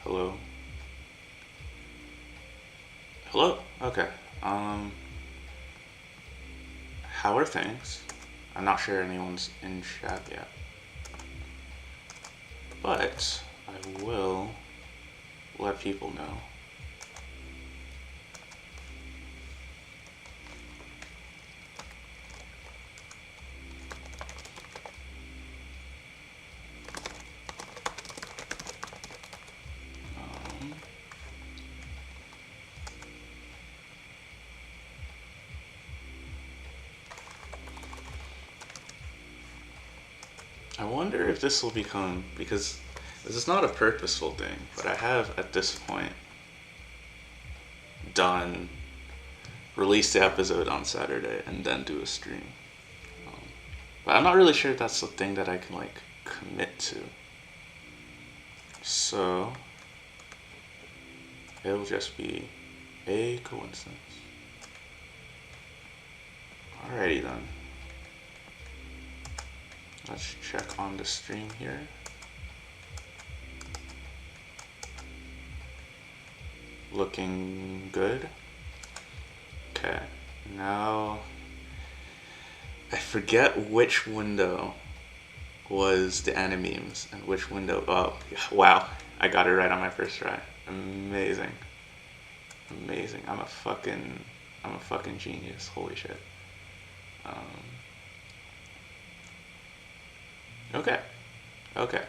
Hello? Hello? Okay. How are things? I'm not sure anyone's in chat yet. But I will let people know. I wonder if this will become, because this is not a purposeful thing, but I have at this point done, release the episode on Saturday and then do a stream. But I'm not really sure if that's the thing that I can like commit to. So it'll just be a coincidence. Alrighty then. Let's check on the stream here. Looking good. Okay, now I forget which window was the Animemes and which window. Oh, wow! I got it right on my first try. Amazing, amazing. I'm a fucking genius. Holy shit. Okay, okay.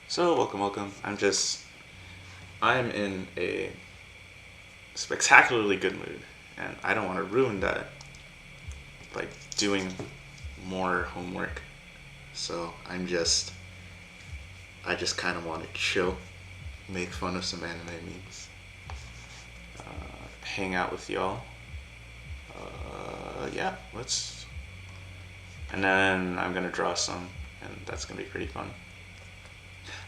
So welcome. I'm in a spectacularly good mood, and I don't want to ruin that by doing more homework. So I just kind of want to chill, make fun of some anime memes, hang out with y'all. Yeah, and then I'm gonna draw some, and that's gonna be pretty fun.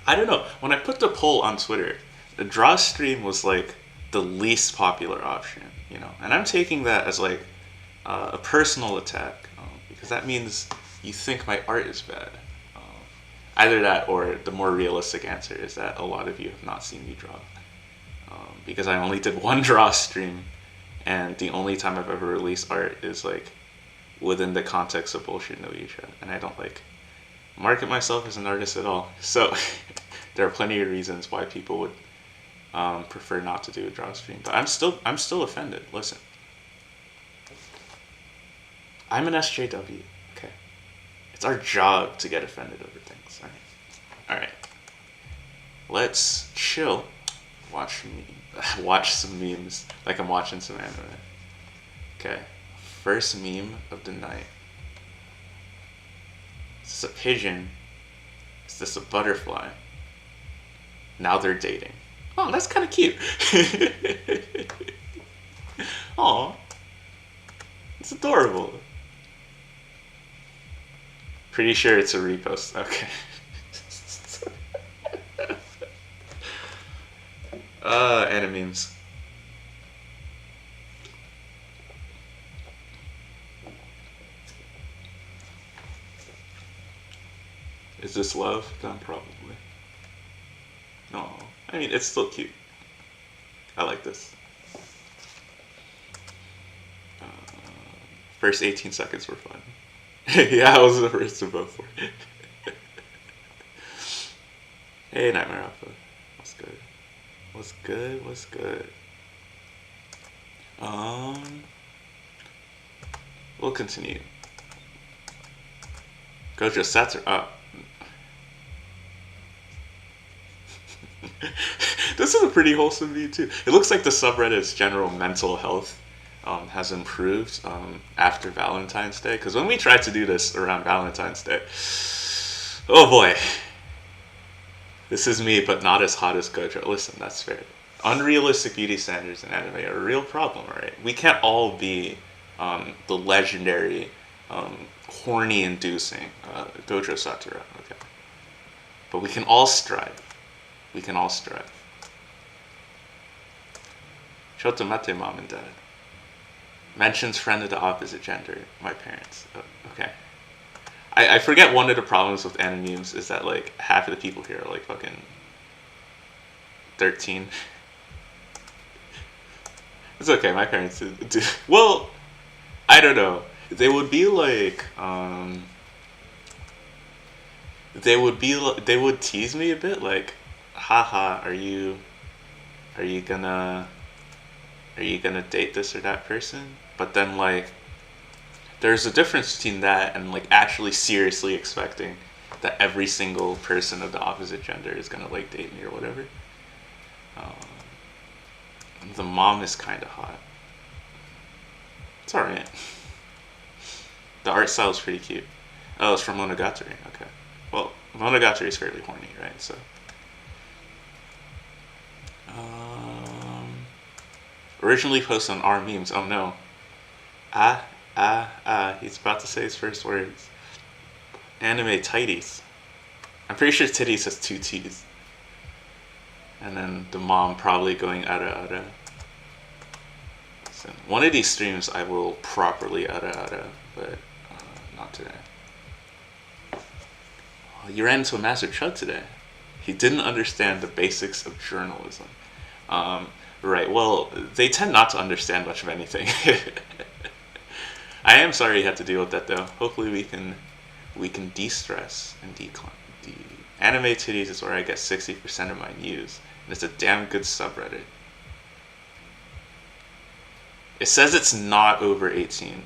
I don't know. When I put the poll on Twitter, the draw stream was like the least popular option, and I'm taking that as like a personal attack, because that means you think my art is bad. Either that, or the more realistic answer is that a lot of you have not seen me draw, because I only did one draw stream, and the only time I've ever released art is like within the context of bullshit no Yusha, and I don't like market myself as an artist at all. So there are plenty of reasons why people would prefer not to do a draw stream. But I'm still offended. Listen, I'm an SJW. Okay, it's our job to get offended over things. All right. Let's chill. Watch some memes like I'm watching some anime. Okay. First meme of the night. Is this a pigeon? Is this a butterfly? Now they're dating. Oh, that's kind of cute. Aw. It's adorable. Pretty sure it's a repost. Okay. Animemes. Is this love? Then probably. No, I mean, it's still cute. I like this. First 18 seconds were fun. Yeah, I was the first to vote for it. Hey, Nightmare Alpha. What's good? What's good? We'll continue. Gojo Sats are up. This is a pretty wholesome view too. It looks like the subreddit's general mental health has improved after Valentine's Day. Because when we tried to do this around Valentine's Day, oh boy, this is me, but not as hot as Gojo. Listen, that's fair. Unrealistic beauty standards in anime are a real problem, right? We can't all be the legendary, horny-inducing Gojo Satoru. Okay, but we can all strive. Shoto mate, mom and dad. Mentions friend of the opposite gender, my parents. Oh, okay. I forget one of the problems with Animemes is that like half of the people here are like fucking 13. It's okay, my parents do. Well, I don't know. They would be like, they would tease me a bit, like, haha, are you gonna, date this or that person? But then, like, there's a difference between that and, like, actually seriously expecting that every single person of the opposite gender is gonna, like, date me or whatever. Um, the mom is kind of hot. It's alright. The art style is pretty cute. Oh, it's from Monogatari. Okay. Well, Monogatari is fairly horny, right? So. Originally posted on our memes. Oh no. He's about to say his first words. Anime tighties. I'm pretty sure titties has 2 T's. And then the mom probably going ara. So one of these streams I will properly ara, but not today. Oh, you ran into a master chud today. He didn't understand the basics of journalism. Right, well, they tend not to understand much of anything. I am sorry you had to deal with that though. Hopefully we can de-stress and decline. Anime titties is where I get 60% of my news, and it's a damn good subreddit. It says it's not over 18.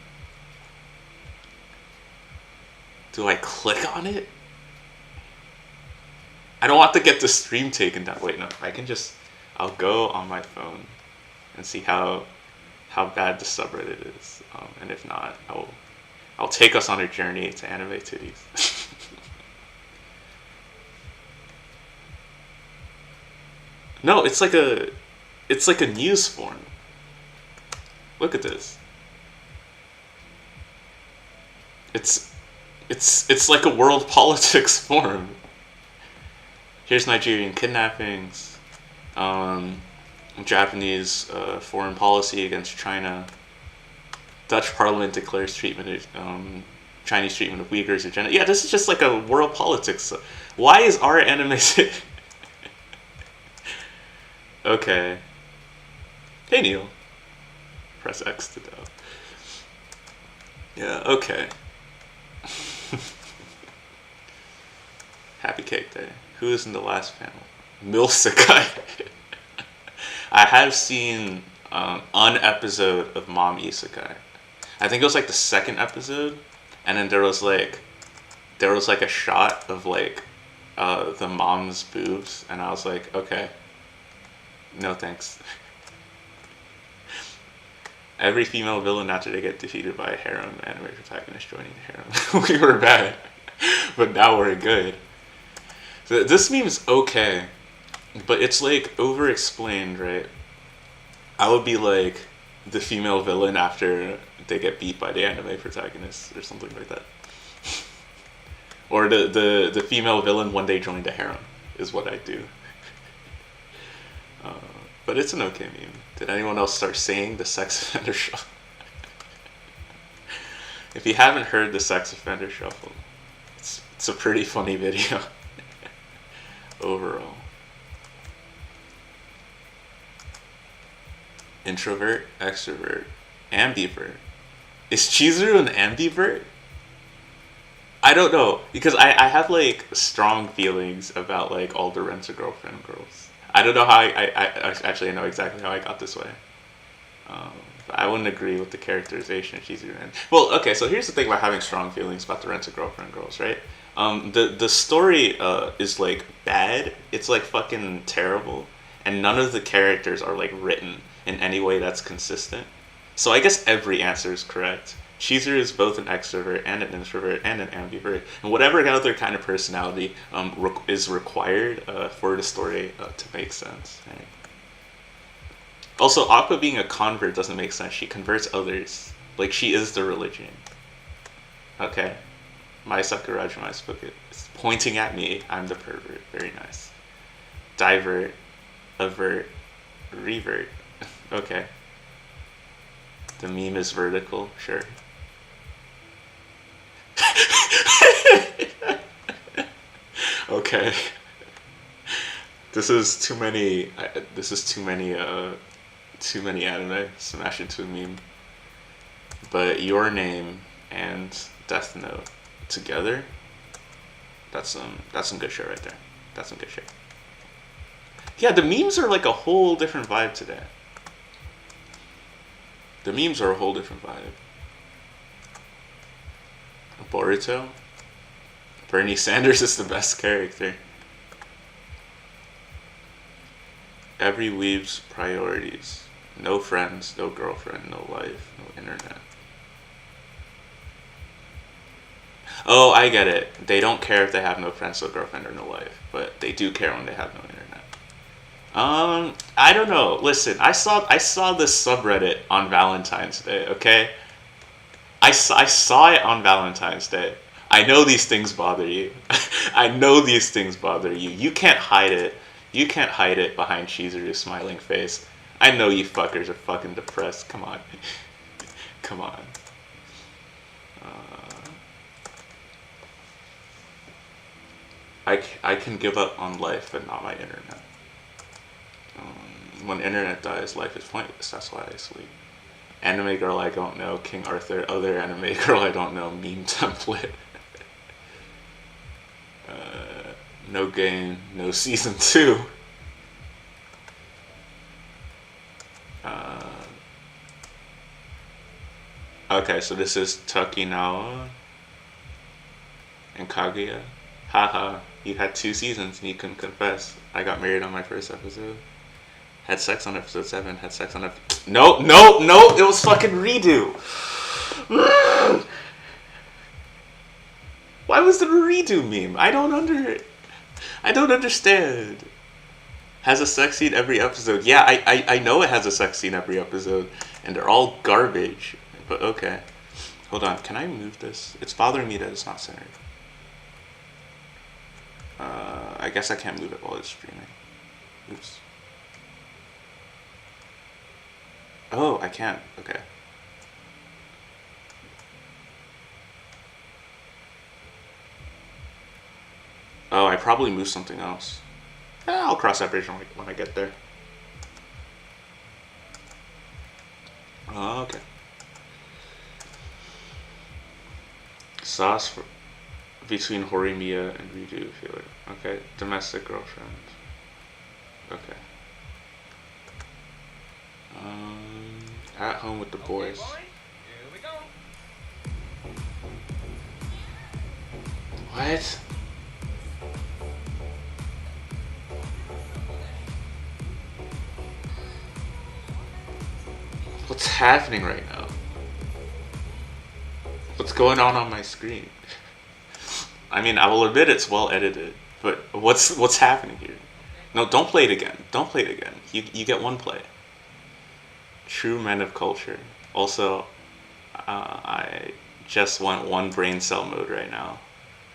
Do I click on it? I don't want to get the stream taken down. Wait, no, I'll go on my phone and see how bad the subreddit is, and if not, I'll take us on a journey to anime titties. No, it's like a news form. Look at this. It's like a world politics forum. Here's Nigerian kidnappings, Japanese foreign policy against China, Dutch Parliament declares Chinese treatment of Uyghurs agenda. Yeah, this is just like a world politics. Why is our anime? Okay. Hey Neil. Press X to go. Yeah, okay. Happy Cake Day. Who is in the last panel? Milsekai. I have seen an episode of Mom Isekai. I think it was like the second episode, and then there was like a shot of like the mom's boobs, and I was like, okay, no thanks. Every female villain after they get defeated by a harem anime protagonist joining the harem. We were bad, but now we're good. So this meme's okay, but it's like over-explained, right? I would be like the female villain after they get beat by the anime protagonist or something like that. Or the female villain when they join the harem is what I do. But it's an okay meme. Did anyone else start saying the sex offender shuffle? If you haven't heard the sex offender shuffle, it's a pretty funny video. Overall. Introvert, extrovert, ambivert. Is Chizuru an ambivert? I don't know, because I have like strong feelings about like all the Rent-A-Girlfriend girls. I don't know how I know exactly how I got this way. But I wouldn't agree with the characterization of Chizuru. Well, okay, so here's the thing about having strong feelings about the Rent-A-Girlfriend girls, right? The story is like bad. It's like fucking terrible, and none of the characters are like written in any way that's consistent. So I guess every answer is correct. Chizuru is both an extrovert and an introvert and an ambivert, and whatever other kind of personality is required for the story to make sense. Right? Also, Aqua being a convert doesn't make sense. She converts others. Like, she is the religion. Okay. My Sakurajima spoke it. It's pointing at me. I'm the pervert. Very nice. Divert. Avert. Revert. Okay. The meme is vertical. Sure. Okay. This is too many. This is too many. Too many anime smashed into a meme. But Your Name and Death Note together. That's some good shit right there. That's some good shit. Yeah, the memes are like a whole different vibe today. The memes are a whole different vibe. Boruto. Bernie Sanders is the best character. Every weeb's priorities. No friends, no girlfriend, no life, no internet. Oh, I get it. They don't care if they have no friends, no girlfriend, or no life, but they do care when they have no internet. I don't know. Listen, I saw this subreddit on Valentine's Day. Okay, I saw it on Valentine's Day. I know these things bother you. I know these things bother you. You can't hide it. You can't hide it behind Chizuru's smiling face. I know you fuckers are fucking depressed. Come on. Come on. I can give up on life, but not my internet. When internet dies, life is pointless. That's why I sleep. Anime girl I don't know, King Arthur. Other anime girl I don't know, meme template. No game, no season 2. Okay, so this is Takinawa and Kaguya. Haha, you had 2 seasons and you couldn't confess. I got married on my first episode. Had sex on episode 7. Had sex on No, it was fucking redo. Why was it a redo meme? I don't understand. Has a sex scene every episode. Yeah, I know it has a sex scene every episode. And they're all garbage. But okay. Hold on, can I move this? It's bothering me that it's not centered. I guess I can't move it while it's streaming. Oops. Oh, I can't. Okay. Oh, I probably moved something else. I'll cross that bridge when I get there. Oh, okay. Sauce for, between Horimiya and Redo feeling. Okay. Domestic girlfriend. Okay. At home with the boys. Okay, here we go. What? What's happening right now? What's going on my screen? I mean, I will admit it's well edited, but what's happening here? No, don't play it again. Don't play it again. You get one play. True men of culture. Also, I just want one brain cell mode right now.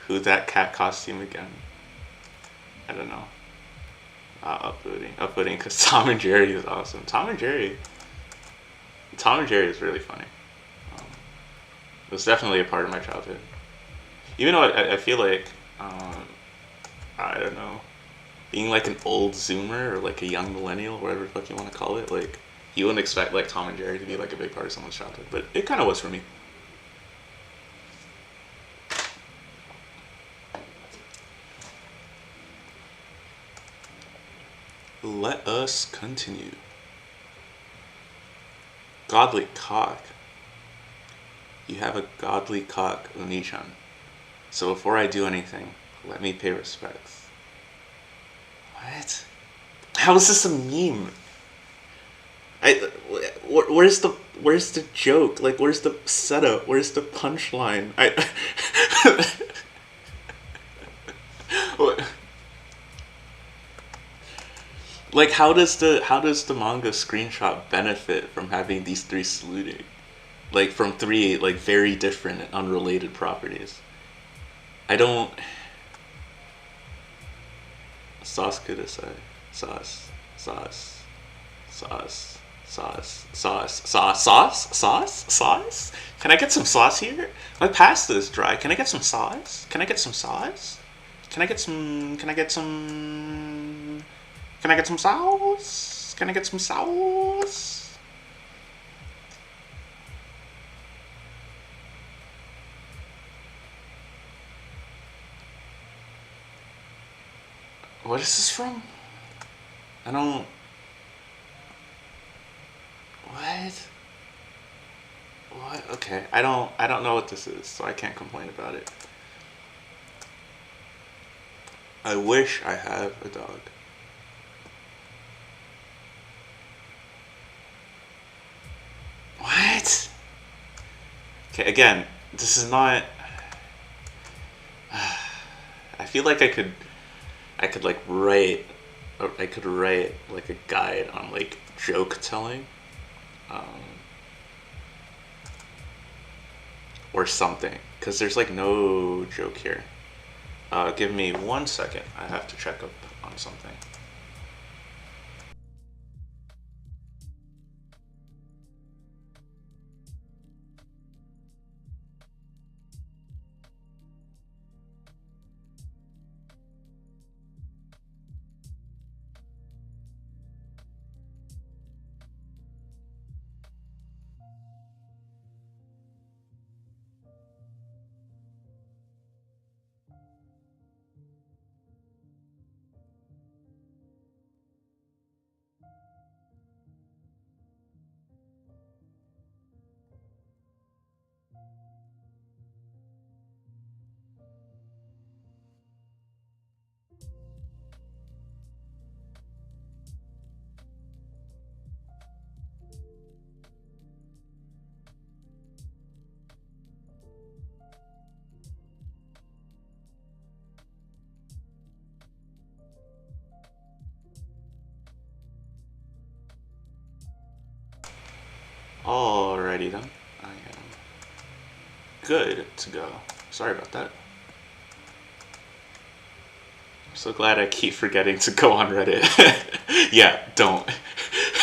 Who that cat costume again? I don't know. Uploading, because Tom and Jerry is awesome. Tom and Jerry is really funny. It was definitely a part of my childhood. Even though I feel like, I don't know, being like an old Zoomer or like a young millennial, whatever the fuck you want to call it, like, you wouldn't expect like Tom and Jerry to be like a big part of someone's childhood, but it kind of was for me. Let us continue. Godly cock. You have a godly cock, Oni-chan. So before I do anything, let me pay respects. What? How is this a meme? Where's the joke? Like, where's the setup? Where's the punchline? Like, how does the manga screenshot benefit from having these 3 saluting? Like, from 3 like very different and unrelated properties. I don't. Sauce kudasai. Sauce. Can I get some sauce here? My pasta is dry. Can I get some sauce? Can I get some sauce? Can I get some Can I get some sauce? Can I get some sauce? What is this from? I don't... What? What? Okay, I don't know what this is, so I can't complain about it. I wish I have a dog. What? Okay, again, this is not... I feel like I could like write, or I could write like a guide on like joke telling, or something, because there's like no joke here. Give me 1 second. I have to check up on something. Alrighty then. I am good to go. Sorry about that. I'm so glad I keep forgetting to go on Reddit. Yeah, don't.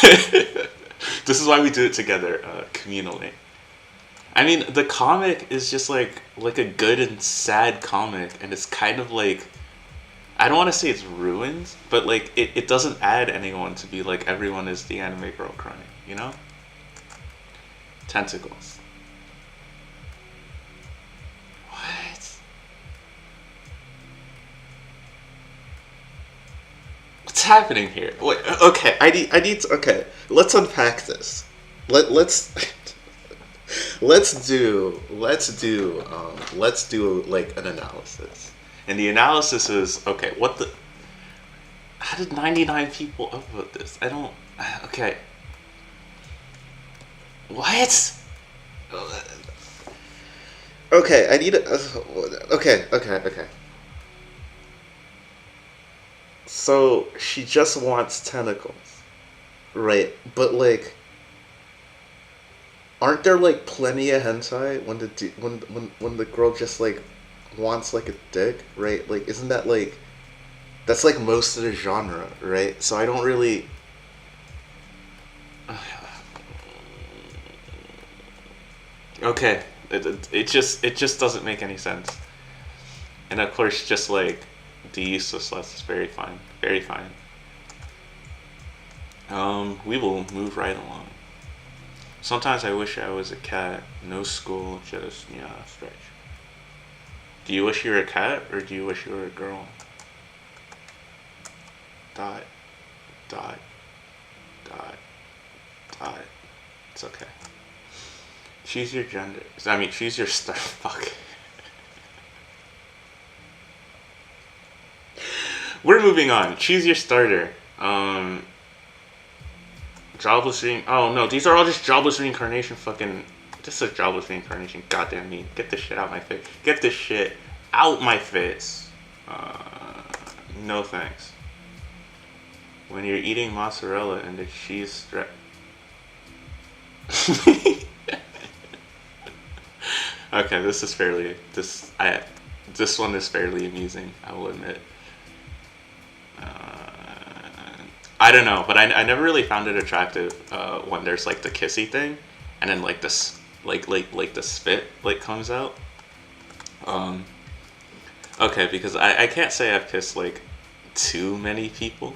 This is why we do it together, communally. I mean, the comic is just like a good and sad comic, and it's kind of like, I don't want to say it's ruined, but like it doesn't add anyone to be like everyone is the anime girl crying, you know? Tentacles. What? What's happening here? Wait, okay, I need to, okay, let's unpack this. Let's let's do like an analysis. And the analysis is, okay, what the, how did 99 people upvote this? I don't, okay. What? Okay, I need a, okay. So, she just wants tentacles. Right, but like, aren't there like plenty of hentai when when the girl just like wants like a dick, right? Like, isn't that like, that's like most of the genre, right? So I don't really. Okay, it just doesn't make any sense. And of course, just like the useless less is very fine, very fine. We will move right along. Sometimes I wish I was a cat. No school, just, yeah, stretch. Do you wish you were a cat, or do you wish you were a girl? Dot, dot, dot, dot. It's okay. Choose your gender. I mean, choose your star. Fuck. We're moving on. Choose your starter. Jobless oh no, these are all just jobless reincarnation fucking. This is jobless reincarnation. Goddamn me. Get this shit out my face. Get this shit out my face. No thanks. When you're eating mozzarella and the cheese strap. Okay, this is fairly, this one is fairly amusing, I will admit. I don't know, but I never really found it attractive when there's like the kissy thing, and then like this like the spit like comes out. Okay, because I can't say I've kissed like too many people,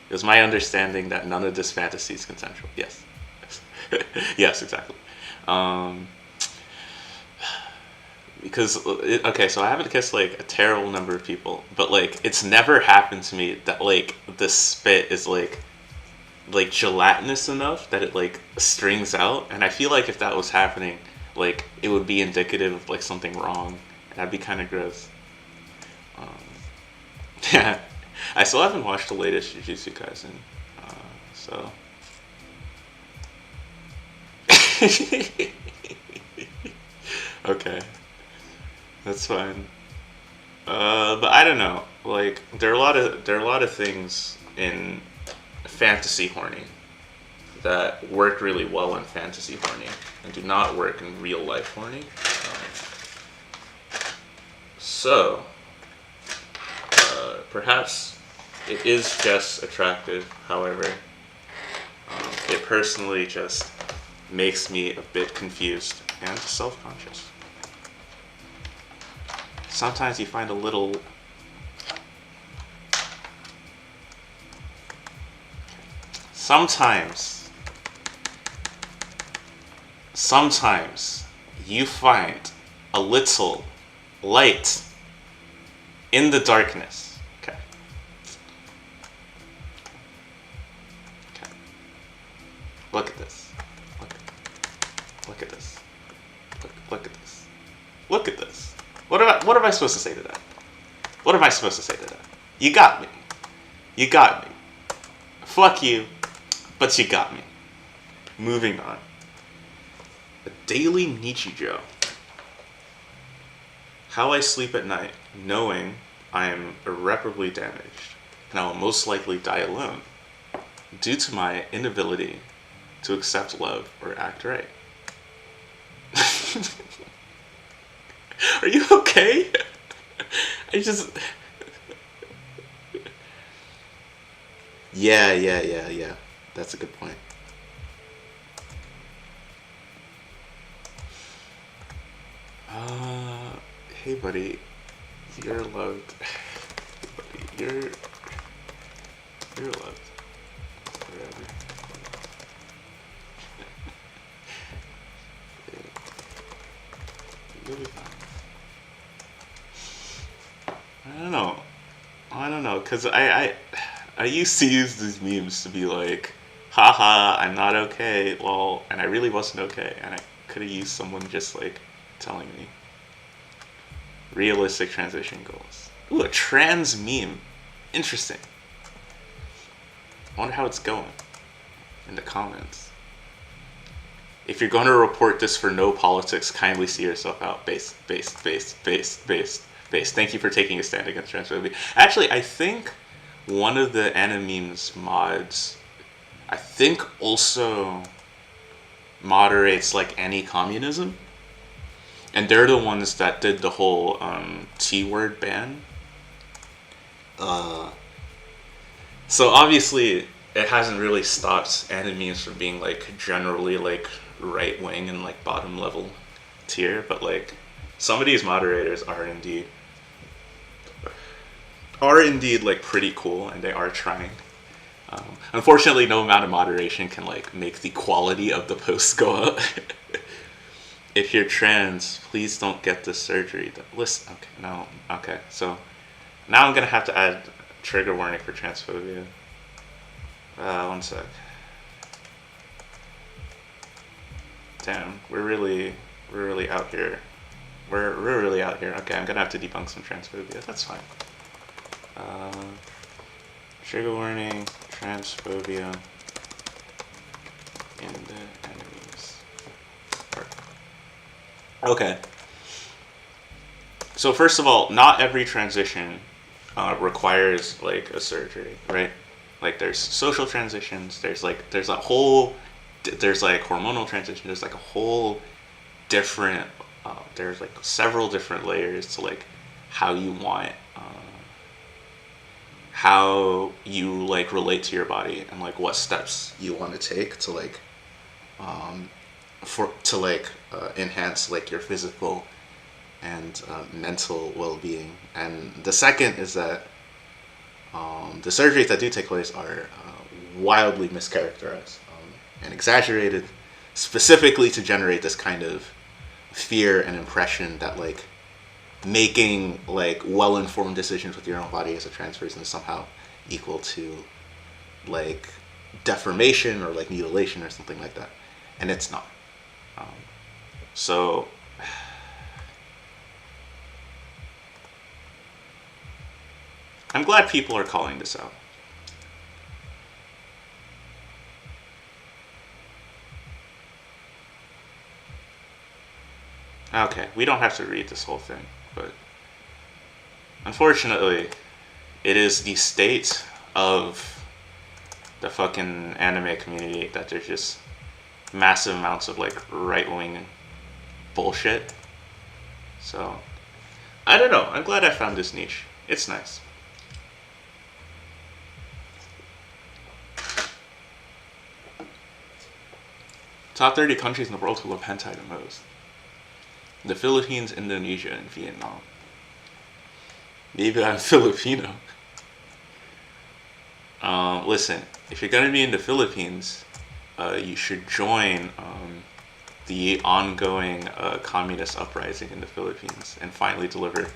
It was my understanding that none of this fantasy is consensual. Yes. Yes, exactly. Um, because okay, so I haven't kissed like a terrible number of people, but like it's never happened to me that like the spit is like gelatinous enough that it like strings out, and I feel like if that was happening, like it would be indicative of like something wrong, and that'd be kind of gross. Um, yeah, I still haven't watched the latest Jujutsu Kaisen, so. Okay, that's fine. But I don't know. Like there are a lot of things in fantasy horny that work really well in fantasy horny and do not work in real life horny. So perhaps it is just attractive. However, it personally just makes me a bit confused and self-conscious. Sometimes you find a little. Sometimes you find a little light in the darkness. Okay. Okay. Look at this. Look at this. Look at this. Look at this. What am I supposed to say to that? What am I supposed to say to that? You got me. You got me. Fuck you, but you got me. Moving on. A daily Nichijou. How I sleep at night, knowing I am irreparably damaged, and I will most likely die alone, due to my inability to accept love or act right. Are you okay? I just... Yeah. That's a good point. Hey buddy, you're loved. Hey buddy, you're loved. Forever. You'll be fine. I don't know, cause I used to use these memes to be like, haha, I'm not okay, lol, and I really wasn't okay, and I could have used someone just like telling me. Realistic transition goals. Ooh, a trans meme. Interesting. I wonder how it's going in the comments. If you're going to report this for no politics, kindly see yourself out. Based. Thank you for taking a stand against transphobia. Actually, I think one of the Animemes mods, I think also moderates like anti-communism. And they're the ones that did the whole T-word ban. So obviously it hasn't really stopped Animemes from being like generally like right wing and like bottom level tier, but like some of these moderators are indeed like pretty cool, and they are trying. Unfortunately, no amount of moderation can like make the quality of the posts go up. If you're trans, please don't get this surgery. Listen, okay, no, okay. So now I'm gonna have to add trigger warning for transphobia. One sec. Damn, we're really out here. We're really out here. Okay, I'm gonna have to debunk some transphobia. That's fine. Trigger warning, transphobia in the Animemes. Okay. So first of all, not every transition requires like a surgery, right? Like there's social transitions. There's like hormonal transition. There's like a whole different. There's like several different layers to like how you want. How you like relate to your body and like what steps you want to take to like enhance like your physical and mental well-being. And the second is that The surgeries that do take place are wildly mischaracterized and exaggerated, specifically to generate this kind of fear and impression that like making like well-informed decisions with your own body as a trans person is somehow equal to like deformation or like mutilation or something like that, and it's not. So I'm glad people are calling this out. Okay, we don't have to read this whole thing, but unfortunately, it is the state of the fucking anime community that there's just massive amounts of like right-wing bullshit. So, I don't know. I'm glad I found this niche. It's nice. Top 30 countries in the world who love hentai the most. The Philippines, Indonesia, and Vietnam. Maybe I'm Filipino. Listen, if you're gonna be in the Philippines, you should join the ongoing communist uprising in the Philippines and finally deliver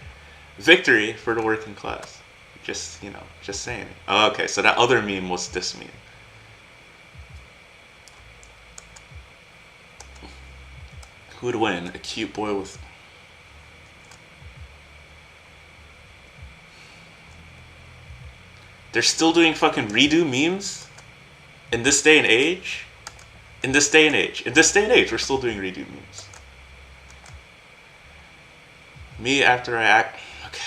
victory for the working class. Just, just saying. Oh, okay, so that other meme was this meme. Who would win? A cute boy with... They're still doing fucking redo memes? In this day and age? In this day and age, we're still doing redo memes. Me after I act... Okay.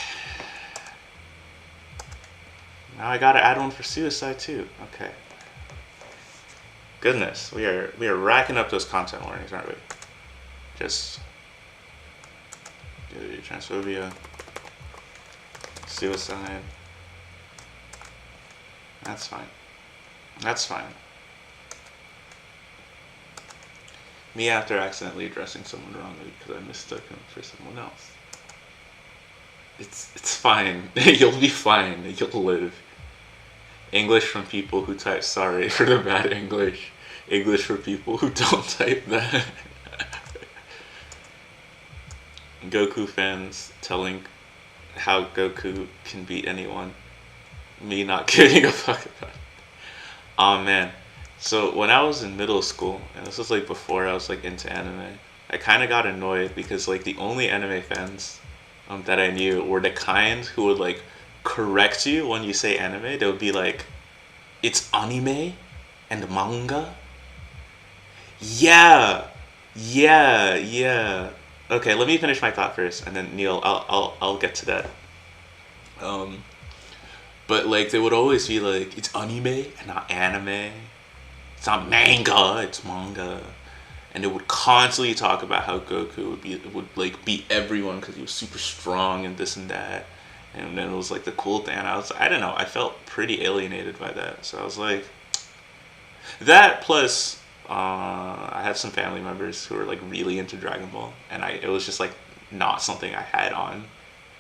Now I gotta add one for suicide too. Okay. Goodness, we are racking up those content warnings, aren't we? Just transphobia, suicide. That's fine. That's fine. Me after accidentally addressing someone wrongly because I mistook him for someone else. It's fine. You'll be fine. You'll live. English from people who type sorry for the bad English. English for people who don't type that. Goku fans telling how Goku can beat anyone. Me not giving a fuck about it. Oh man. So when I was in middle school, and this was like before I was like into anime, I kind of got annoyed because like the only anime fans that I knew were the kind who would like correct you when you say anime. They would be like, it's anime and manga? Yeah. Okay, let me finish my thought first, and then Neil, I'll get to that. But like they would always be like, it's anime and not anime. It's not manga, it's manga. And they would constantly talk about how Goku would like beat everyone because he was super strong and this and that. And then it was like the cool thing. And I don't know, I felt pretty alienated by that. So I was like, that plus I had some family members who were like really into Dragon Ball, and it was just like not something I had on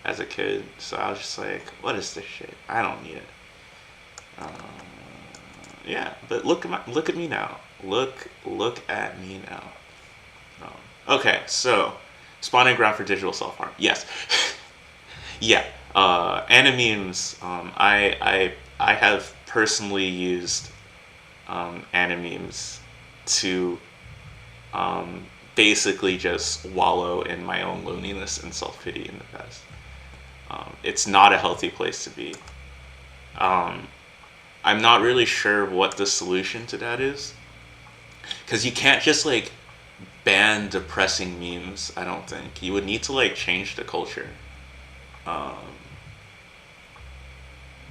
as a kid. So I was just like, what is this shit? I don't need it. Yeah, but look at me now. Look at me now. Okay, so spawning ground for digital self harm. Yes. Yeah. Animemes. I have personally used Animemes to basically just wallow in my own loneliness and self-pity in the past. It's not a healthy place to be. I'm not really sure what the solution to that is, because you can't just like ban depressing memes. I don't think you would need to like change the culture.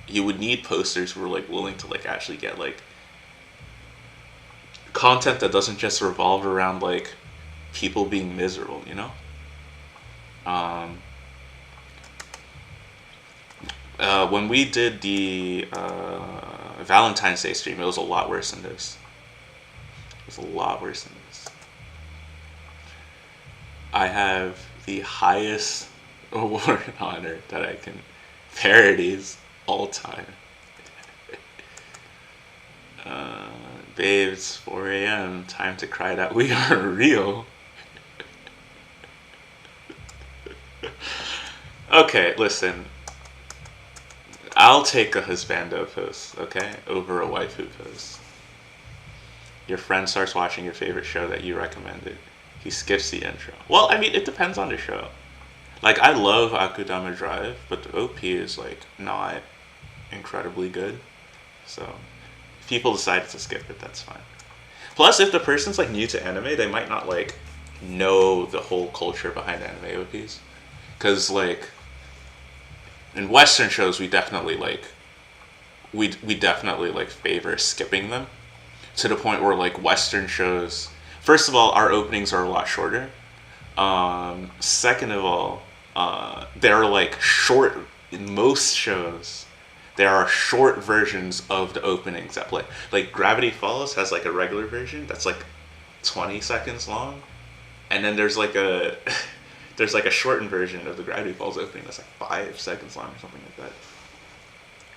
You would need posters who are like willing to like actually get like content that doesn't just revolve around like people being miserable, you know? When we did the Valentine's Day stream, it was a lot worse than this. It was a lot worse than this. I have the highest award and honor that I can parodies all time. Uh, Babe, it's 4 a.m. Time to cry that we are real. Okay, listen. I'll take a husbando pose, okay, over a waifu pose. Your friend starts watching your favorite show that you recommended. He skips the intro. Well, I mean, it depends on the show. Like, I love Akudama Drive, but the OP is, like, not incredibly good. So, if people decide to skip it, that's fine. Plus, if the person's, like, new to anime, they might not, like, know the whole culture behind anime OPs. Because, like, in Western shows, we definitely, like, we definitely, like, favor skipping them. To the point where, like, Western shows... First of all, our openings are a lot shorter. Second of all, they're, like, short... In most shows, there are short versions of the openings that play. Like, Gravity Falls has, like, a regular version that's, like, 20 seconds long. And then there's, like, a... there's, like, a shortened version of the Gravity Falls opening that's, like, 5 seconds long or something like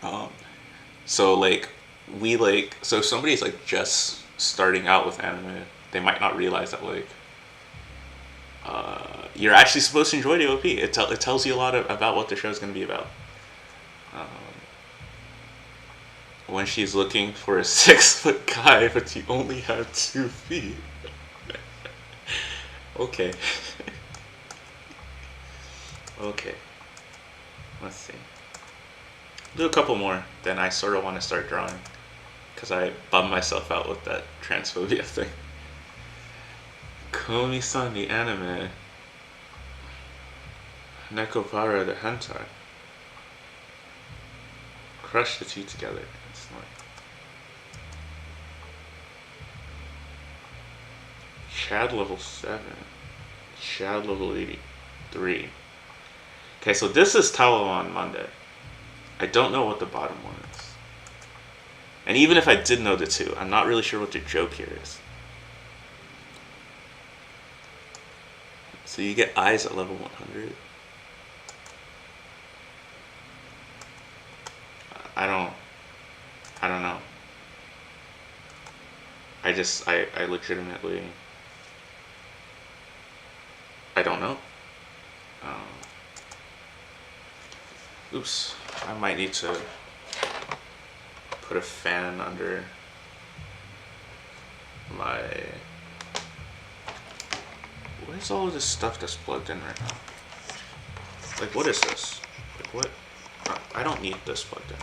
that. So, like... so if somebody's, like, just starting out with anime, they might not realize that, like, you're actually supposed to enjoy the OP. It tells you a lot about what the show's going to be about. When she's looking for a 6-foot guy, but you only have 2 feet. Okay. Okay. Let's see. Do a couple more, then I sort of want to start drawing. Because I bummed myself out with that transphobia thing. Komi-san the anime. Nekobara the hentai. Crush the two together. It's like... Chad level 7. Chad level 83. Okay, so this is Talo on Monday. I don't know what the bottom one is. And even if I did know the two, I'm not really sure what the joke here is. So you get eyes at level 100. I don't know. I legitimately, I don't know. Oops, I might need to put a fan under my... What is all of this stuff that's plugged in right now? Like, what is this? Like, what? I don't need this plugged in.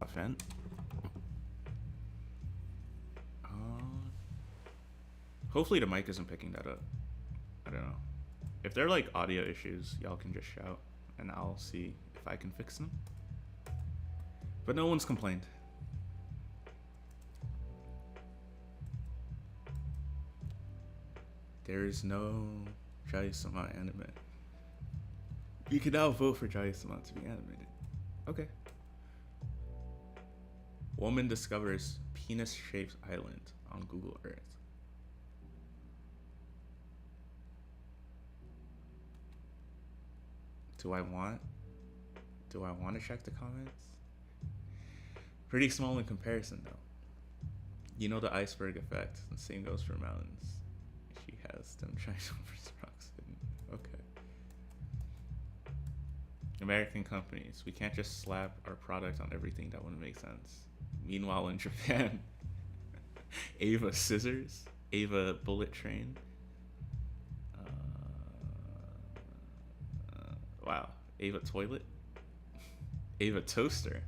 A fan? Hopefully the mic isn't picking that up. I don't know. If they're like audio issues, y'all can just shout and I'll see if I can fix them. But no one's complained. There is no Jai-sama anime. You can now vote for Jai-sama to be animated. Okay. Woman discovers penis-shaped island on Google Earth. Do I want to check the comments? Pretty small in comparison though. You know the iceberg effect. The same goes for mountains. She has them trying over rocks hidden. Okay. American companies. We can't just slap our product on everything. That wouldn't make sense. Meanwhile in Japan, Ava scissors, Ava bullet train. Wow, Ava toilet, Ava toaster.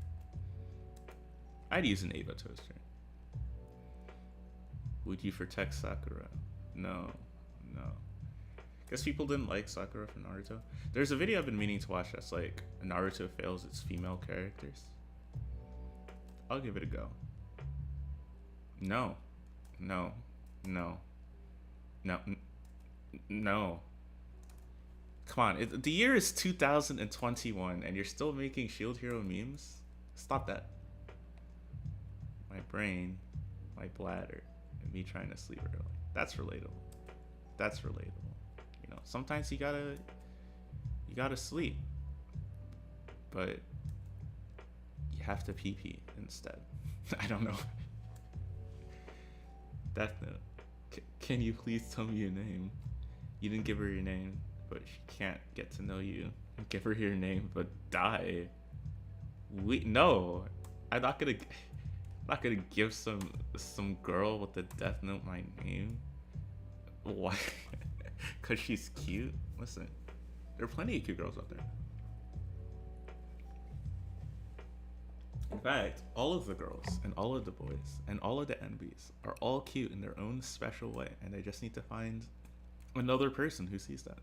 I'd use an Ava toaster. Would you protect Sakura? No. Guess people didn't like Sakura from Naruto. There's a video I've been meaning to watch that's like Naruto fails its female characters. I'll give it a go. No. Come on, the year is 2021 and you're still making Shield Hero memes? Stop that. My brain, my bladder, and me trying to sleep early. That's relatable. You know, sometimes you gotta sleep. But have to pee pee instead. I don't know. Death Note. Can you please tell me your name? You didn't give her your name, but she can't get to know you. Give her your name, but die. No, I'm not gonna give some girl with the Death Note my name. Why? Cause she's cute. Listen, there are plenty of cute girls out there. In fact, all of the girls and all of the boys and all of the enemies are all cute in their own special way, and they just need to find another person who sees that.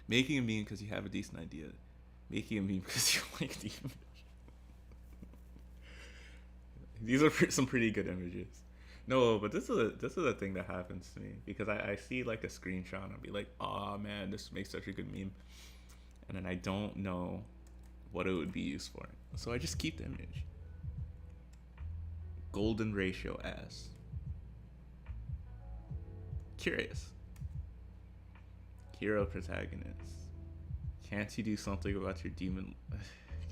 Making a meme because you have a decent idea. Making a meme because you like the image. These are some pretty good images. No, but this is a thing that happens to me because I see like a screenshot and I'll be like, oh man, this makes such a good meme, and then I don't know what it would be used for, so I just keep the image. Golden ratio ass. Curious. Hero protagonist. Can't you do something about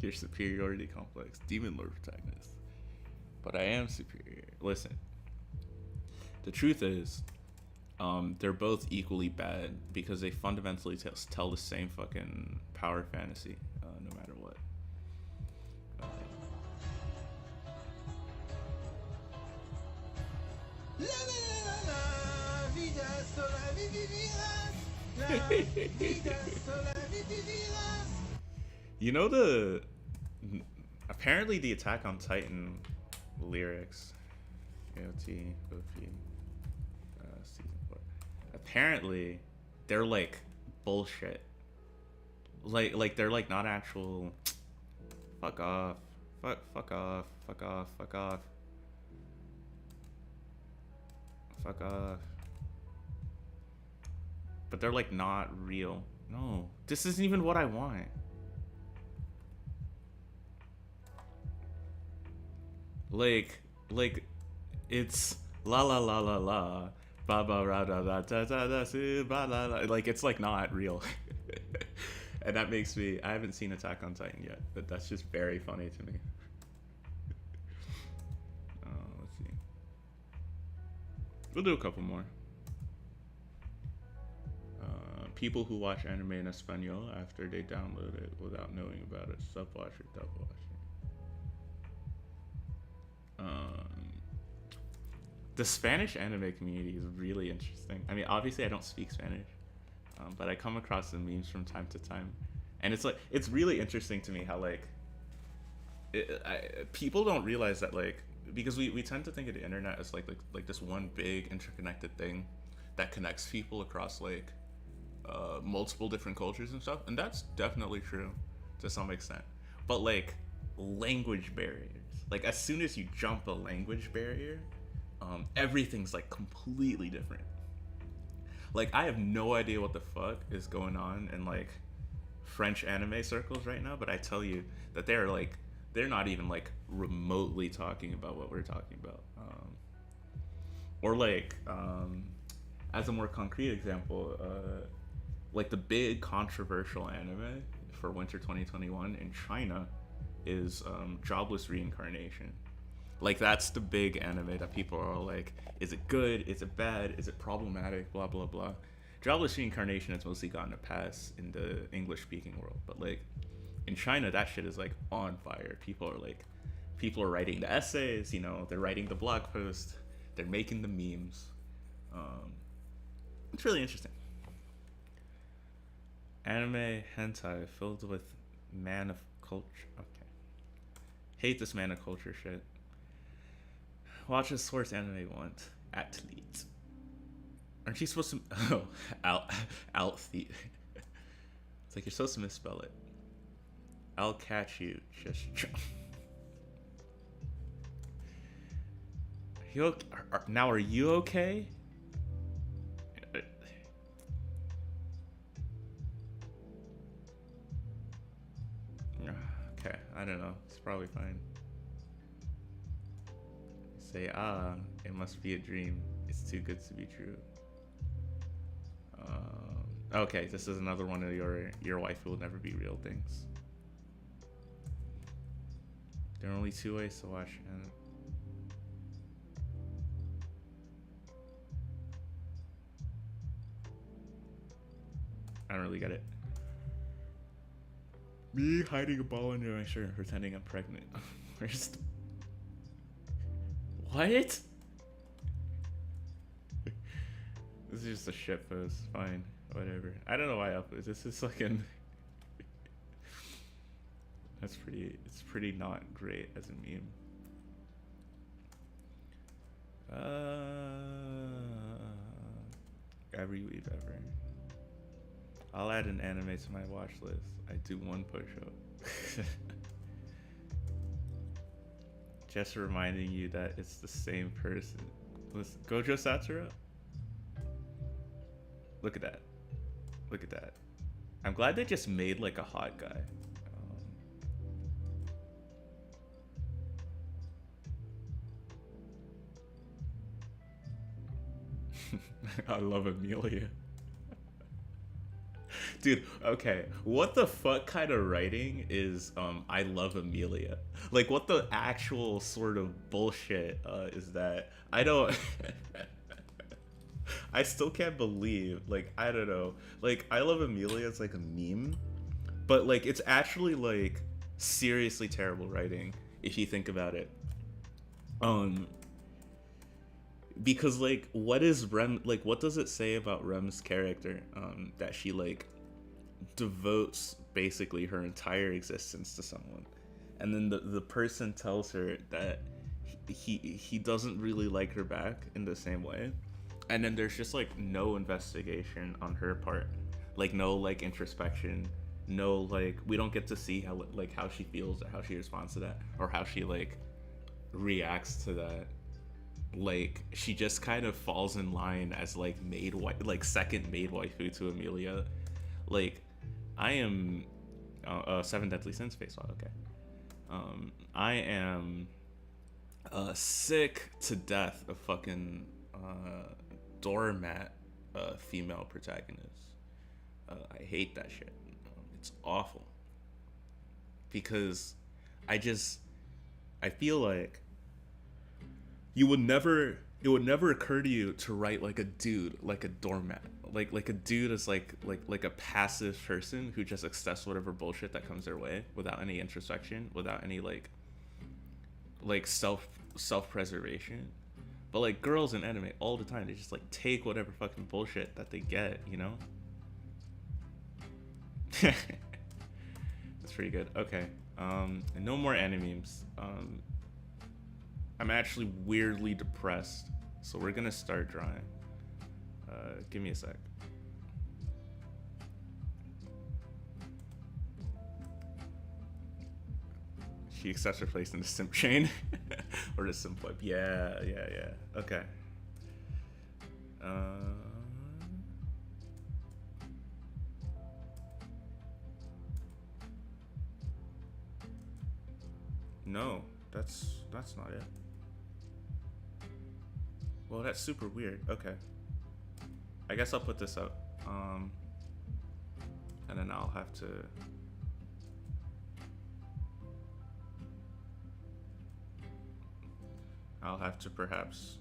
your superiority complex? Demon Lord protagonist. But I am superior. Listen. The truth is, they're both equally bad because they fundamentally tell the same fucking power fantasy, no matter what. You know apparently the Attack on Titan lyrics, AOT, OP, season 4. Apparently, they're like bullshit. Like they're like not actual. Fuck off. Fuck off. Fuck off. Fuck off. Fuck off. But they're like not real. No, this isn't even what I want. Like it's la la la la la ba ba ra da da da da da si ba la la. Like it's like not real. And that makes me, I haven't seen Attack on Titan yet, but that's just very funny to me. Let's see. We'll do a couple more. People who watch anime in Espanol after they download it without knowing about it. Subwatch or dub watching. The Spanish anime community is really interesting. I mean, obviously I don't speak Spanish, but I come across the memes from time to time, and it's really interesting to me how like people don't realize that, like, because we tend to think of the internet as like this one big interconnected thing that connects people across like multiple different cultures and stuff, and that's definitely true to some extent. But like language barriers, like as soon as you jump a language barrier, everything's like completely different. Like I have no idea what the fuck is going on in like French anime circles right now, but I tell you that they're not even like remotely talking about what we're talking about. Or like as a more concrete example, like the big controversial anime for winter 2021 in China is Jobless Reincarnation. Like that's the big anime that people are all like, is it good? Is it bad? Is it problematic? Blah blah blah. Jobless Reincarnation has mostly gotten a pass in the English speaking world, but like in China that shit is like on fire. People are writing the essays, you know, they're writing the blog posts, they're making the memes. It's really interesting. Anime hentai filled with man of culture. Okay. Hate this man of culture shit. Watch a source anime once. Athlete. Aren't you supposed to... Oh, outfeet. It's like you're supposed to misspell it. I'll catch you. Just... Now, are you okay? Okay, I don't know. It's probably fine. Say, it must be a dream. It's too good to be true. Okay, this is another one of your wife will never be real things. There are only two ways to watch anime. I don't really get it. Me hiding a ball under my shirt and pretending I'm pregnant. Where's the... What? This is just a shit post. Fine. Whatever. I don't know why I upload this. Is fucking... That's pretty... It's pretty not great as a meme. Every week ever. I'll add an anime to my watch list. I do one push-up. Just reminding you that it's the same person. Listen, Gojo Satsura? Look at that. Look at that. I'm glad they just made like a hot guy. I love Amelia. Dude, okay, what the fuck kind of writing is I love Amelia? Like, what the actual sort of bullshit is that? I don't... I still can't believe, like, I don't know. Like, I love Amelia as like a meme, but like, it's actually like seriously terrible writing if you think about it. Because like, what is Rem, like, what does it say about Rem's character that she like devotes basically her entire existence to someone, and then the person tells her that he doesn't really like her back in the same way, and then there's just like no investigation on her part, like no like introspection, no like, we don't get to see how like how she feels or how she responds to that or how she like reacts to that. Like, she just kind of falls in line as like maid wife, like second maid waifu to Amelia. Like, I am Seven Deadly Sins face swap. Okay, I am sick to death of fucking doormat female protagonists. I hate that shit. It's awful because I feel like it would never occur to you to write like a dude, like a doormat, like a dude is like a passive person who just accepts whatever bullshit that comes their way without any introspection, without any like self-preservation. But like, girls in anime all the time, they just like take whatever fucking bullshit that they get, you know? That's pretty good. Okay, and no more Animemes. I'm actually weirdly depressed, so we're gonna start drawing. Give me a sec. She accepts her place in the simp chain. Or the simp web. Yeah. Okay. No, that's not it. Well, that's super weird. Okay. I guess I'll put this up. And then I'll have to... perhaps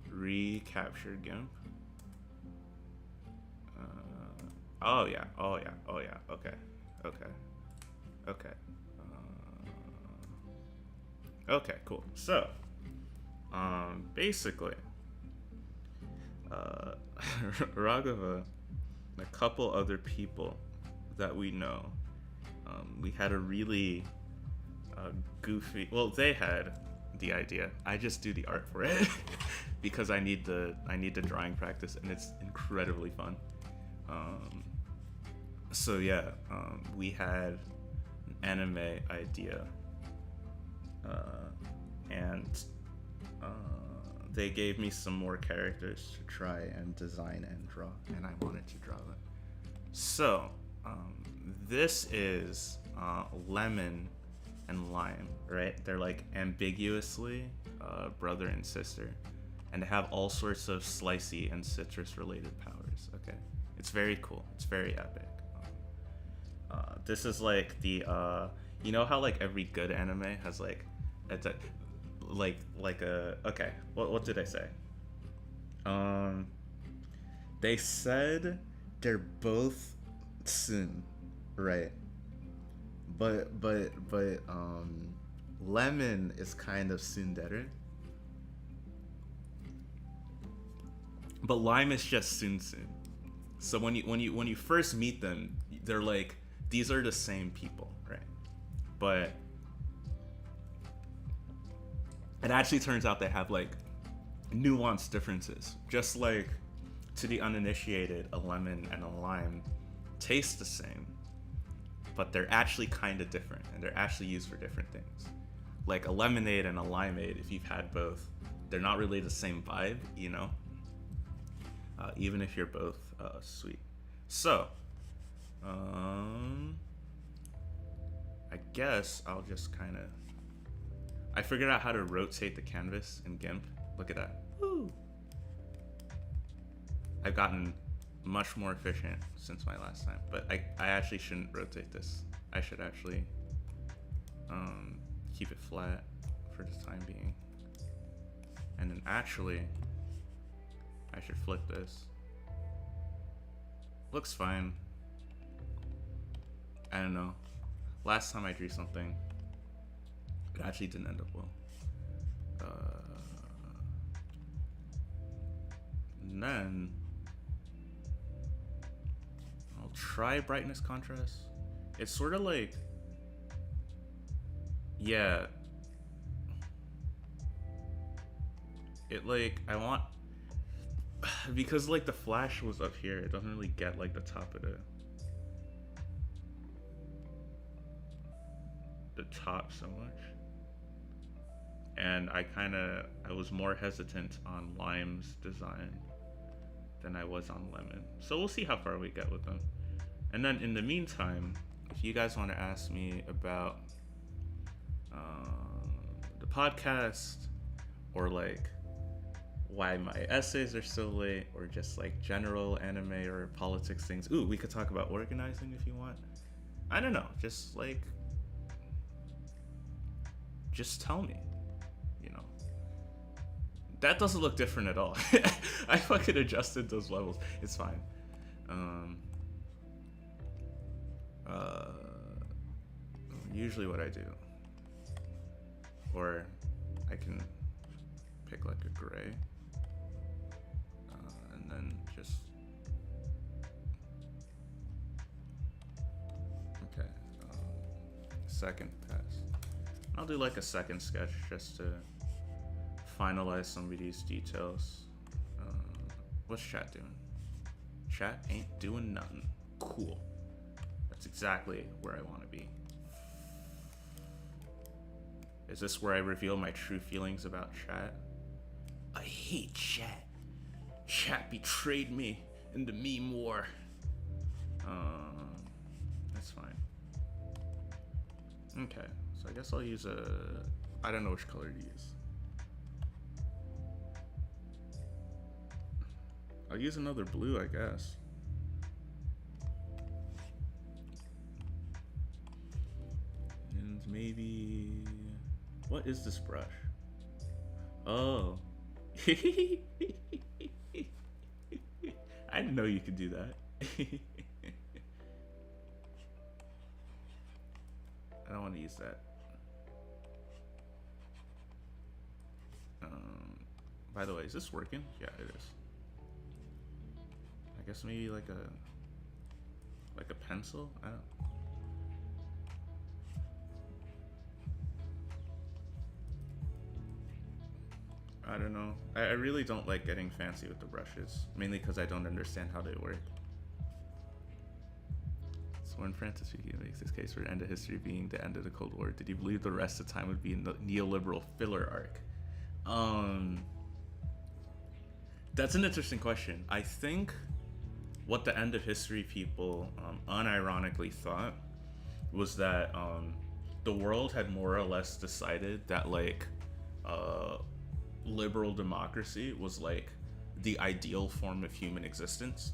recapture Gimp. Oh yeah. Okay. Okay, cool. So, basically, Raghava and a couple other people that we know, we had a really goofy... Well, they had the idea. I just do the art for it because I need the drawing practice, and it's incredibly fun. So yeah, we had an anime idea, and they gave me some more characters to try and design and draw, and I wanted to draw them. So this is Lemon and Lime, right? They're like ambiguously brother and sister, and they have all sorts of slicey and citrus related powers. Okay, it's very cool. It's very epic. This is like the you know how like every good anime has like It's a, like a okay. What did I say? They said they're both soon, right? But lemon is kind of tsundere. But lime is just soon. So when you first meet them, they're like these are the same people, right? But it actually turns out they have like nuanced differences. Just like to the uninitiated, a lemon and a lime taste the same, but they're actually kind of different, and they're actually used for different things. Like a lemonade and a limeade, if you've had both, they're not really the same vibe, you know? Even if you're both sweet. So, I guess I'll just kind of... I figured out how to rotate the canvas in Gimp. Look at that. Woo! I've gotten much more efficient since my last time, but I actually shouldn't rotate this. I should actually keep it flat for the time being. And then actually, I should flip this. Looks fine. I don't know. Last time I drew something, it actually didn't end up well. And then I'll try brightness contrast. It's sort of like, yeah. It like, I want, because like the flash was up here, it doesn't really get like the top of the top so much. And I was more hesitant on Lime's design than I was on Lemon. So we'll see how far we get with them. And then in the meantime, if you guys want to ask me about the podcast, or like why my essays are so late, or just like general anime or politics things, ooh, we could talk about organizing if you want. I don't know, just like, just tell me, you know. That doesn't look different at all. I fucking adjusted those levels. It's fine. Usually what I do, or I can pick like a gray, and then just, okay, second pass. I'll do like a second sketch just to finalize some of these details. What's chat doing? Chat ain't doing nothing. Cool. That's exactly where I want to be. Is this where I reveal my true feelings about chat? I hate chat. Chat betrayed me in the meme war. That's fine. Okay, so I guess I'll use I don't know which color to use. I'll use another blue, I guess. And maybe... What is this brush? Oh. I didn't know you could do that. I don't want to use that. By the way, is this working? Yeah, it is. I guess maybe like a pencil? I don't know. I really don't like getting fancy with the brushes, mainly because I don't understand how they work. So when Francis Fukuyama makes his case for the end of history being the end of the Cold War, did he believe the rest of the time would be a neoliberal filler arc? That's an interesting question. I think what the end of history people unironically thought was that the world had more or less decided that like liberal democracy was like the ideal form of human existence,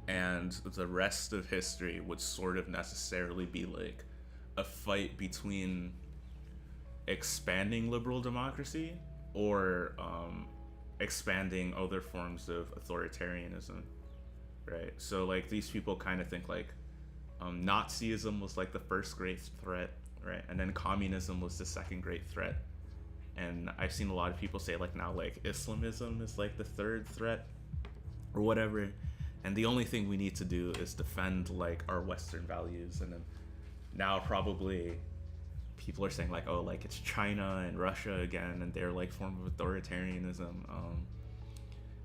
and the rest of history would sort of necessarily be like a fight between expanding liberal democracy or expanding other forms of authoritarianism, right? So like these people kind of think like Nazism was like the first great threat, right? And then communism was the second great threat. And I've seen a lot of people say like now like Islamism is like the third threat or whatever. And the only thing we need to do is defend like our Western values. And then now probably people are saying like, oh, like it's China and Russia again, and their like form of authoritarianism.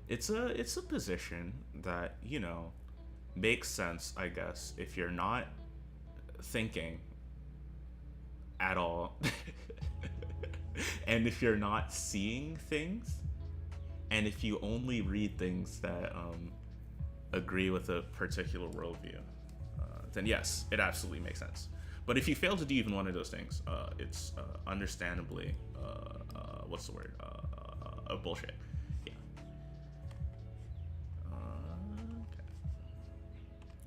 It's a position that, you know, makes sense, I guess, if you're not thinking at all, and if you're not seeing things, and if you only read things that agree with a particular worldview, then yes, it absolutely makes sense. But if you fail to do even one of those things, it's understandably, what's the word? A bullshit. Yeah. Okay.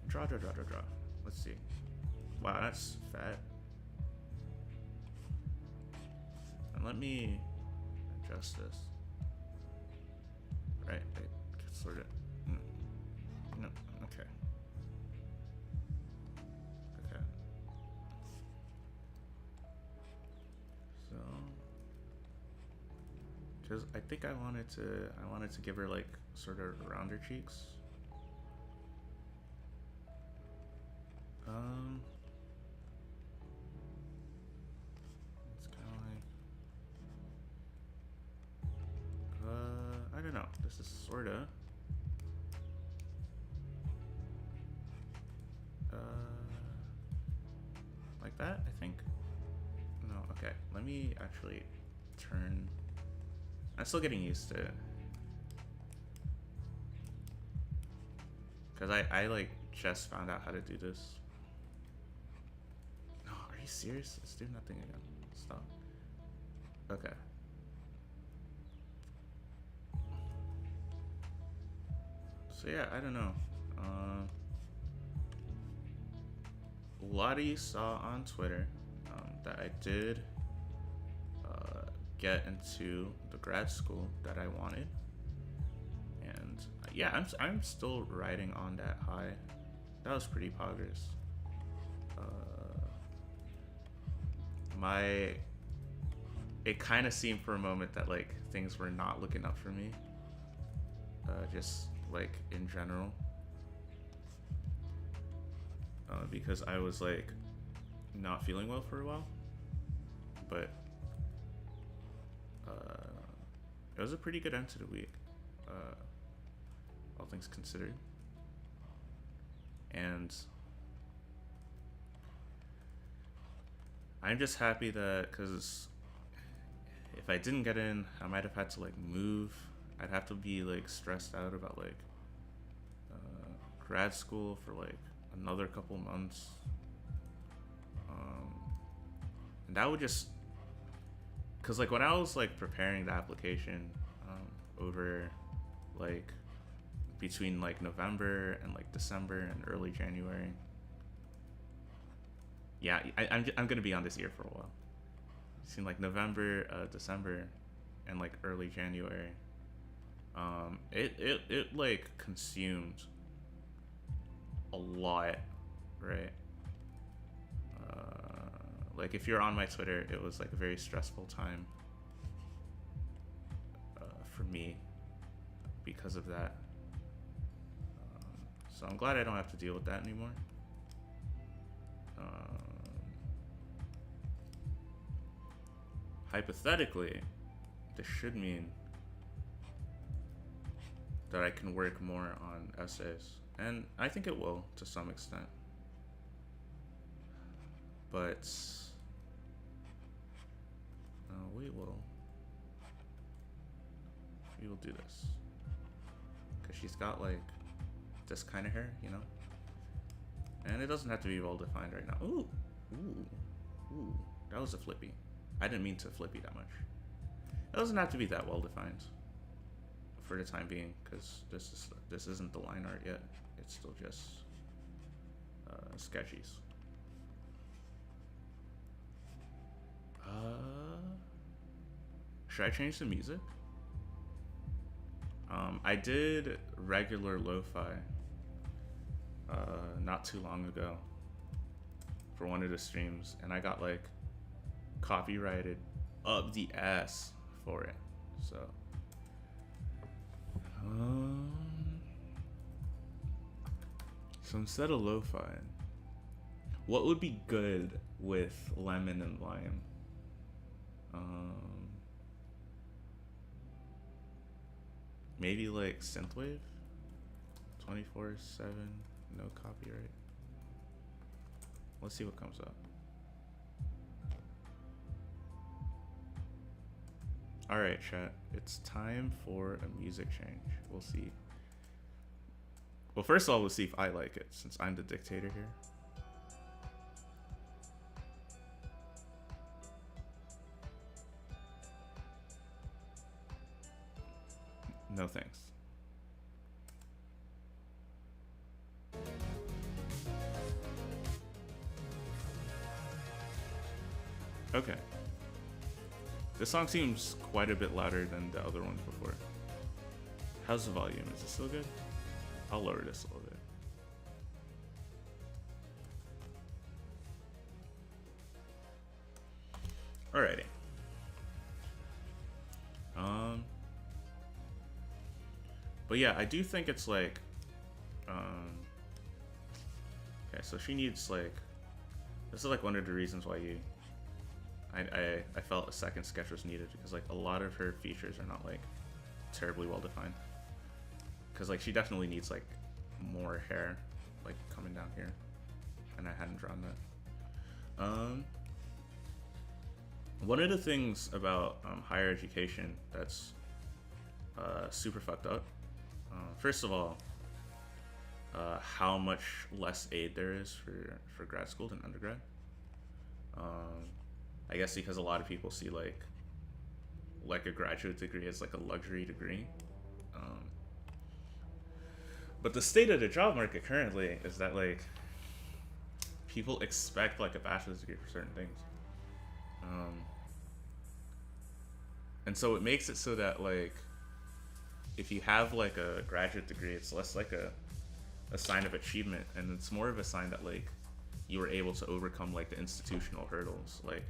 Draw. Let's see. Wow, that's fat. And let me adjust this. Right, sort of. No, okay. Okay. So, because I think I wanted to give her like sort of rounder cheeks. It's kind of like, I don't know. This is sorta. Like that, I think. No, okay. Let me actually turn. I'm still getting used to it. Because I like just found out how to do this. No, are you serious? Let's do nothing again. Stop. Okay. So yeah, I don't know. A lot of you saw on Twitter that I did get into the grad school that I wanted, and yeah, I'm still riding on that high. That was pretty progress. It kind of seemed for a moment that like things were not looking up for me, just like in general. Because I was like not feeling well for a while, but it was a pretty good end to the week, all things considered. And I'm just happy that, because if I didn't get in, I might have had to like move. I'd have to be like stressed out about like grad school for like another couple months, and that would just, because like when I was like preparing the application over like between like November and like December and early January, yeah, I'm gonna be on this year for a while. It seemed like November, December, and like early January, it like consumed a lot, right? Like if you're on my Twitter, it was like a very stressful time for me because of that. So I'm glad I don't have to deal with that anymore. Hypothetically, this should mean that I can work more on essays, and I think it will to some extent. But we will do this, because she's got like this kind of hair, you know, and it doesn't have to be well defined right now. Ooh, that was a flippy. I didn't mean to flippy that much. It doesn't have to be that well defined for the time being, because this isn't the line art yet. It's still just sketchies. Should I change the music? I did regular lo-fi not too long ago for one of the streams, and I got like copyrighted up the ass for it. So so instead of lo-fi, what would be good with lemon and lime? Maybe like synthwave, 24/7, no copyright. Let's see what comes up. All right, chat. It's time for a music change. We'll see. Well, first of all, we'll see if I like it, since I'm the dictator here. No thanks. Okay. This song seems quite a bit louder than the other ones before. How's the volume? Is it still good? I'll lower this a little bit. Alrighty. But yeah, I do think it's like, okay, so she needs like, this is like one of the reasons why I felt a second sketch was needed, because like a lot of her features are not like terribly well defined. Because like she definitely needs like more hair like coming down here, and I hadn't drawn that. One of the things about higher education that's super fucked up, first of all, how much less aid there is for grad school than undergrad. I guess because a lot of people see like a graduate degree as like a luxury degree. But the state of the job market currently is that like people expect like a bachelor's degree for certain things. And so it makes it so that like if you have like a graduate degree, it's less like a sign of achievement, and it's more of a sign that like you were able to overcome like the institutional hurdles. Like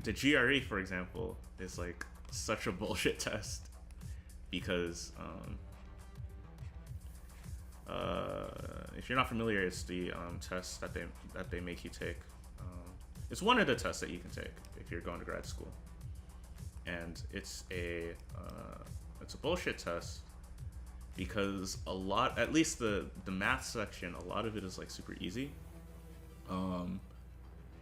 the GRE, for example, is like such a bullshit test because if you're not familiar, it's the test that they make you take. It's one of the tests that you can take if you're going to grad school, and it's a bullshit test because at least the math section, a lot of it is like super easy.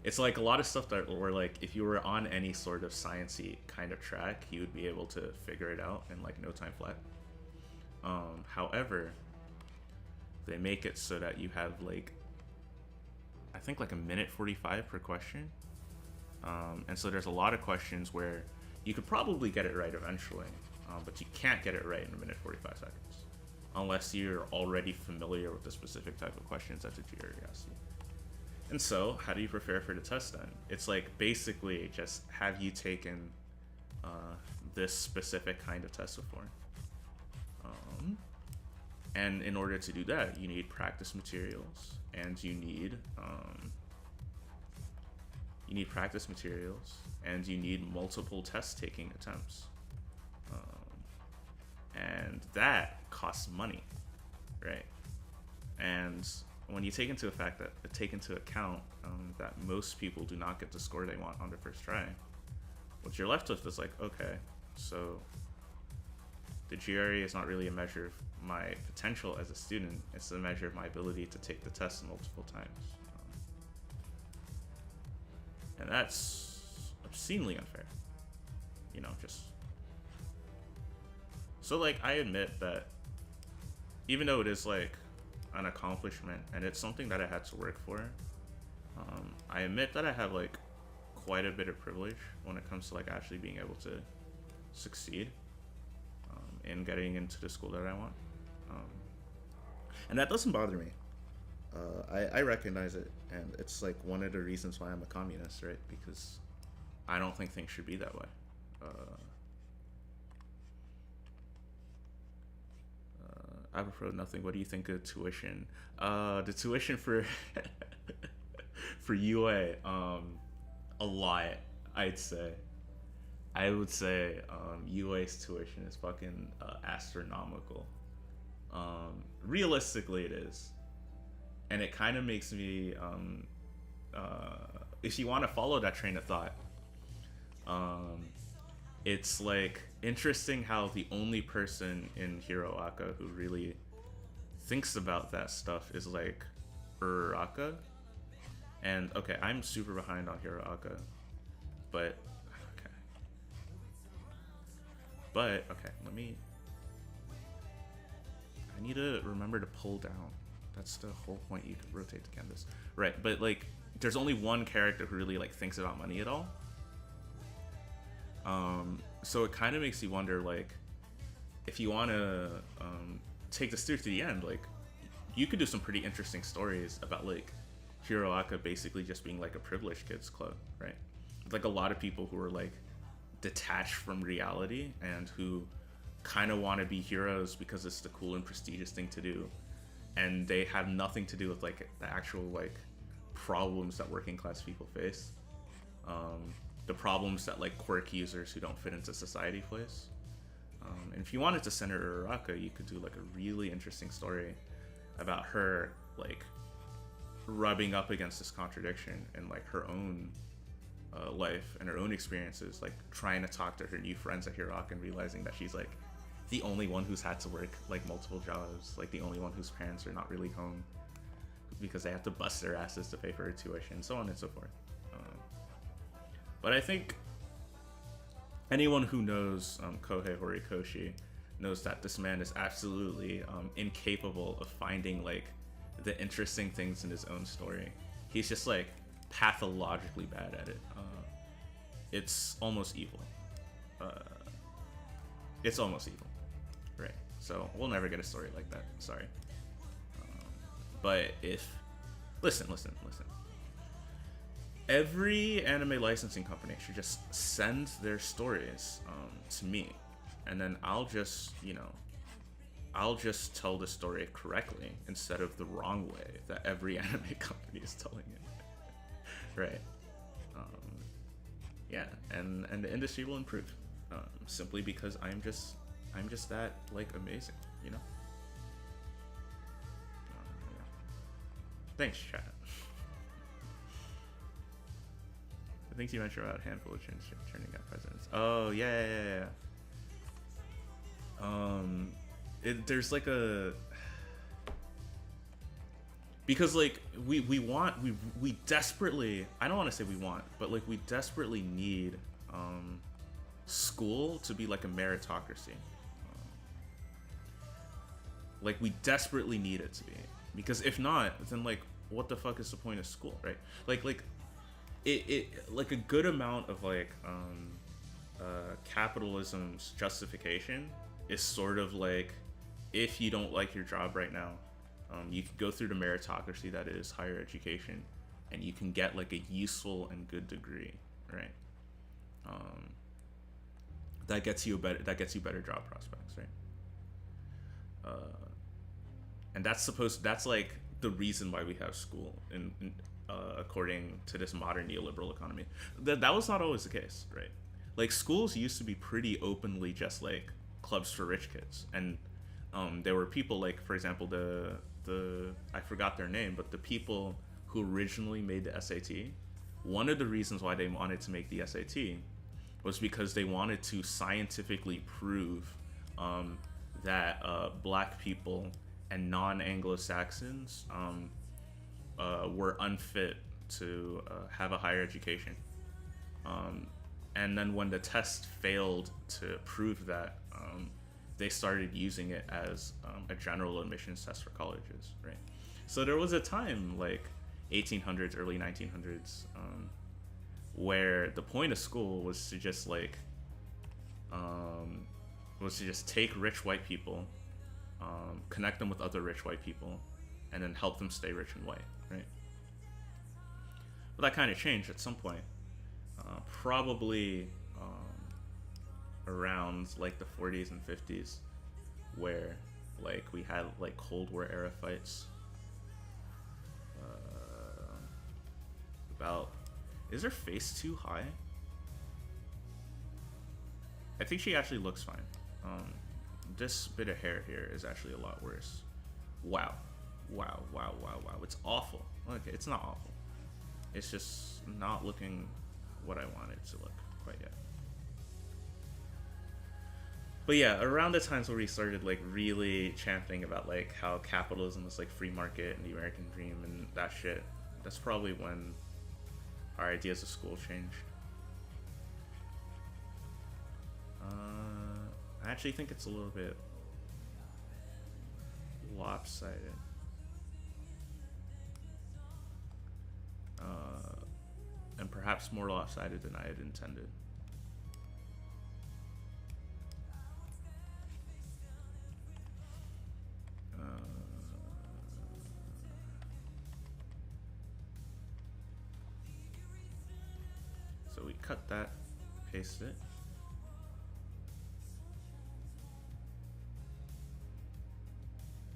It's like a lot of stuff that were like if you were on any sort of sciencey kind of track, you would be able to figure it out in like no time flat. However, they make it so that you have like I think like a minute 45 per question, and so there's a lot of questions where you could probably get it right eventually, but you can't get it right in a minute 45 seconds unless you're already familiar with the specific type of questions that the GRE asks you. And so, how do you prepare for the test then? It's like basically just have you taken this specific kind of test before? And in order to do that, you need practice materials, and you need multiple test-taking attempts, and that costs money, right? And when you take into account that most people do not get the score they want on their first try, what you're left with is like, okay, so the GRE is not really a measure of my potential as a student, it's a measure of my ability to take the test multiple times. And that's obscenely unfair. You know, just... So, like, I admit that even though it is, like, an accomplishment, and it's something that I had to work for, I admit that I have, like, quite a bit of privilege when it comes to, like, actually being able to succeed in getting into the school that I want. And that doesn't bother me. I recognize it, and it's like one of the reasons why I'm a communist, right? Because I don't think things should be that way. Apropos nothing, what do you think of tuition? The tuition for for UA, a lot, I'd say. I would say UA's tuition is fucking astronomical. Realistically, it is, and it kind of makes me, if you want to follow that train of thought, it's like interesting how the only person in Hiroaka who really thinks about that stuff is like Uraraka. And okay, I'm super behind on Hiroaka, but okay, I need to remember to pull down. That's the whole point. You can rotate the canvas, right? But like, there's only one character who really like thinks about money at all. So it kind of makes you wonder, like, if you want to take this through to the end, like, you could do some pretty interesting stories about like Hiroaka basically just being like a privileged kids club, right? Like a lot of people who are like detached from reality and who kind of want to be heroes because it's the cool and prestigious thing to do, and they have nothing to do with like the actual like problems that working class people face, the problems that like quirk users who don't fit into society face. And if you wanted to center Uraraka, you could do like a really interesting story about her like rubbing up against this contradiction in like her own life and her own experiences, like trying to talk to her new friends at Hiroaka and realizing that she's like the only one who's had to work like multiple jobs, like the only one whose parents are not really home because they have to bust their asses to pay for her tuition, so on and so forth. But I think anyone who knows Kohei Horikoshi knows that this man is absolutely incapable of finding like the interesting things in his own story. He's just like pathologically bad at it. It's almost evil. It's almost evil, right? So we'll never get a story like that. Sorry. But if listen. Every anime licensing company should just send their stories to me, and then I'll just tell the story correctly instead of the wrong way that every anime company is telling it. Right. Yeah, and the industry will improve simply because I'm just that like amazing, you know. Yeah. Thanks, chat. The things you mentioned about a handful of turning out presidents. Oh yeah. There's like a, because like we desperately, I don't want to say we want, but like we desperately need school to be like a meritocracy. Like we desperately need it to be, because if not, then like what the fuck is the point of school, right? Like it like a good amount of like capitalism's justification is sort of like, if you don't like your job right now, you can go through the meritocracy that is higher education, and you can get like a useful and good degree, right? That gets you better job prospects, right? And that's like the reason why we have school in according to this modern neoliberal economy. That was not always the case, right? Like schools used to be pretty openly just like clubs for rich kids, and there were people like, for example, the I forgot their name, but the people who originally made the SAT, one of the reasons why they wanted to make the SAT was because they wanted to scientifically prove that black people and non-Anglo-Saxons were unfit to have a higher education. And then when the test failed to prove that, they started using it as a general admissions test for colleges, right? So there was a time, like 1800s, early 1900s, where the point of school was to just like, take rich white people, connect them with other rich white people, and then help them stay rich and white, right? But that kind of changed at some point, probably around like the 40s and 50s, where like we had like Cold War era fights. About, is her face too high? I think she actually looks fine. This bit of hair here is actually a lot worse. Wow. Wow, wow, wow, wow. It's awful. Okay, it's not awful. It's just not looking what I want it to look quite yet. But yeah, around the times where we started like really championing about like how capitalism was like free market and the American dream and that shit, that's probably when our ideas of school changed. I actually think it's a little bit lopsided. And perhaps more lopsided than I had intended. So we cut that, paste it.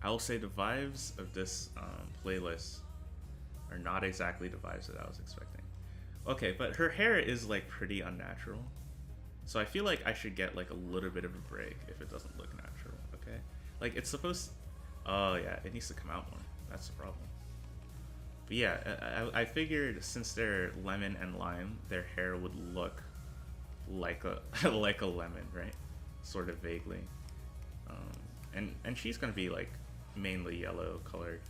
I will say the vibes of this playlist are not exactly the vibes that I was expecting. Okay, but her hair is like pretty unnatural. So I feel like I should get like a little bit of a break if it doesn't look natural, okay? Like it's supposed, oh yeah, it needs to come out more. That's the problem. But yeah, I figured since they're lemon and lime, their hair would look like a like a lemon, right? Sort of vaguely. And she's gonna be like mainly yellow colored.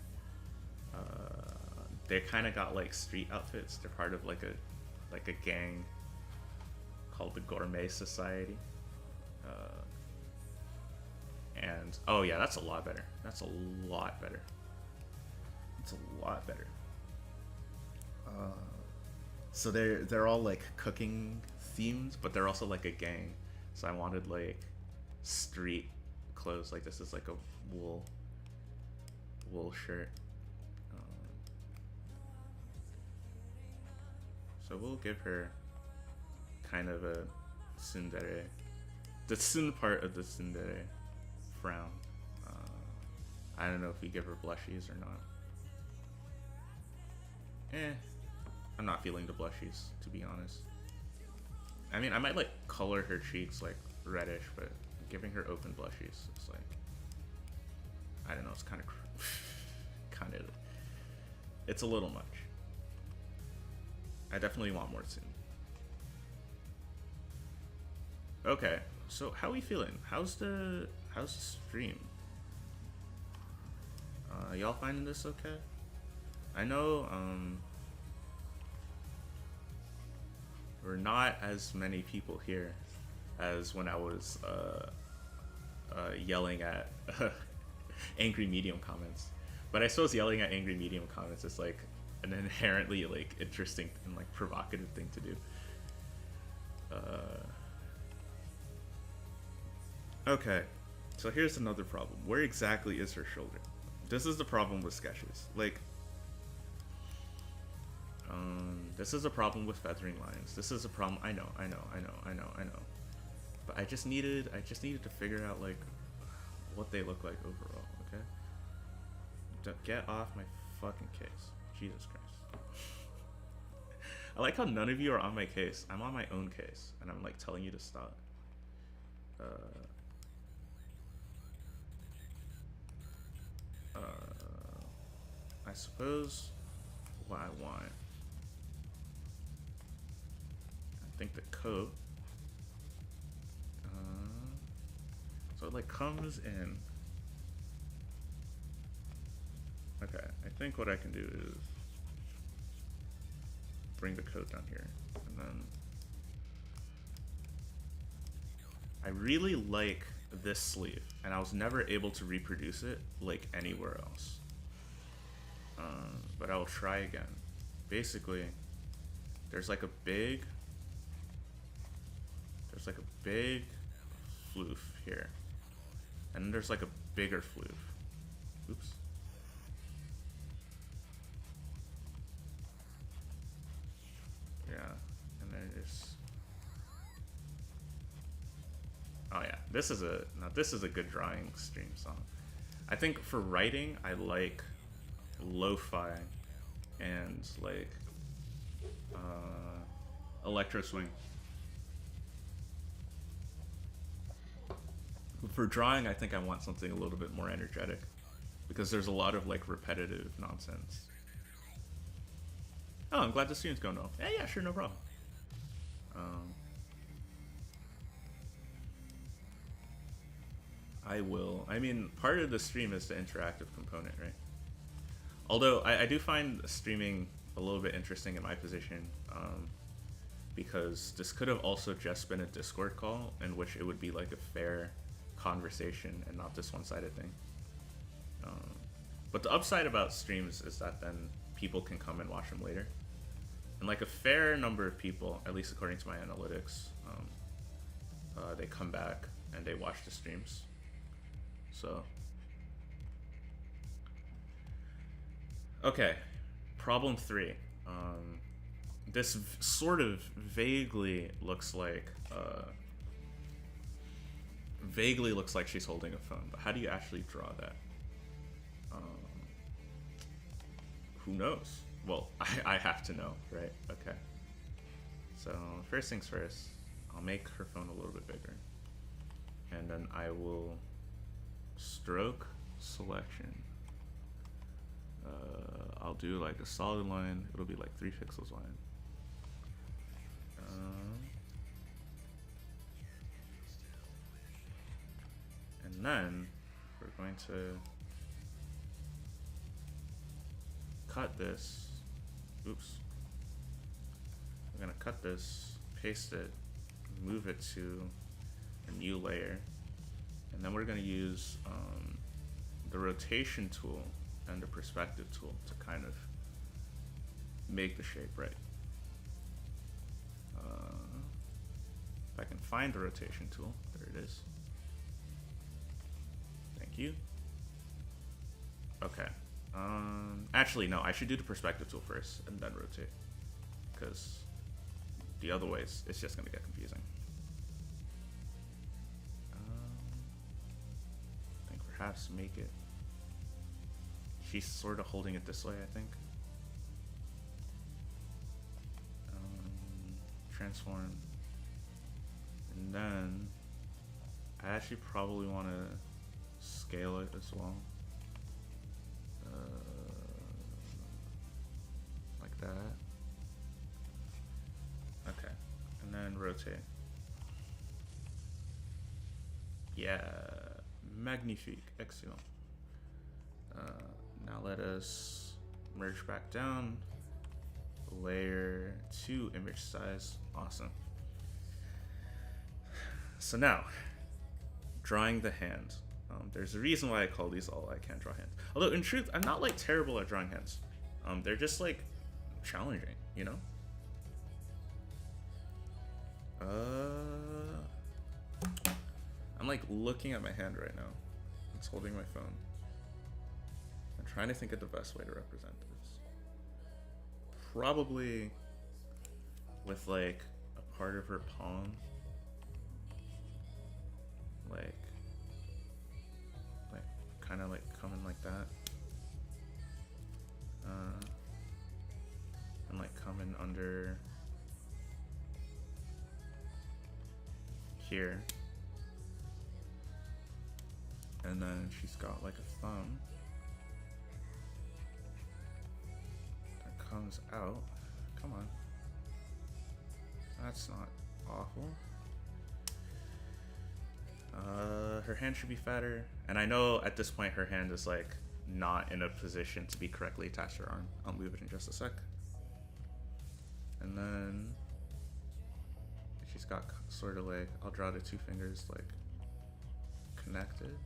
They kind of got like street outfits. They're part of like a gang called the Gourmet Society. And oh yeah, that's a lot better. That's a lot better. It's a lot better. So they're all like cooking themed, but they're also like a gang. So I wanted like street clothes. Like this is like a wool shirt. So we'll give her kind of a tsundere, the tsun part of the tsundere frown. I don't know if we give her blushies or not. I'm not feeling the blushies, to be honest. I mean, I might like color her cheeks like reddish, but giving her open blushies, it's like, I don't know, it's kind of, it's a little much. I definitely want more soon. Okay, so how are we feeling? How's the stream? Y'all finding this okay? I know, we're not as many people here as when I was yelling at angry medium comments. But I suppose yelling at angry medium comments is like an inherently like interesting and like provocative thing to do. Okay, so here's another problem. Where exactly is her shoulder? This is the problem with sketches. Like, this is a problem with feathering lines. This is a problem. I know. But I just needed to figure out like what they look like overall. Okay. Get off my fucking case. Jesus Christ. I like how none of you are on my case. I'm on my own case, and I'm like telling you to stop. I suppose what I want. I think the coat. So it like comes in. Okay, I think what I can do is bring the coat down here, and then I really like this sleeve, and I was never able to reproduce it like anywhere else. But I will try again. Basically, there's like a big floof here, and then there's like a bigger floof. Oops. Oh yeah, this is a good drawing stream song. I think for writing, I like lo-fi and like electro swing. For drawing, I think I want something a little bit more energetic because there's a lot of like repetitive nonsense. Oh, I'm glad the stream's going well. Yeah, sure, no problem. I will. I mean, part of the stream is the interactive component, right? Although I do find streaming a little bit interesting in my position, because this could have also just been a Discord call in which it would be like a fair conversation and not this one-sided thing. But the upside about streams is that then people can come and watch them later. And like a fair number of people, at least according to my analytics, they come back and they watch the streams. So, okay, problem 3. This sort of vaguely looks like she's holding a phone, but how do you actually draw that? Who knows? Well, I have to know, right? Okay. So first things first, I'll make her phone a little bit bigger, and then I will stroke selection. I'll do like a solid line. It'll be like 3 pixels wide. And then we're going to cut this. Oops. We're gonna cut this, paste it, move it to a new layer, and then we're gonna use the rotation tool and the perspective tool to kind of make the shape right. If I can find the rotation tool, there it is. Thank you. Okay. Actually, no, I should do the perspective tool first and then rotate, because the other ways it's just gonna get confusing. I think perhaps make it. She's sort of holding it this way, I think. Transform, and then I actually probably want to scale it as well. Like that. Okay, and then rotate. Yeah, magnifique, excellent. Now let us merge back down. Layer 2 image size, awesome. So now, drawing the hand. There's a reason why I call these all I can't draw hands. Although in truth, I'm not like terrible at drawing hands. They're just like challenging, you know? I'm like looking at my hand right now. It's holding my phone. I'm trying to think of the best way to represent this. Probably with like a part of her palm, like kind of like coming like that, and like coming under here, and then she's got like a thumb that comes out. Come on, that's not awful. Her hand should be fatter, and I know at this point her hand is like not in a position to be correctly attached to her arm. I'll move it in just a sec. And then she's got sort of like, I'll draw the 2 fingers like connected,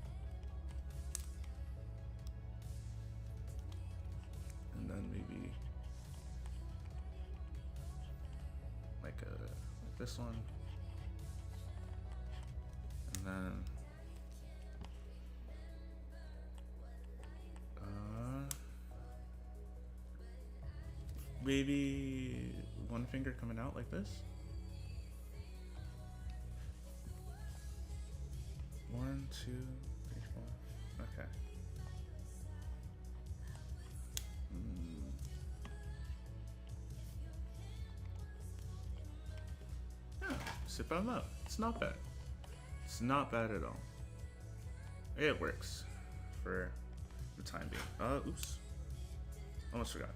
and then maybe like this one. And then maybe 1 finger coming out like this. 2, 3, 4. Okay. Yeah, sip them out. It's not bad. It's not bad at all. It works for the time being. Oops. Almost forgot.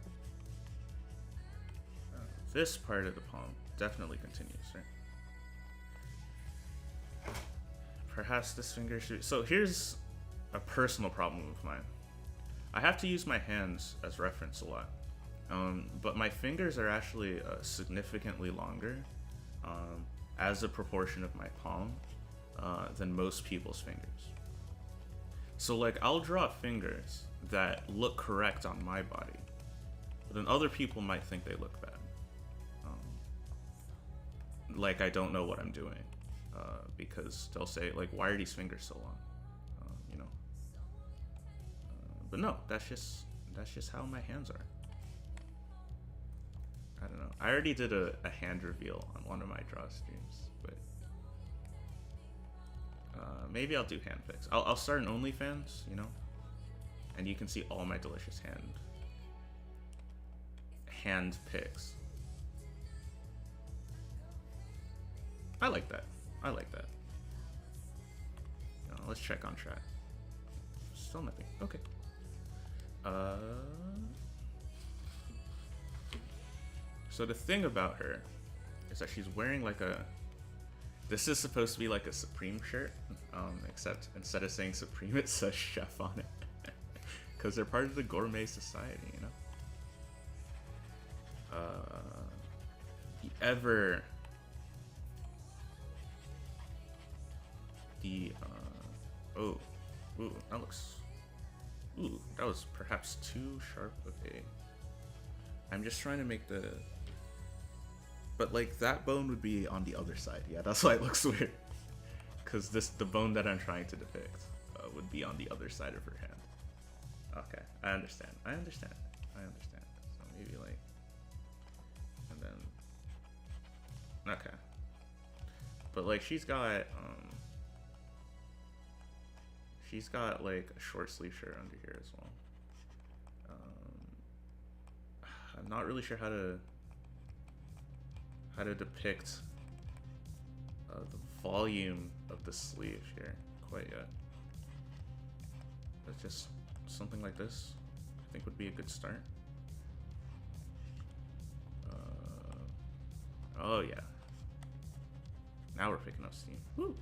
This part of the palm definitely continues, right? Perhaps this finger should... So here's a personal problem of mine. I have to use my hands as reference a lot. But my fingers are actually significantly longer as a proportion of my palm than most people's fingers. So like, I'll draw fingers that look correct on my body, but then other people might think they look bad. Like I don't know what I'm doing, because they'll say like, why are these fingers so long? You know. But no, that's just how my hands are. I don't know. I already did a hand reveal on one of my draw streams, but maybe I'll do hand pics. I'll start an OnlyFans, you know, and you can see all my delicious hand pics. I like that. I like that. Let's check on chat. Still nothing. Okay. So the thing about her is that she's wearing like a... This is supposed to be like a Supreme shirt, except instead of saying Supreme, it says Chef on it. Because they're part of the gourmet society, you know? That looks... Ooh, that was perhaps too sharp of a... I'm just trying to make the... But like, that bone would be on the other side. Yeah, that's why it looks weird. Because the bone that I'm trying to depict would be on the other side of her hand. Okay, I understand. So maybe like... And then... Okay. But like, she's got like a short sleeve shirt under here as well. I'm not really sure how to depict the volume of the sleeve here quite yet. But just something like this, I think would be a good start. Oh yeah. Now we're picking up steam. Woo!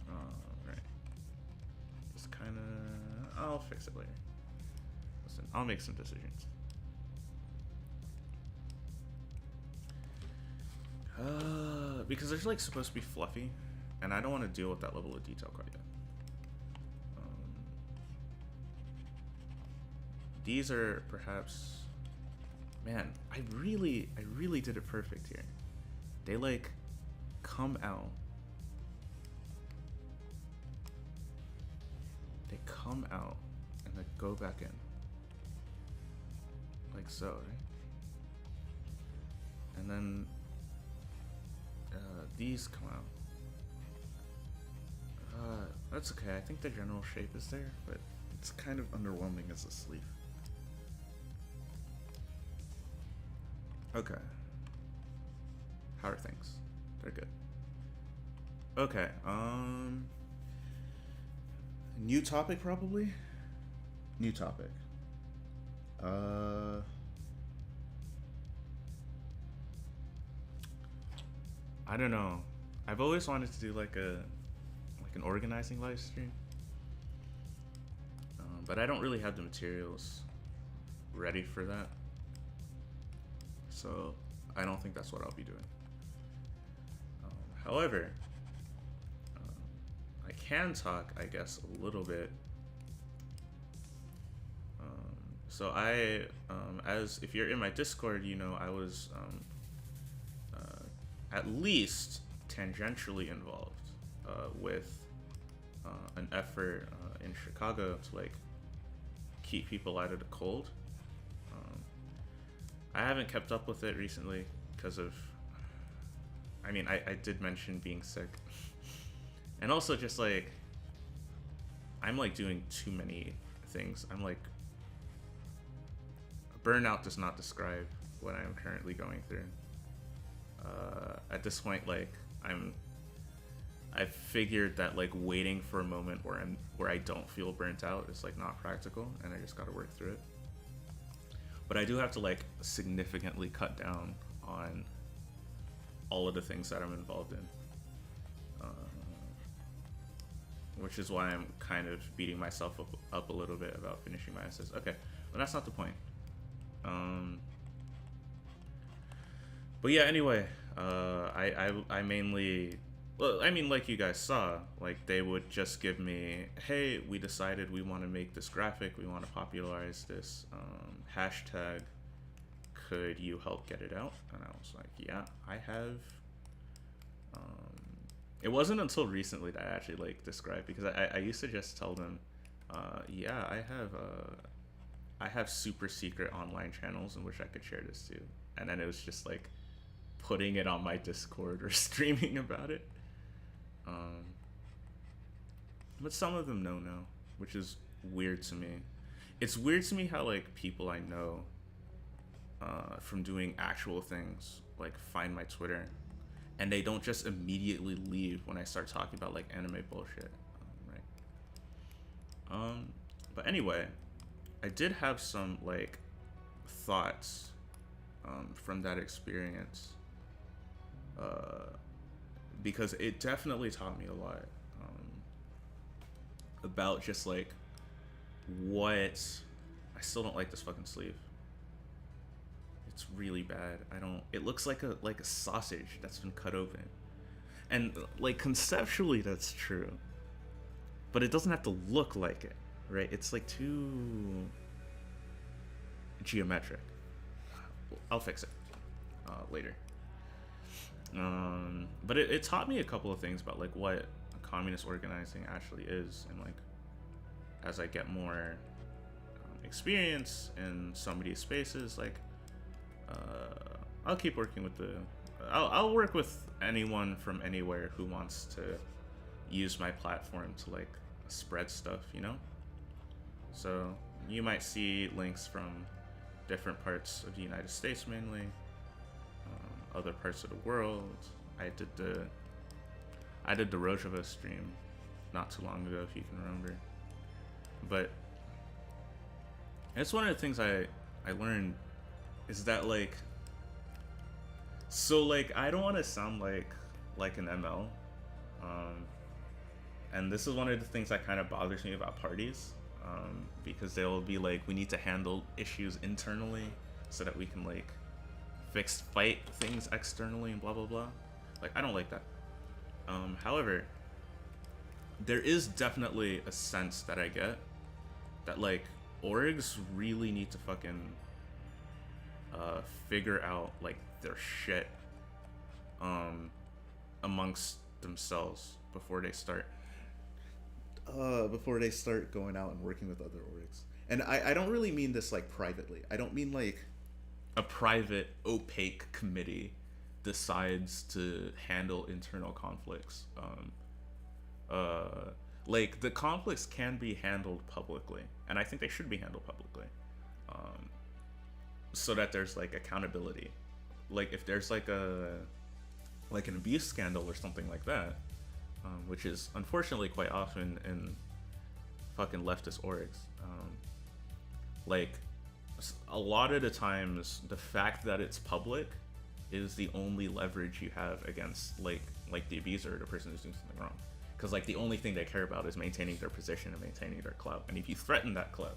Alright. Just kinda... I'll fix it later. Listen, I'll make some decisions. Because they're like supposed to be fluffy, and I don't want to deal with that level of detail quite yet. These are perhaps... Man, I really did it perfect here. They like come out. They come out and then go back in. Like so, right? And then these come out. That's okay. I think the general shape is there, but it's kind of underwhelming as a sleeve. Okay. How are things? They're good. Okay, new topic probably? New topic. I don't know. I've always wanted to do like an organizing live stream. But I don't really have the materials ready for that. So I don't think that's what I'll be doing. However, I can talk, I guess, a little bit. So I, as if you're in my Discord, you know I was at least tangentially involved with an effort in Chicago to like keep people out of the cold. I haven't kept up with it recently because of, I mean, I did mention being sick. And also just like, I'm like doing too many things. I'm like, burnout does not describe what I'm currently going through. At this point, like, I've figured that like waiting for a moment where I don't feel burnt out is like not practical, and I just got to work through it. But I do have to like significantly cut down on all of the things that I'm involved in, which is why I'm kind of beating myself up a little bit about finishing my essays. Okay, but that's not the point. But yeah, anyway, I mainly, well, I mean, like you guys saw, like they would just give me, hey, we decided we want to make this graphic, we want to popularize this hashtag. Could you help get it out? And I was like, yeah, I have. It wasn't until recently that I actually like described, because I used to just tell them, yeah, I have super secret online channels in which I could share this to, and then it was just like putting it on my Discord or streaming about it. But some of them know now, which is weird to me. It's weird to me how like people I know from doing actual things like find my Twitter, and they don't just immediately leave when I start talking about like anime bullshit, right? But anyway, I did have some like thoughts from that experience, because it definitely taught me a lot about just like what I still don't like this fucking sleeve. It's really bad. It looks like a sausage that's been cut open. And like conceptually that's true. But it doesn't have to look like it, right? It's like too geometric. I'll fix it later. But it taught me a couple of things about like what communist organizing actually is, and like as I get more experience in some of these spaces, like I'll keep working with I'll work with anyone from anywhere who wants to use my platform to like spread stuff, you know? So you might see links from different parts of the United States mainly, other parts of the world. I did the Rojava stream not too long ago, if you can remember. But it's one of the things I learned is that like, so like I don't want to sound like an ML, and this is one of the things that kind of bothers me about parties, because they'll be like, we need to handle issues internally so that we can like fight things externally and blah blah blah. Like I don't like that. However, there is definitely a sense that I get that like orgs really need to fucking figure out like their shit amongst themselves before they start going out and working with other orgs. And I don't really mean this like privately. I don't mean like a private opaque committee decides to handle internal conflicts. Like the conflicts can be handled publicly, and I think they should be handled publicly, so that there's like accountability. Like if there's like an abuse scandal or something like that, which is unfortunately quite often in fucking leftist orgs, like a lot of the times the fact that it's public is the only leverage you have against like the abuser or the person who's doing something wrong. Because like the only thing they care about is maintaining their position and maintaining their clout. And if you threaten that clout,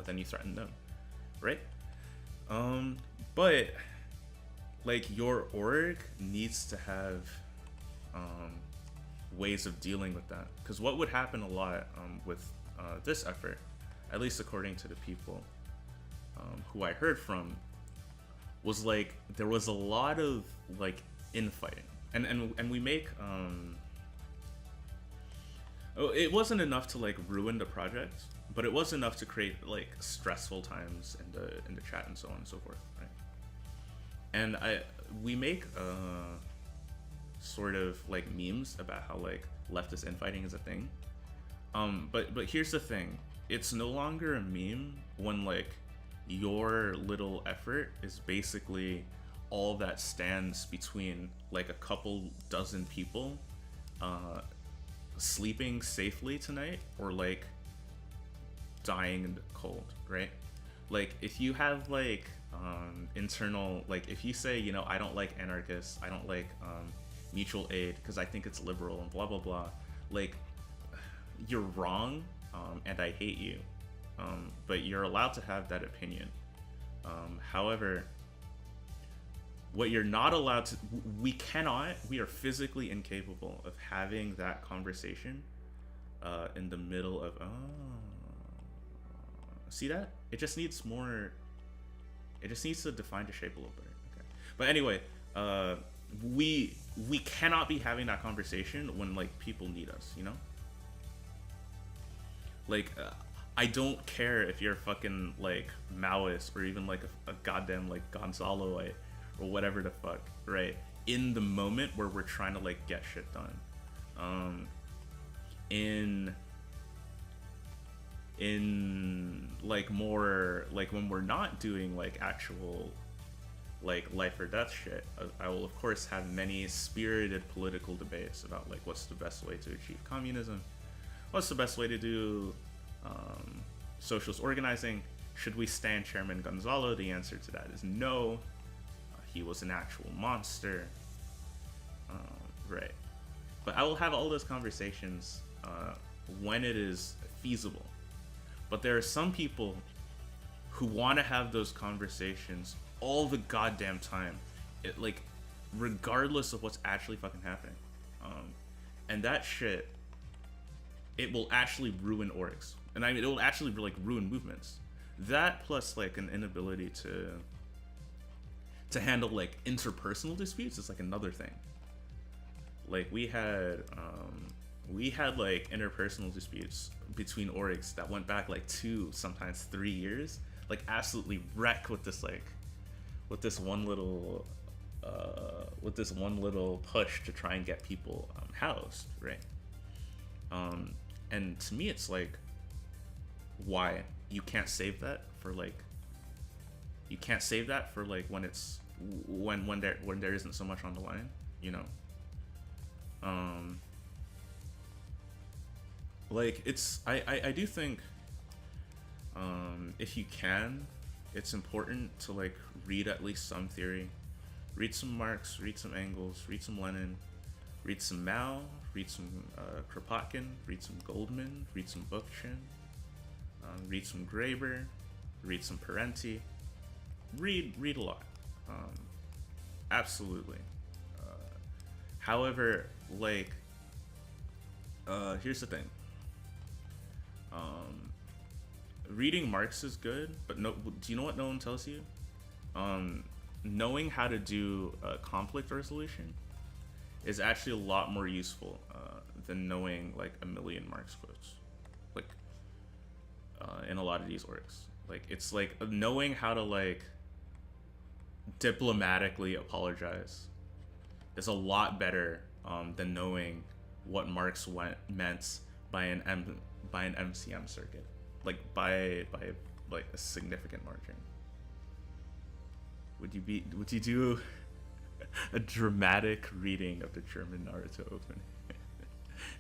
then you threaten them, right? But like your org needs to have ways of dealing with that. Because what would happen a lot with this effort, at least according to the people who I heard from, was like there was a lot of like infighting, and we make it wasn't enough to like ruin the project, but it was enough to create like stressful times in the chat and so on and so forth, right? And we make sort of like memes about how like leftist infighting is a thing. But here's the thing: it's no longer a meme when like your little effort is basically all that stands between like a couple dozen people sleeping safely tonight or like dying in the cold, right? Like if you have like internal, like if you say, you know, I don't like anarchists, I don't like mutual aid because I think it's liberal and blah blah blah, like you're wrong, and I hate you, but you're allowed to have that opinion. However, what you're not allowed to, we are physically incapable of having that conversation in the middle of, see that? It just needs more, it just needs to define the shape a little better. Okay. But anyway, we cannot be having that conversation when like people need us, you know? Like, I don't care if you're fucking like Maoist or even like a goddamn like Gonzaloite or whatever the fuck, right? In the moment where we're trying to like get shit done. In like more like when we're not doing like actual like life or death shit, I will of course have many spirited political debates about like what's the best way to achieve communism, what's the best way to do socialist organizing. Should we stand Chairman Gonzalo? The answer to that is no. He was an actual monster, right? But I will have all those conversations when it is feasible. But there are some people who want to have those conversations all the goddamn time, like regardless of what's actually fucking happening, and that shit, it will actually ruin orgs, and I mean it will actually like ruin movements. That plus like an inability to handle like interpersonal disputes is like another thing. Like we had like interpersonal disputes between orgs that went back like 2, sometimes 3 years, like absolutely wreck with this one little push to try and get people housed, right? And to me it's like, why you can't save that for like when it's when there isn't so much on the line, you know? Like it's I do think if you can, it's important to like read at least some theory, read some Marx, read some Engels, read some Lenin, read some Mao, read some Kropotkin, read some Goldman, read some Bookchin, read some Graeber, read some Parenti, read a lot, absolutely. However, like here's the thing. Reading Marx is good, but no, do you know what no one tells you? Knowing how to do conflict resolution is actually a lot more useful than knowing like a million Marx quotes. Like in a lot of these orgs, like it's like knowing how to like diplomatically apologize is a lot better than knowing what Marx meant by an MCM circuit, like by like a significant margin. Would you do a dramatic reading of the German Naruto opening?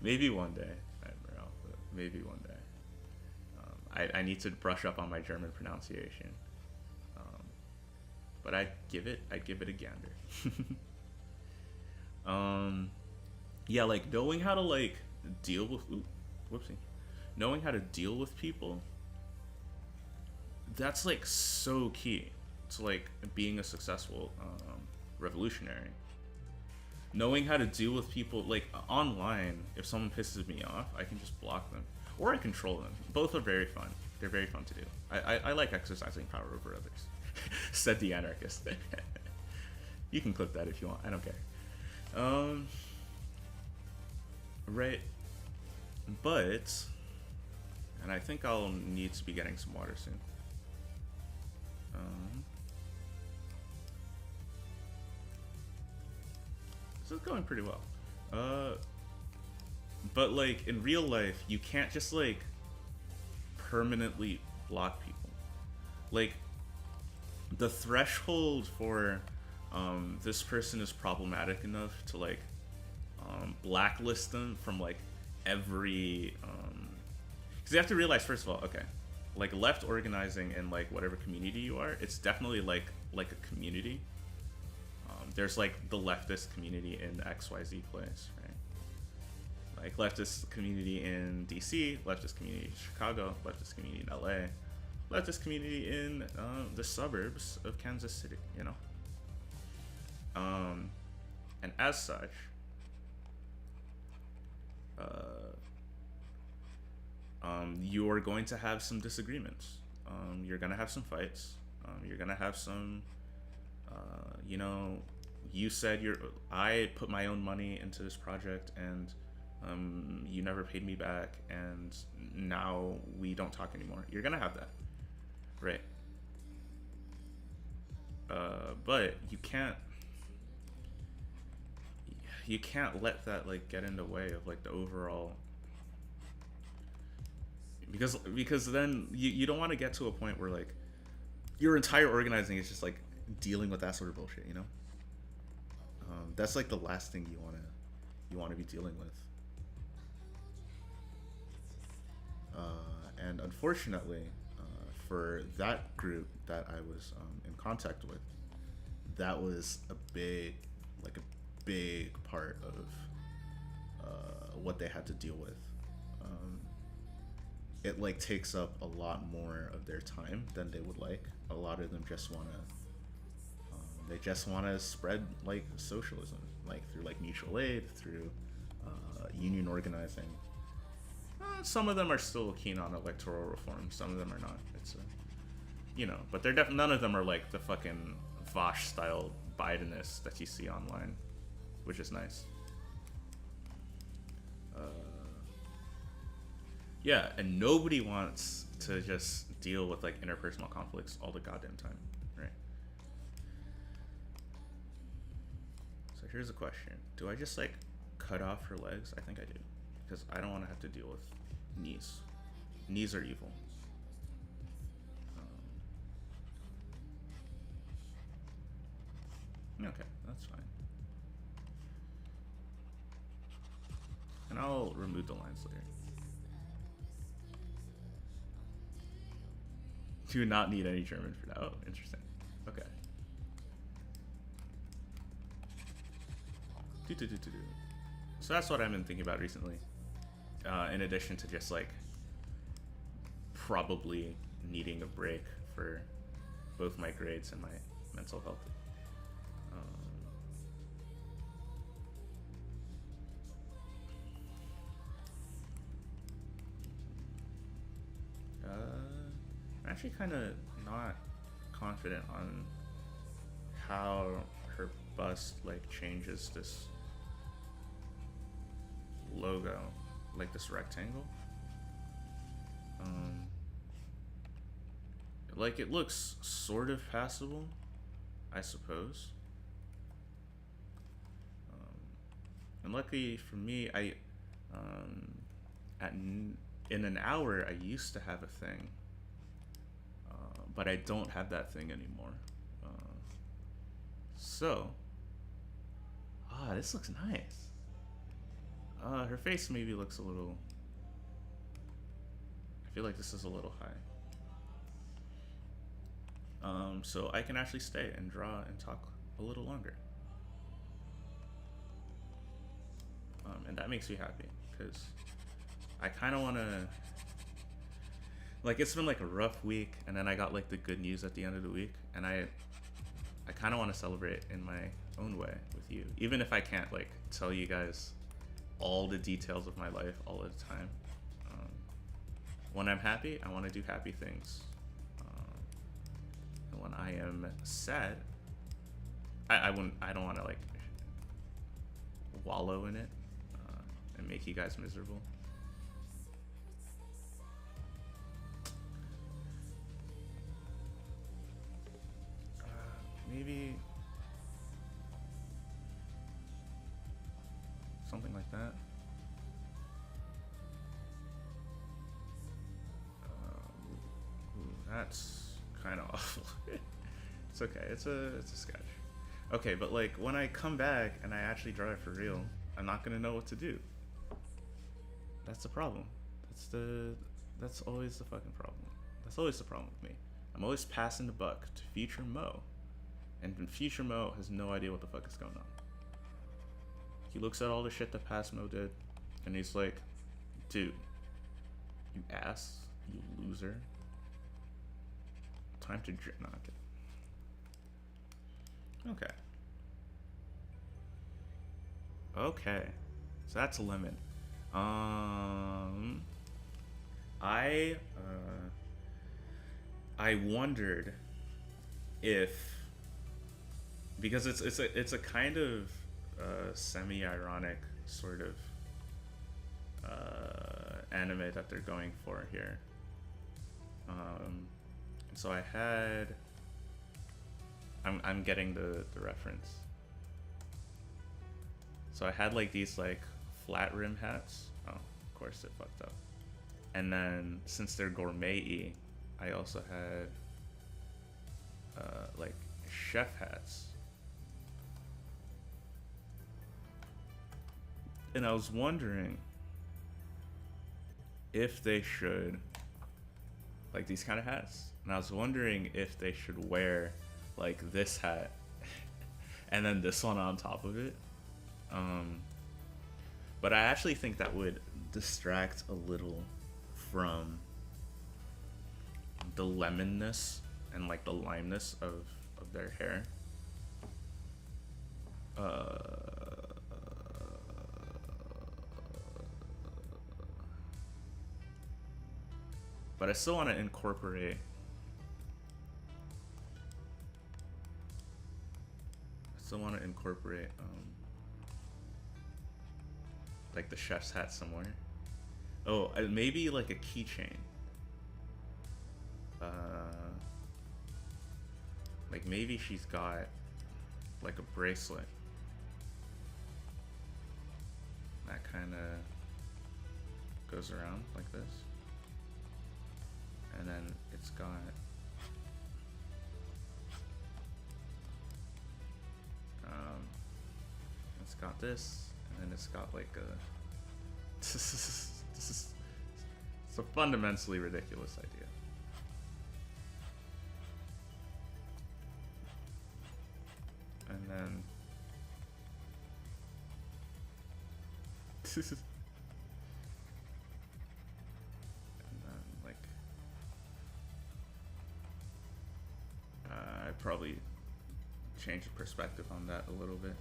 Maybe one day, Admiral, but maybe one day. I need to brush up on my German pronunciation, but I'd give it a gander. Yeah, like knowing how to like deal with knowing how to deal with people, that's like so key to like being a successful revolutionary. Knowing how to deal with people like online, if someone pisses me off, I can just block them or I control them. Both are very fun. They're very fun to do. I like exercising power over others. Said the anarchist. You can clip that if you want. I don't care. Right. But And I think I'll need to be getting some water soon. This is going pretty well. But like in real life, you can't just like permanently block people. Like the threshold for this person is problematic enough to like blacklist them from like every because you have to realize, first of all, okay, like left organizing in like whatever community you are, it's definitely like a community. There's like the leftist community in XYZ place, right? Like leftist community in DC, leftist community in Chicago, leftist community in LA, leftist community in the suburbs of Kansas City, you know? And as such, you are going to have some disagreements. You're going to have some fights. You're going to have some, you know, you said I put my own money into this project and you never paid me back and now we don't talk anymore. You're going to have that, right? But you can't let that like get in the way of like the overall, because then you don't want to get to a point where like your entire organizing is just like dealing with that sort of bullshit, you know? That's like the last thing you want to be dealing with. And unfortunately, for that group that I was in contact with, that was a big part of what they had to deal with. It like takes up a lot more of their time than they would like. A lot of them just want to spread like socialism, like through like mutual aid, through union organizing. Some of them are still keen on electoral reform. Some of them are not. It's you know, but they're none of them are like the fucking Vosh style Bidenists that you see online, which is nice. Yeah, and nobody wants to just deal with like interpersonal conflicts all the goddamn time, right? So here's a question: do I just like cut off her legs? I think I do, because I don't want to have to deal with knees. Knees are evil. Okay, that's fine. And I'll remove the lines later. Do not need any German for that. Oh, interesting. Okay. So that's what I've been thinking about recently. In addition to just like probably needing a break for both my grades and my mental health. I'm actually kind of not confident on how her bust like changes this logo, like this rectangle. Like it looks sort of passable, I suppose. And luckily for me, in an hour I used to have a thing, but I don't have that thing anymore. This looks nice. Her face maybe looks a little, I feel like this is a little high. So I can actually stay and draw and talk a little longer. And that makes me happy, because I kind of want to, like, it's been like a rough week, and then I got like the good news at the end of the week, and I kind of want to celebrate in my own way with you, even if I can't like tell you guys all the details of my life all the time. When I'm happy, I want to do happy things. And when I am sad, I don't want to like wallow in it and make you guys miserable. maybe something like that. Ooh, that's kind of awful. It's okay. It's a sketch. Okay, but like when I come back and I actually draw it for real, I'm not gonna know what to do. That's the problem. That's always the fucking problem. That's always the problem with me. I'm always passing the buck to future Mo, and then future Mo has no idea what the fuck is going on. He looks at all the shit that past Mo did, and he's like, dude, you ass, you loser. Time to knock it. Okay. Okay. So that's a lemon. I wondered if, because it's a kind of semi-ironic sort of anime that they're going for here. And so I had, I'm getting the reference. So I had like these like flat rim hats. Oh, of course it fucked up. And then since they're gourmet-y, I also had like chef hats. And I was wondering if they should, like these kind of hats, and I was wondering if they should wear like this hat and then this one on top of it. But I actually think that would distract a little from the lemonness and like the limeness of their hair. But I still want to incorporate like the chef's hat somewhere. Oh, maybe like a keychain. Like maybe she's got like a bracelet that kind of goes around like this, and then it's got this, and then it's got like a this is it's a fundamentally ridiculous idea. And then like I probably change the perspective on that a little bit.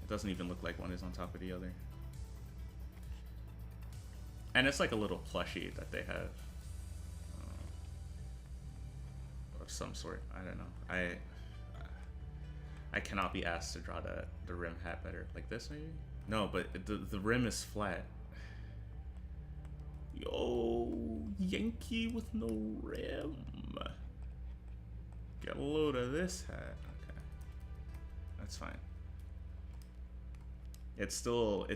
It doesn't even look like one is on top of the other. And it's like a little plushie that they have of some sort. I don't know. I cannot be asked to draw the rim hat better. Like this maybe? No, but the rim is flat. Yo, Yankee with no rim. Get a load of this hat. Okay. That's fine. It's still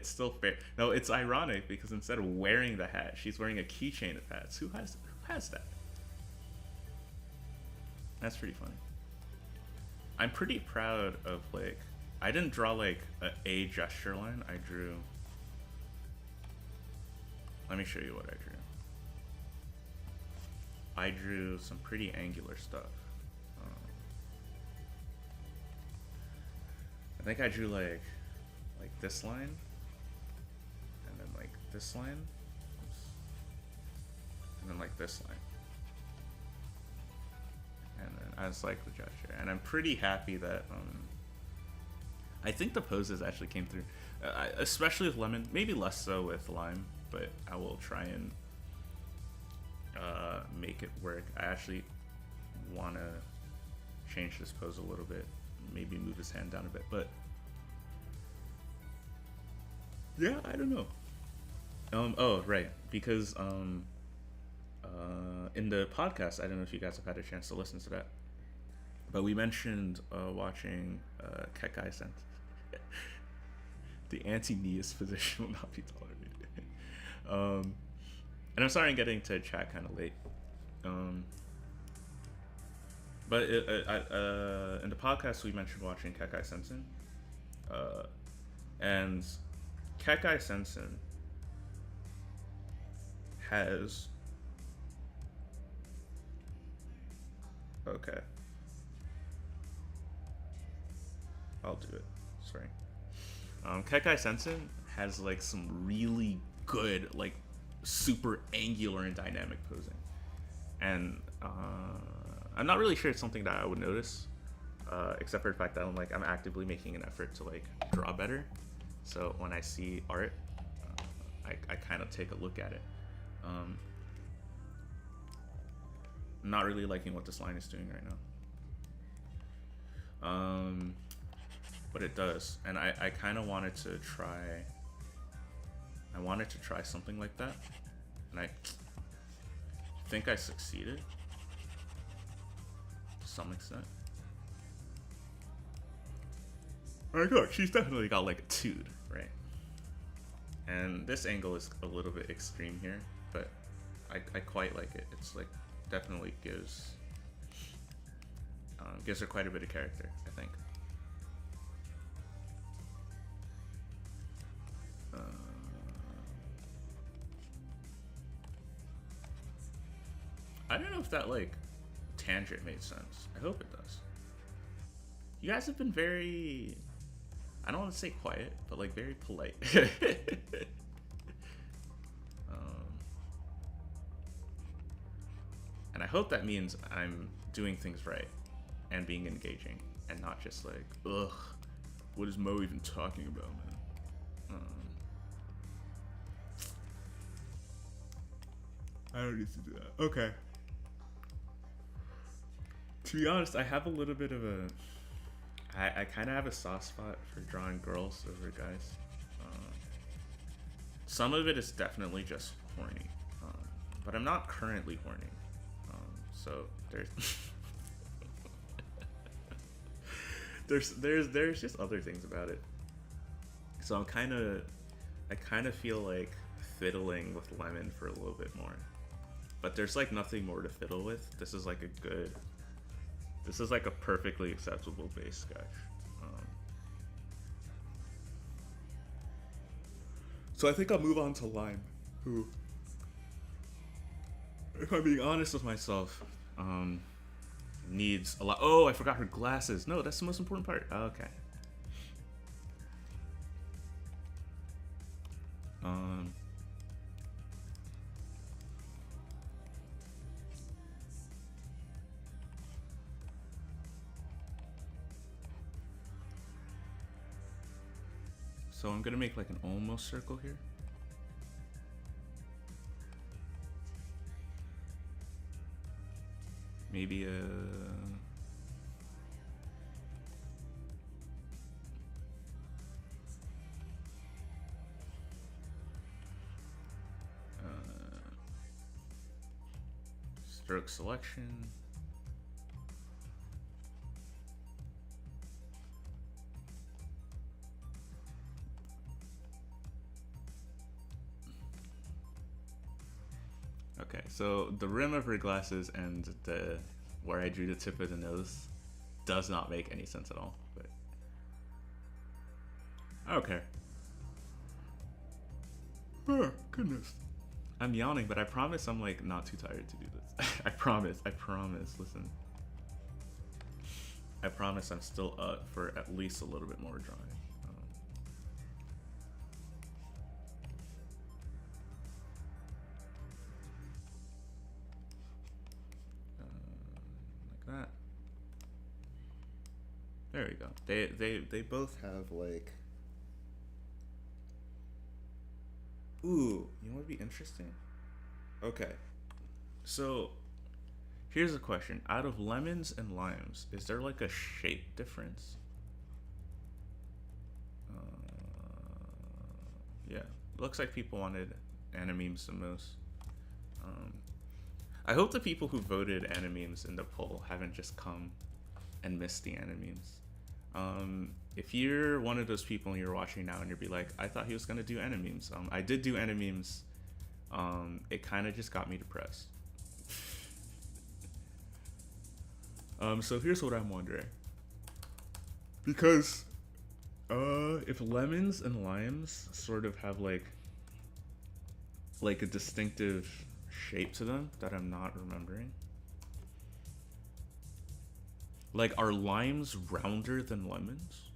fair. No, it's ironic because instead of wearing the hat, she's wearing a keychain of hats. Who has that? That's pretty funny. I'm pretty proud of like, I didn't draw like a gesture line. I drew. Let me show you what I drew. I drew some pretty angular stuff. I think I drew like this line, and then like this line, and then like this line, and then as like the gesture. And I'm pretty happy that I think the poses actually came through, especially with lemon, maybe less so with lime, but I will try and make it work. I actually want to change this pose a little bit, maybe move his hand down a bit, but yeah, I don't know. Oh, right, because in the podcast, I don't know if you guys have had a chance to listen to that, But we mentioned watching Kekai Sense. The anti-Neist position will not be tolerated. And I'm sorry I'm getting to chat kind of late. But in the podcast, we mentioned watching Kekai Sensen. And Kekai Sensen has... Okay. I'll do it. Sorry. Kekai Sensen has like some really good, like super angular and dynamic posing, and I'm not really sure it's something that I would notice, except for the fact that I'm actively making an effort to like draw better. So when I see art, I kind of take a look at it. I'm not really liking what this line is doing right now. But it does, and I kind of wanted to try. I wanted to try something like that, and I think I succeeded to some extent. Oh, look, she's definitely got like a tude, right? And this angle is a little bit extreme here, but I quite like it. It's like definitely gives her quite a bit of character, I think. I don't know if that like tangent made sense. I hope it does. You guys have been very, I don't want to say quiet, but like very polite. And I hope that means I'm doing things right and being engaging and not just like, ugh, what is Mo even talking about, man? I don't need to do that. Okay. To be honest, I have a little bit of a... I kind of have a soft spot for drawing girls over guys. Some of it is definitely just horny. But I'm not currently horny. So there's... there's just other things about it. So I kind of feel like fiddling with Lemon for a little bit more. But there's like nothing more to fiddle with. This is like a perfectly acceptable base sketch. So I think I'll move on to Lime, who, if I'm being honest with myself, needs a lot. Oh, I forgot her glasses. No, that's the most important part. Okay. So I'm gonna make like an almost circle here. Maybe a... stroke selection. Okay, so the rim of her glasses and the where I drew the tip of the nose does not make any sense at all, but I don't care. Oh, goodness. I'm yawning, but I promise I'm like not too tired to do this. I promise, listen. I promise I'm still up for at least a little bit more drawing. That. There we go. They both have like... Ooh, you know what would be interesting? Okay. So here's a question. Out of lemons and limes, is there like a shape difference? Yeah. Looks like people wanted Animemes the most. I hope the people who voted Animemes in the poll haven't just come and missed the Animemes. If you're one of those people and you're watching now and you'll be like, I thought he was gonna do Animemes. I did do Animemes. It kind of just got me depressed. So here's what I'm wondering. Because if lemons and limes sort of have like a distinctive shape to them that I'm not remembering. Like, are limes rounder than lemons?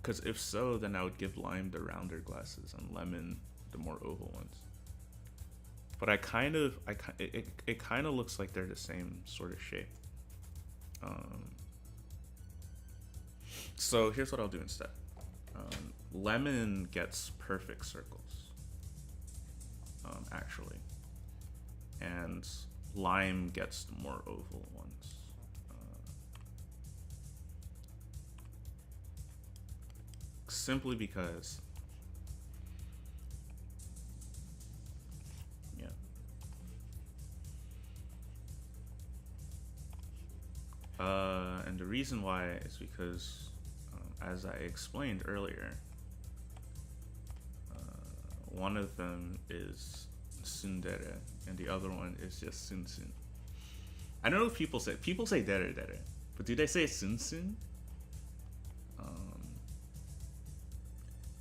Because if so, then I would give lime the rounder glasses and lemon the more oval ones. But it kind of looks like they're the same sort of shape. So here's what I'll do instead. Lemon gets perfect circles, actually, and lime gets the more oval ones. Simply because, yeah. And the reason why is because, as I explained earlier, one of them is tsundere and the other one is just sunsun. I don't know if people say dere dere, but do they say sunsun?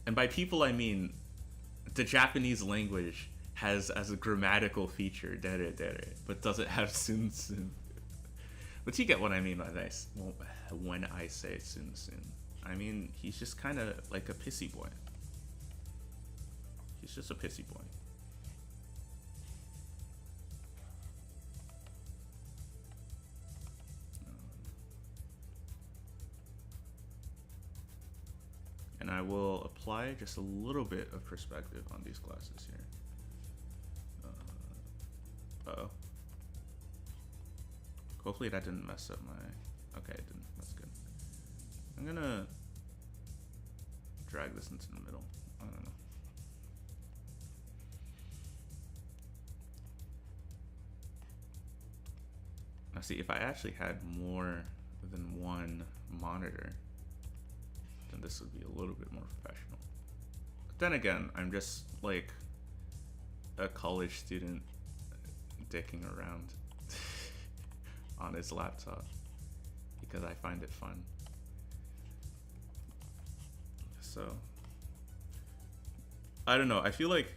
And by people I mean the Japanese language has as a grammatical feature dere dere, but doesn't have sunsun. But you get what I mean by this when I say sunsun. I mean, he's just kind of like a pissy boy. He's just a pissy boy. And I will apply just a little bit of perspective on these glasses here. Uh-oh. Hopefully that didn't mess up my... Okay, it didn't. That's good. I'm gonna drag this into the middle. I don't know. Now see, if I actually had more than one monitor, then this would be a little bit more professional. But then again, I'm just like a college student dicking around on his laptop because I find it fun. So I don't know. I feel like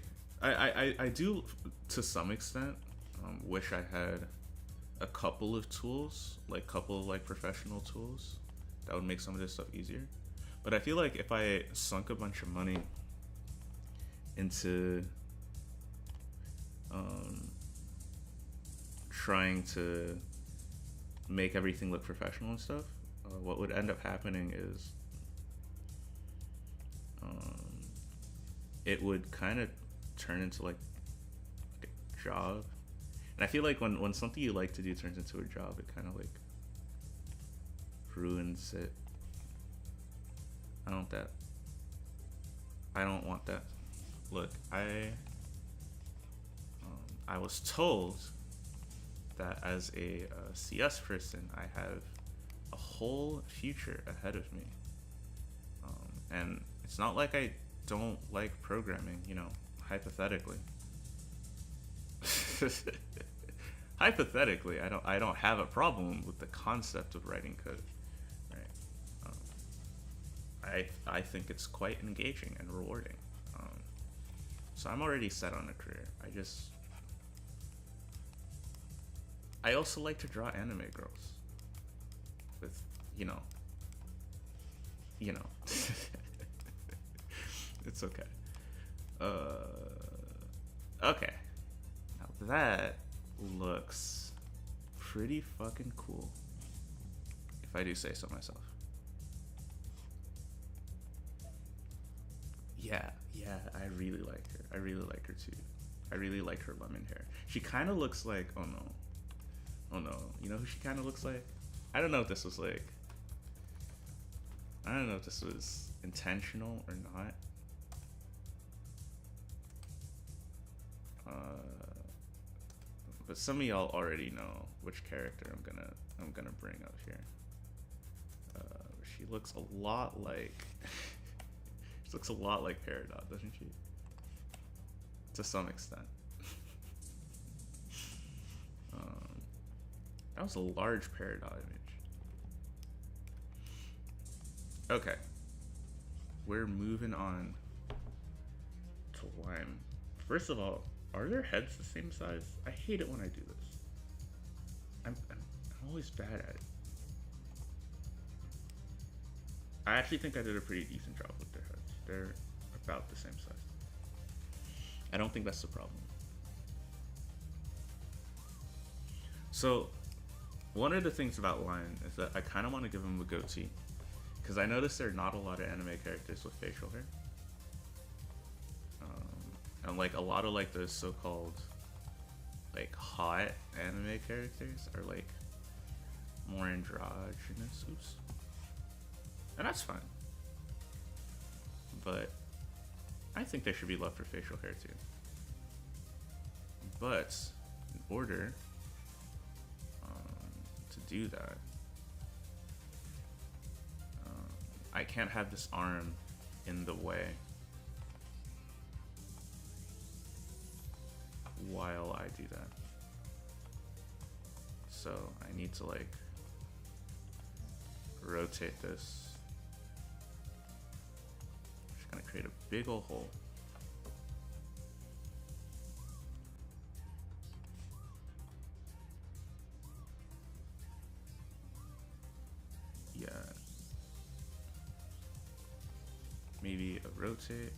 I do to some extent wish I had a couple of tools, like professional tools that would make some of this stuff easier. But I feel like if I sunk a bunch of money into trying to make everything look professional and stuff, what would end up happening is it would kind of turn into like a job. And I feel like when something you like to do turns into a job, it kind of like ruins it. I don't want that. Look, I was told that as a CS person, I have a whole future ahead of me. And it's not like I don't like programming, you know, hypothetically. Hypothetically, I don't have a problem with the concept of writing code, right? I think it's quite engaging and rewarding. So I'm already set on a career. I also like to draw anime girls with, you know. It's okay. Okay. Now that looks pretty fucking cool, if I do say so myself. Yeah, I really like her. I really like her too. I really like her lemon hair. She kind of looks like, oh no. You know who she kind of looks like? I don't know if this was like, I don't know if this was intentional or not. But some of y'all already know which character I'm gonna bring up here. She looks a lot like she looks a lot like Peridot, doesn't she? To some extent. That was a large Peridot image. Okay. We're moving on to Lime. First of all, are their heads the same size? I hate it when I do this. I'm always bad at it. I actually think I did a pretty decent job with their heads. They're about the same size. I don't think that's the problem. So, one of the things about Lion is that I kind of want to give him a goatee. Because I noticed there are not a lot of anime characters with facial hair. And like a lot of like the so-called like hot anime characters are like more androgynous. Oops. And that's fine. But I think they should be left for facial hair too. But in order to do that, I can't have this arm in the way while I do that. So I need to like rotate this. Just gonna create a big ol' hole. Yeah. Maybe a rotate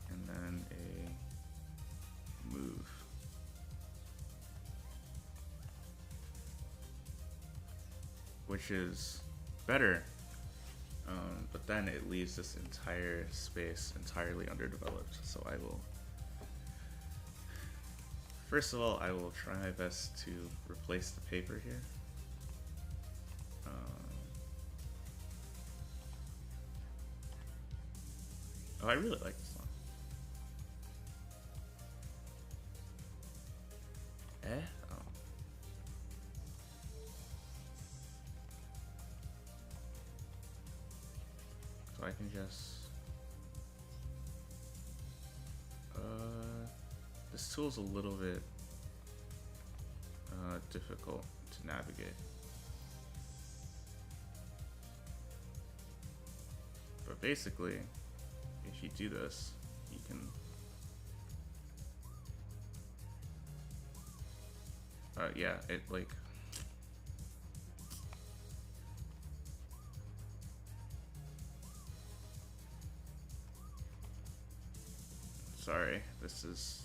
and then a move. Which is better, but then it leaves this entire space entirely underdeveloped. So I will, first of all, I will try my best to replace the paper here. Oh, I really like this song. Oh. So I can just... this tool's a little bit difficult to navigate. But basically, if you do this, you can yeah, it like sorry, this is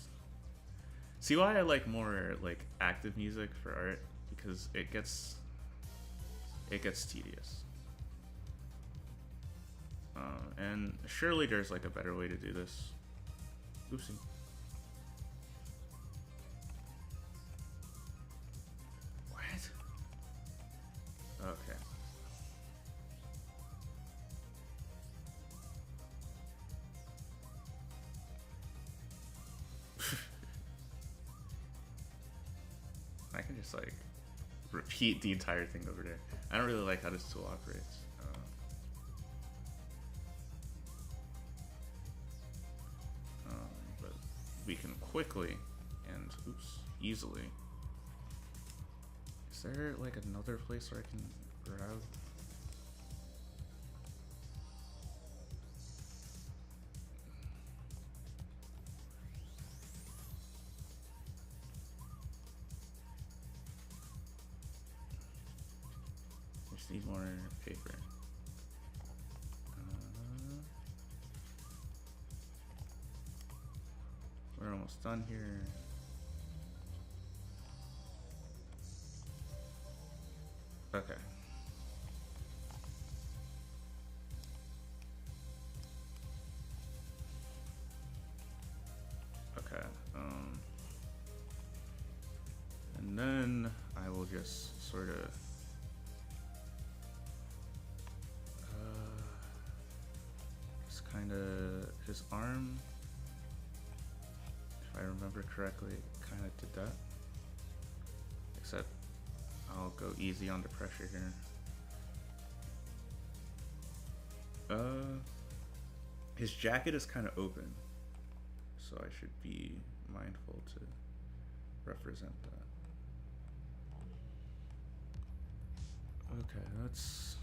see why I like more like active music for art, because it gets tedious. And surely there's like a better way to do this. Oopsie. What? Okay. I can just like repeat the entire thing over there. I don't really like how this tool operates. But we can quickly and oops, easily. Is there like another place where I can grab? Just need more paper. We're almost done here. Okay. Okay. And then I will just sort of just kind of his arm. If I remember correctly, kind of did that. Except I'll go easy on the pressure here. His jacket is kind of open, so I should be mindful to represent that. Okay, that's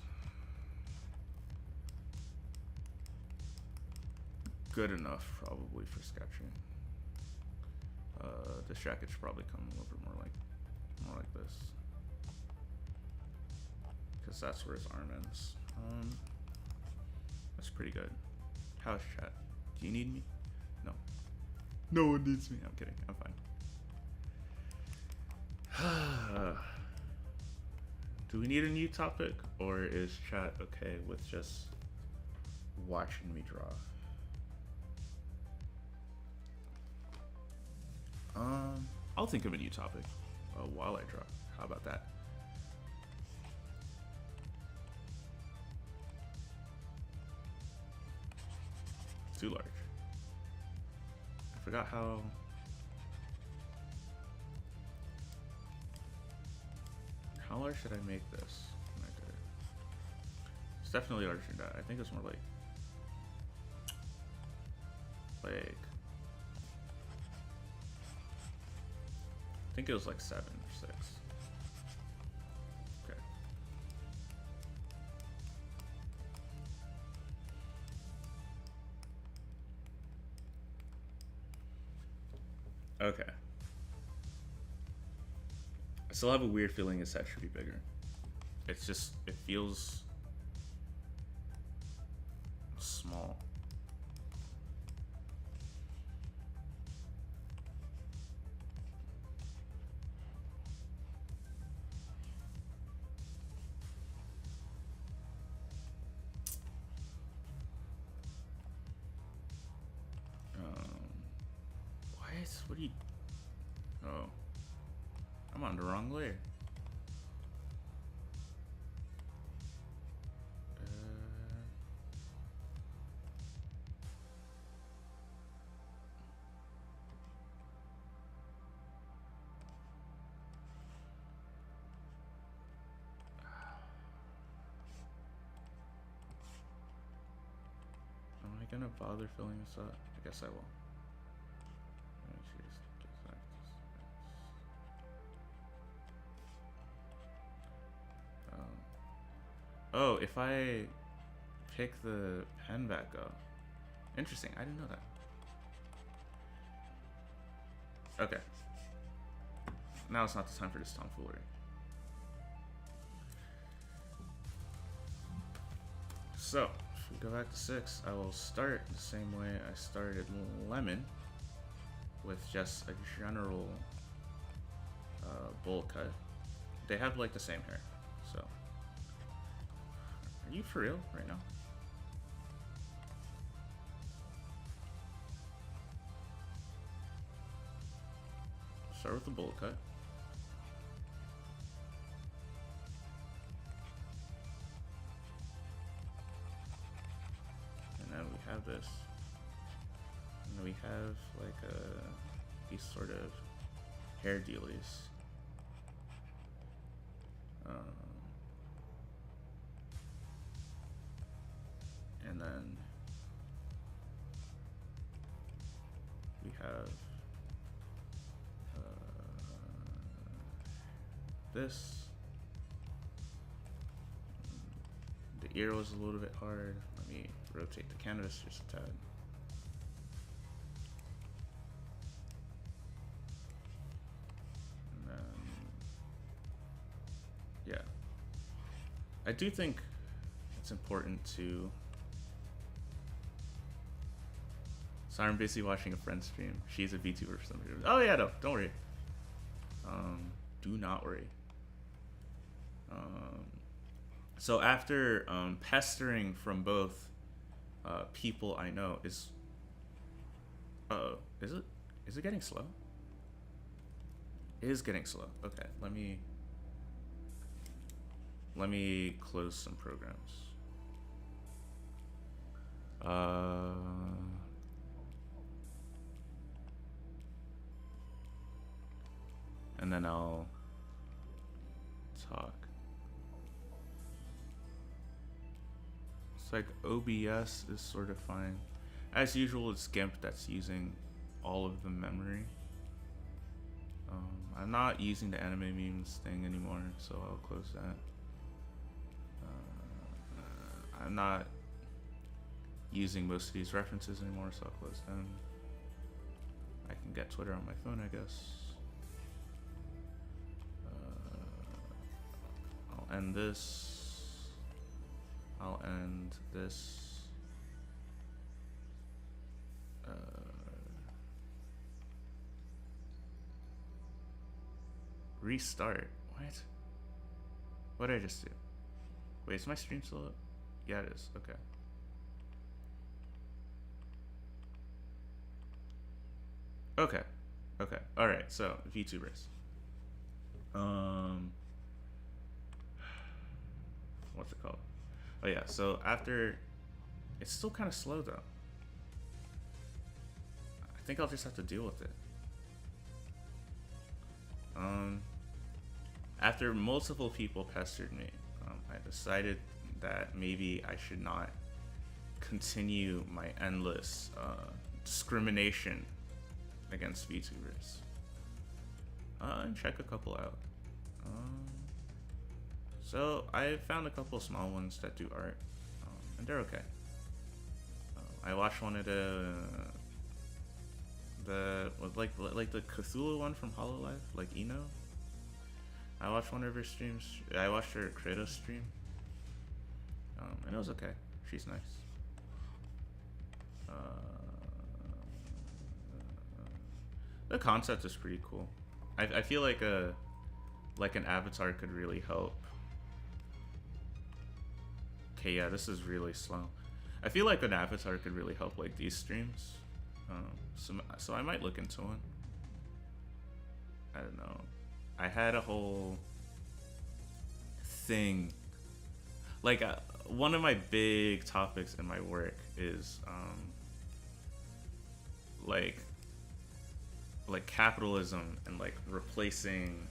good enough probably for sketching. This jacket should probably come a little bit more like this, because that's where his arm ends. That's pretty good. How's chat? Do you need me? No. No one needs me. I'm kidding. I'm fine. Do we need a new topic, or is chat okay with just watching me draw? I'll think of a new topic while I draw. How about that? Too large. I forgot how. How large should I make this? It's definitely larger than that. I think it's more like I think it was like 7 or 6. Okay. Okay. I still have a weird feeling his head should be bigger. It's just, it feels small. What are you? Oh, I'm on the wrong layer. Am I gonna bother filling this up? I guess I will. Oh, if I pick the pen back up. Interesting, I didn't know that. Okay. Now it's not the time for this tomfoolery. So, if we go back to 6, I will start the same way I started Lemon, with just a general bowl cut. They have like the same hair, so. Are you for real right now? Start with the bowl cut. And then we have this. And then we have like these sort of hair dealies. And then we have this. The ear was a little bit hard. Let me rotate the canvas just a tad. And then, yeah. I do think it's important to. Sorry, I'm busy watching a friend stream. She's a VTuber for some reason. Oh yeah, no, don't worry. Do not worry. So after pestering from both people I know, is it getting slow? It is getting slow. Okay, let me close some programs. And then I'll talk. It's like OBS is sort of fine. As usual, it's Gimp that's using all of the memory. I'm not using the Animemes thing anymore, so I'll close that. I'm not using most of these references anymore, so I'll close them. I can get Twitter on my phone, I guess. I'll end this. I'll end this. Restart. What? What did I just do? Wait, is my stream still up? Yeah, it is. Okay. Okay. Okay. All right. So VTubers. What's it called? Oh yeah. So after, it's still kind of slow though. I think I'll just have to deal with it. After multiple people pestered me, I decided that maybe I should not continue my endless discrimination against VTubers. And check a couple out. So I found a couple small ones that do art, and they're okay. I watched one of the like the Cthulhu one from Hololive, like Eno. I watched one of her streams. I watched her Kratos stream, and it was okay. She's nice. The concept is pretty cool. I feel like an avatar could really help. Okay, yeah, this is really slow. I feel like an avatar could really help like these streams. So I might look into one. I don't know. I had a whole thing. Like one of my big topics in my work is like capitalism and like replacing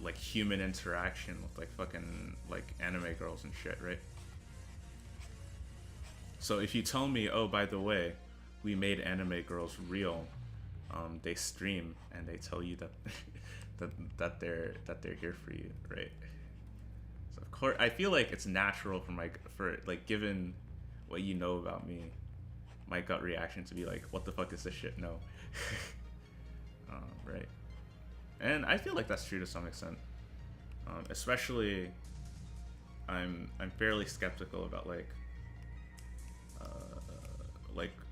like human interaction with like fucking like anime girls and shit, right? So if you tell me, oh, by the way, we made anime girls real, they stream and they tell you that that they're here for you, right? So of course, I feel like it's natural for given what you know about me, my gut reaction to be like, what the fuck is this shit? No, right? And I feel like that's true to some extent. Especially, I'm fairly skeptical about like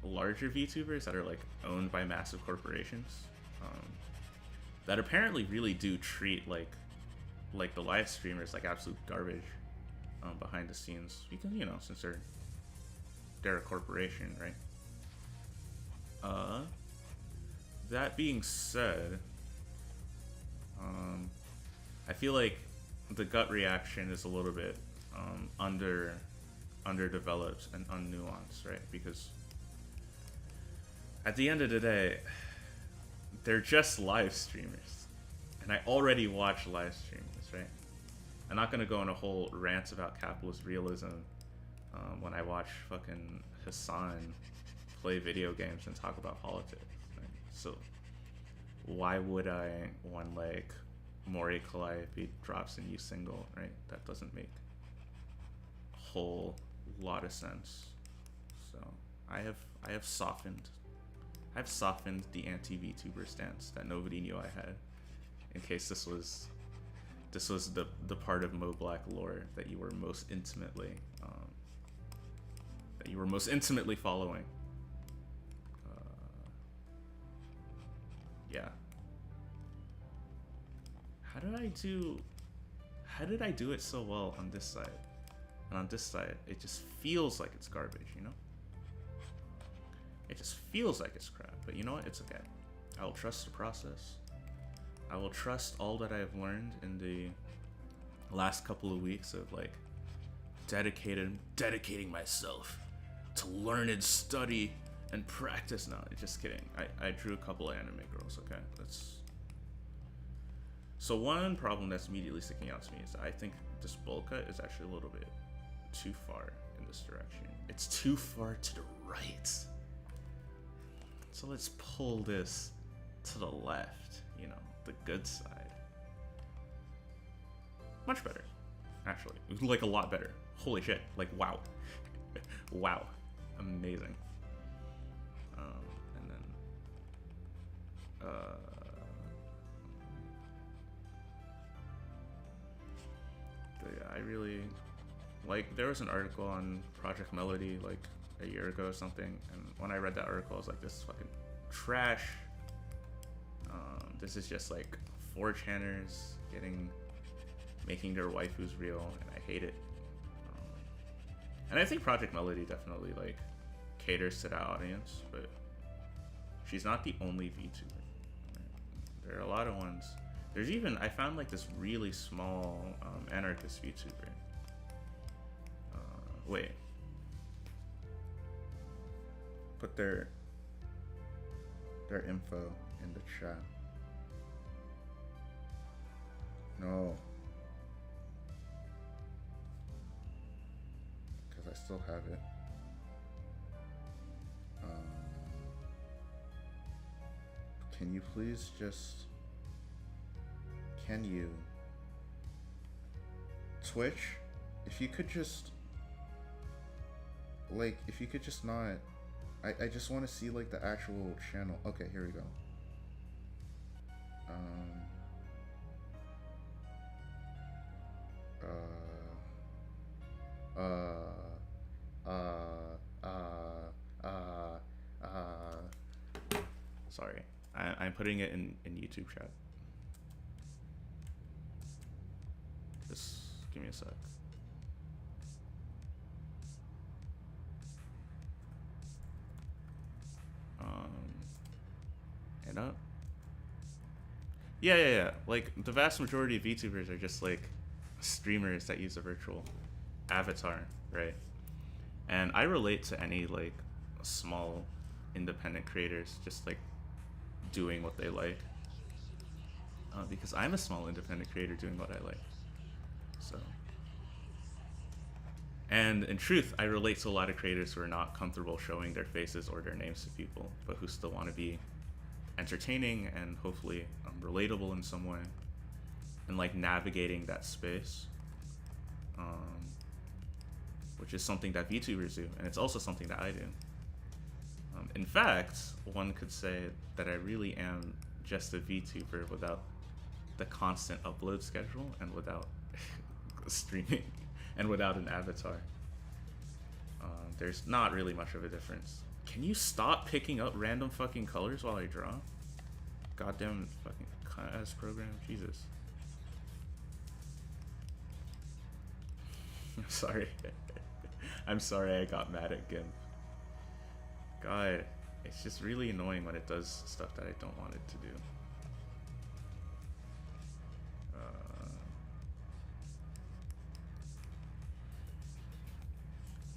larger VTubers that are like owned by massive corporations, that apparently really do treat like the live streamers like absolute garbage behind the scenes, because since they're a corporation, right? That being said, I feel like the gut reaction is a little bit underdeveloped and unnuanced, right? Because at the end of the day, they're just live streamers, and I already watch live streamers, right? I'm not gonna go on a whole rant about capitalist realism when I watch fucking Hassan play video games and talk about politics, right? So why would I when like Mori Calliope drops a new single, right? That doesn't make a whole lot of sense. So I have softened the anti-VTuber stance that nobody knew I had, in case this was the part of Mo Black lore that you were most intimately following. Yeah. How did I do it so well on this side? And on this side, it just feels like it's garbage, It just feels like it's crap, but you know what? It's okay. I will trust the process. I will trust all that I have learned in the last couple of weeks of like dedicating myself to learn and study and practice. No, just kidding. I drew a couple of anime girls, okay? So one problem that's immediately sticking out to me is I think this bowl cut is actually a little bit too far in this direction. It's too far to the right. So let's pull this to the left, you know, the good side. Much better, actually. Like, a lot better. Holy shit. Like, wow. Wow. Amazing. And then... I really... Like, there was an article on Project Melody, like, a year ago or something, and when I read that article, I was like, this is fucking trash. This is just, like, 4chaners making their waifus real, and I hate it. And I think Project Melody definitely, like, caters to that audience, but she's not the only VTuber. There are a lot of ones. There's even, I found, like, this really small anarchist VTuber. Wait. Put their info in the chat. No. Because I still have it. Can you please just... Can you... Twitch? If you could just... Like, if you could just not... I just want to see, like, the actual channel. Okay, here we go. Sorry. I'm putting it in YouTube chat. Just give me a sec. And up. Yeah. Like, the vast majority of VTubers are just, like, streamers that use a virtual avatar, right? And I relate to any, like, small independent creators just, like, doing what they like. Because I'm a small independent creator doing what I like. So. And in truth, I relate to a lot of creators who are not comfortable showing their faces or their names to people, but who still want to be entertaining and hopefully relatable in some way, and, like, navigating that space, which is something that VTubers do, and it's also something that I do. In fact, one could say that I really am just a VTuber without the constant upload schedule and without streaming and without an avatar. There's not really much of a difference. Can you stop picking up random fucking colors while I draw? Goddamn fucking ass program, Jesus. I'm sorry. I'm sorry I got mad at Gimp. God, it's just really annoying when it does stuff that I don't want it to do.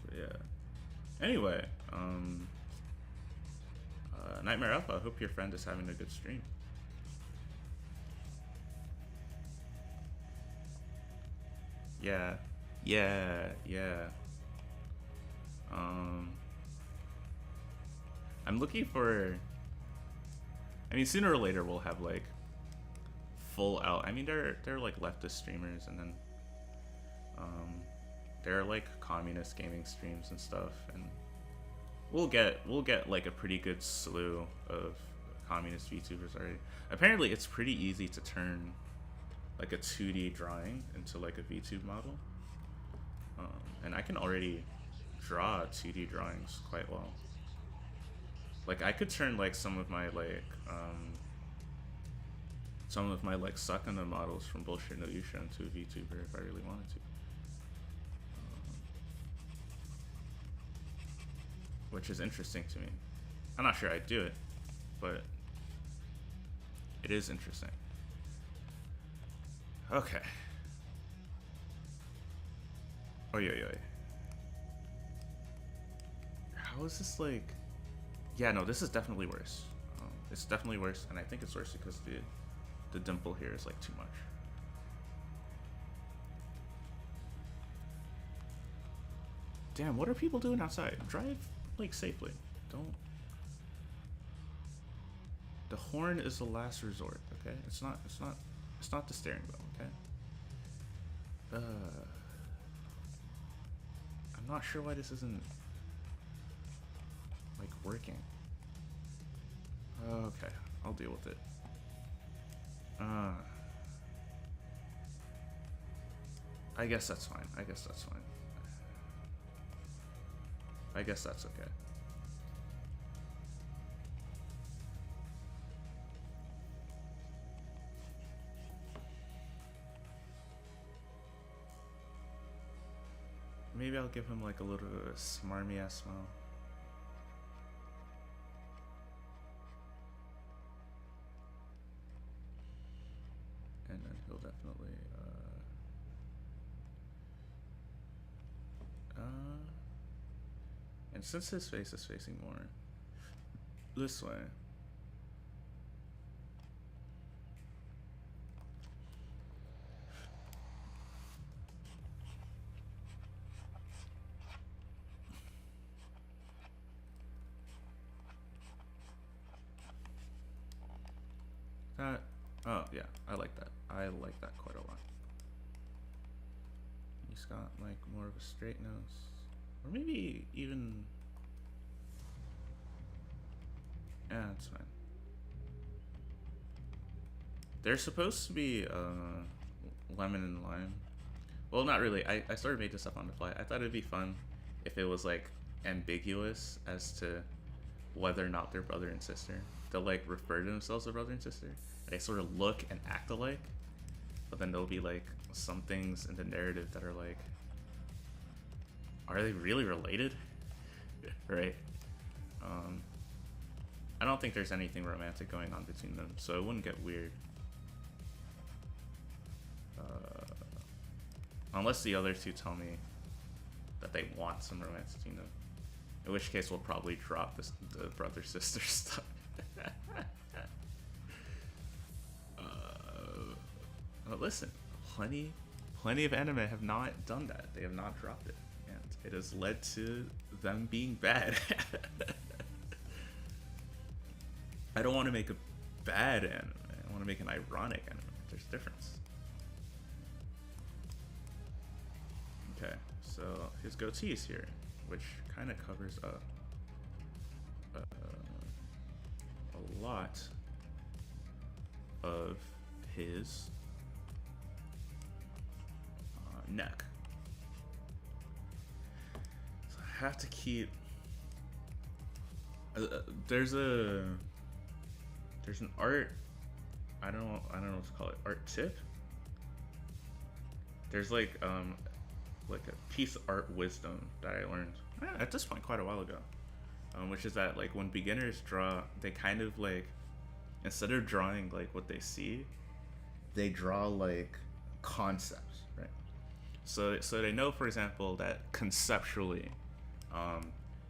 But yeah. Anyway, Nightmare Alpha, I hope your friend is having a good stream. Yeah. I'm looking for... I mean, sooner or later we'll have, like, full out... I mean, they're like, leftist streamers, and then... there are, like, communist gaming streams and stuff, and... We'll get, like, a pretty good slew of communist VTubers already. Apparently, it's pretty easy to turn, like, a 2D drawing into, like, a VTube model. And I can already draw 2D drawings quite well. Like, I could turn, like, some of my Sakana models from Bullshit No Yusha into a VTuber if I really wanted to. Which is interesting to me. I'm not sure I'd do it, but it is interesting. Okay. Oy. How is this, like... Yeah, no, this is definitely worse. It's definitely worse, and I think it's worse because the dimple here is, like, too much. Damn, what are people doing outside? Drive, like, safely. Don't... The horn is the last resort, okay? It's not the steering wheel, okay? I'm not sure why this isn't, like, working. Okay, I'll deal with it. I guess that's fine. I guess that's fine. I guess that's okay. Maybe I'll give him like a little smarmy ass smile. And then he'll definitely and since his face is facing more this way, oh yeah, I like that. I like that quite a lot. He's got like more of a straight nose, or maybe even, yeah, that's fine. They're supposed to be lemon and lime. Well, not really. I sort of made this up on the fly. I thought it'd be fun if it was like ambiguous as to whether or not they're brother and sister. They'll like refer to themselves as brother and sister. They sort of look and act alike, but then there'll be like some things in the narrative that are like, are they really related? Right? I don't think there's anything romantic going on between them, so it wouldn't get weird. Unless the other two tell me that they want some romance between them. In which case we'll probably drop the brother-sister stuff. But listen, plenty of anime have not done that. They have not dropped it. And it has led to them being bad. I don't want to make a bad anime. I want to make an ironic anime. There's a difference. Okay, so his goatee is here, which kind of covers up a lot of his neck. So I have to keep. There's an art. I don't know what to call it. Art tip. There's like a piece of art wisdom that I learned at this point quite a while ago, which is that like when beginners draw, they kind of like, instead of drawing like what they see, they draw like concepts, right? So they know, for example, that conceptually,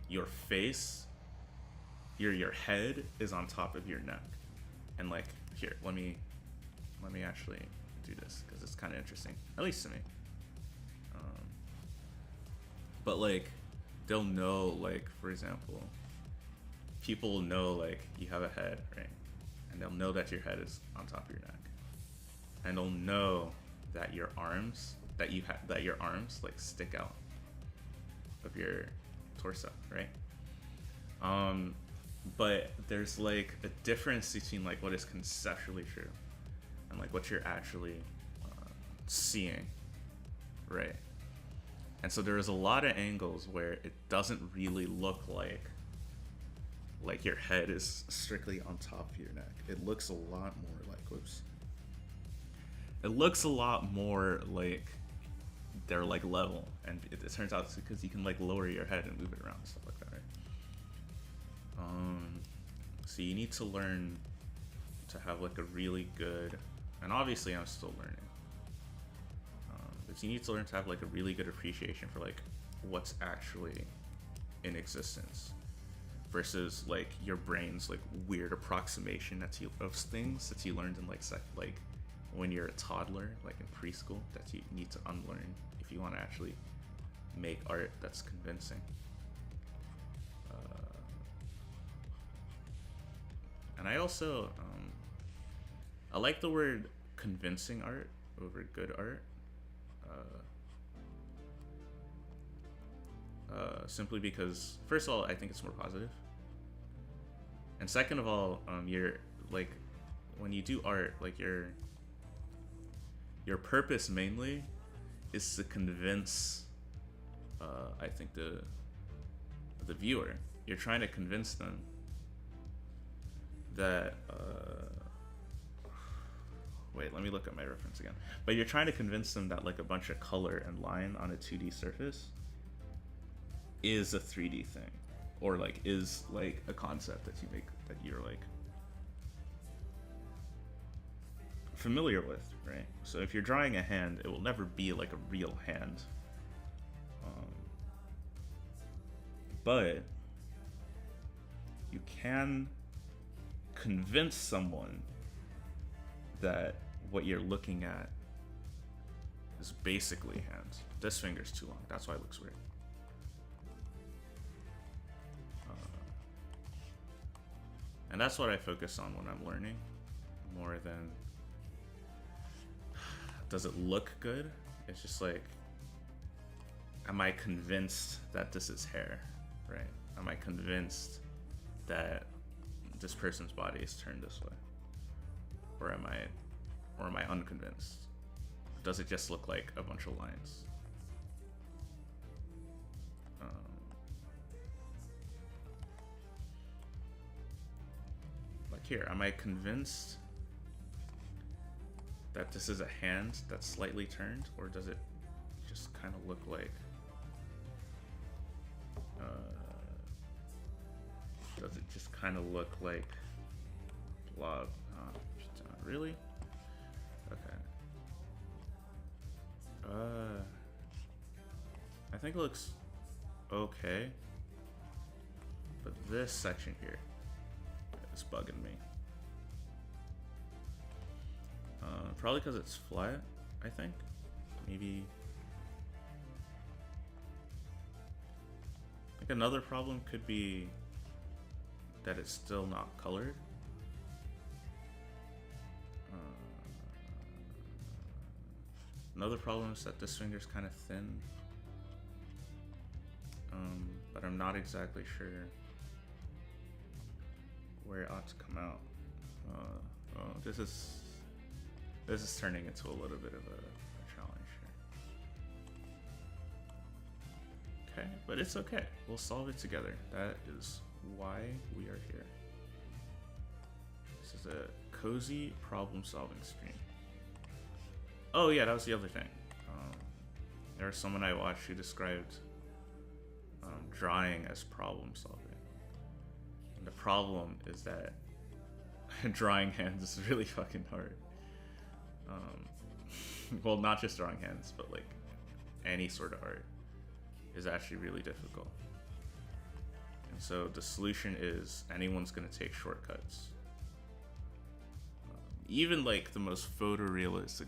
your face, your head is on top of your neck, and like here, let me actually do this because it's kind of interesting, at least to me. But like, they'll know, like, for example, people know like you have a head, right? And they'll know that your head is on top of your neck, and they'll know that your arms like stick out of your torso, right? But there's like a difference between like what is conceptually true and like what you're actually seeing, right? And so there's a lot of angles where it doesn't really look like your head is strictly on top of your neck. It looks a lot more like, it looks a lot more like they're like level, and it turns out it's because you can like lower your head and move it around and stuff like that, right? So you need to learn to have like a really good, and obviously I'm still learning, but you need to learn to have like a really good appreciation for like what's actually in existence versus like your brain's like weird approximation of things that you learned in like when you're a toddler, like in preschool, that you need to unlearn if you want to actually make art that's convincing. And I also, I like the word convincing art over good art. Simply because, first of all, I think it's more positive. And second of all, you're like, when you do art, like your purpose mainly is to convince, I think the viewer. You're trying to convince them that, wait, let me look at my reference again. But you're trying to convince them that like a bunch of color and line on a 2D surface is a 3D thing, or like is like a concept that you make, that you're like familiar with, right? So if you're drawing a hand, it will never be like a real hand, but you can convince someone that what you're looking at is basically hands. This finger's too long, that's why it looks weird. And that's what I focus on when I'm learning, more than does it look good? It's just like, am I convinced that this is hair, right? Am I convinced that this person's body is turned this way? Or am I unconvinced? Does it just look like a bunch of lines? Like here, am I convinced that this is a hand that's slightly turned, or does it just kind of look like blob? Really? Okay. I think it looks okay, but this section here is bugging me. Probably because it's flat, I think. Maybe. I think another problem could be that it's still not colored. Another problem is that this finger's kind of thin. But I'm not exactly sure where it ought to come out. Oh, this is turning into a little bit of a challenge here. Okay, but it's okay. We'll solve it together. That is why we are here. This is a cozy problem-solving stream. Oh yeah, that was the other thing. There was someone I watched who described drawing as problem-solving. And the problem is that drawing hands is really fucking hard. Well, not just drawing hands, but like any sort of art is actually really difficult. And so the solution is anyone's gonna take shortcuts. Even like the most photorealistic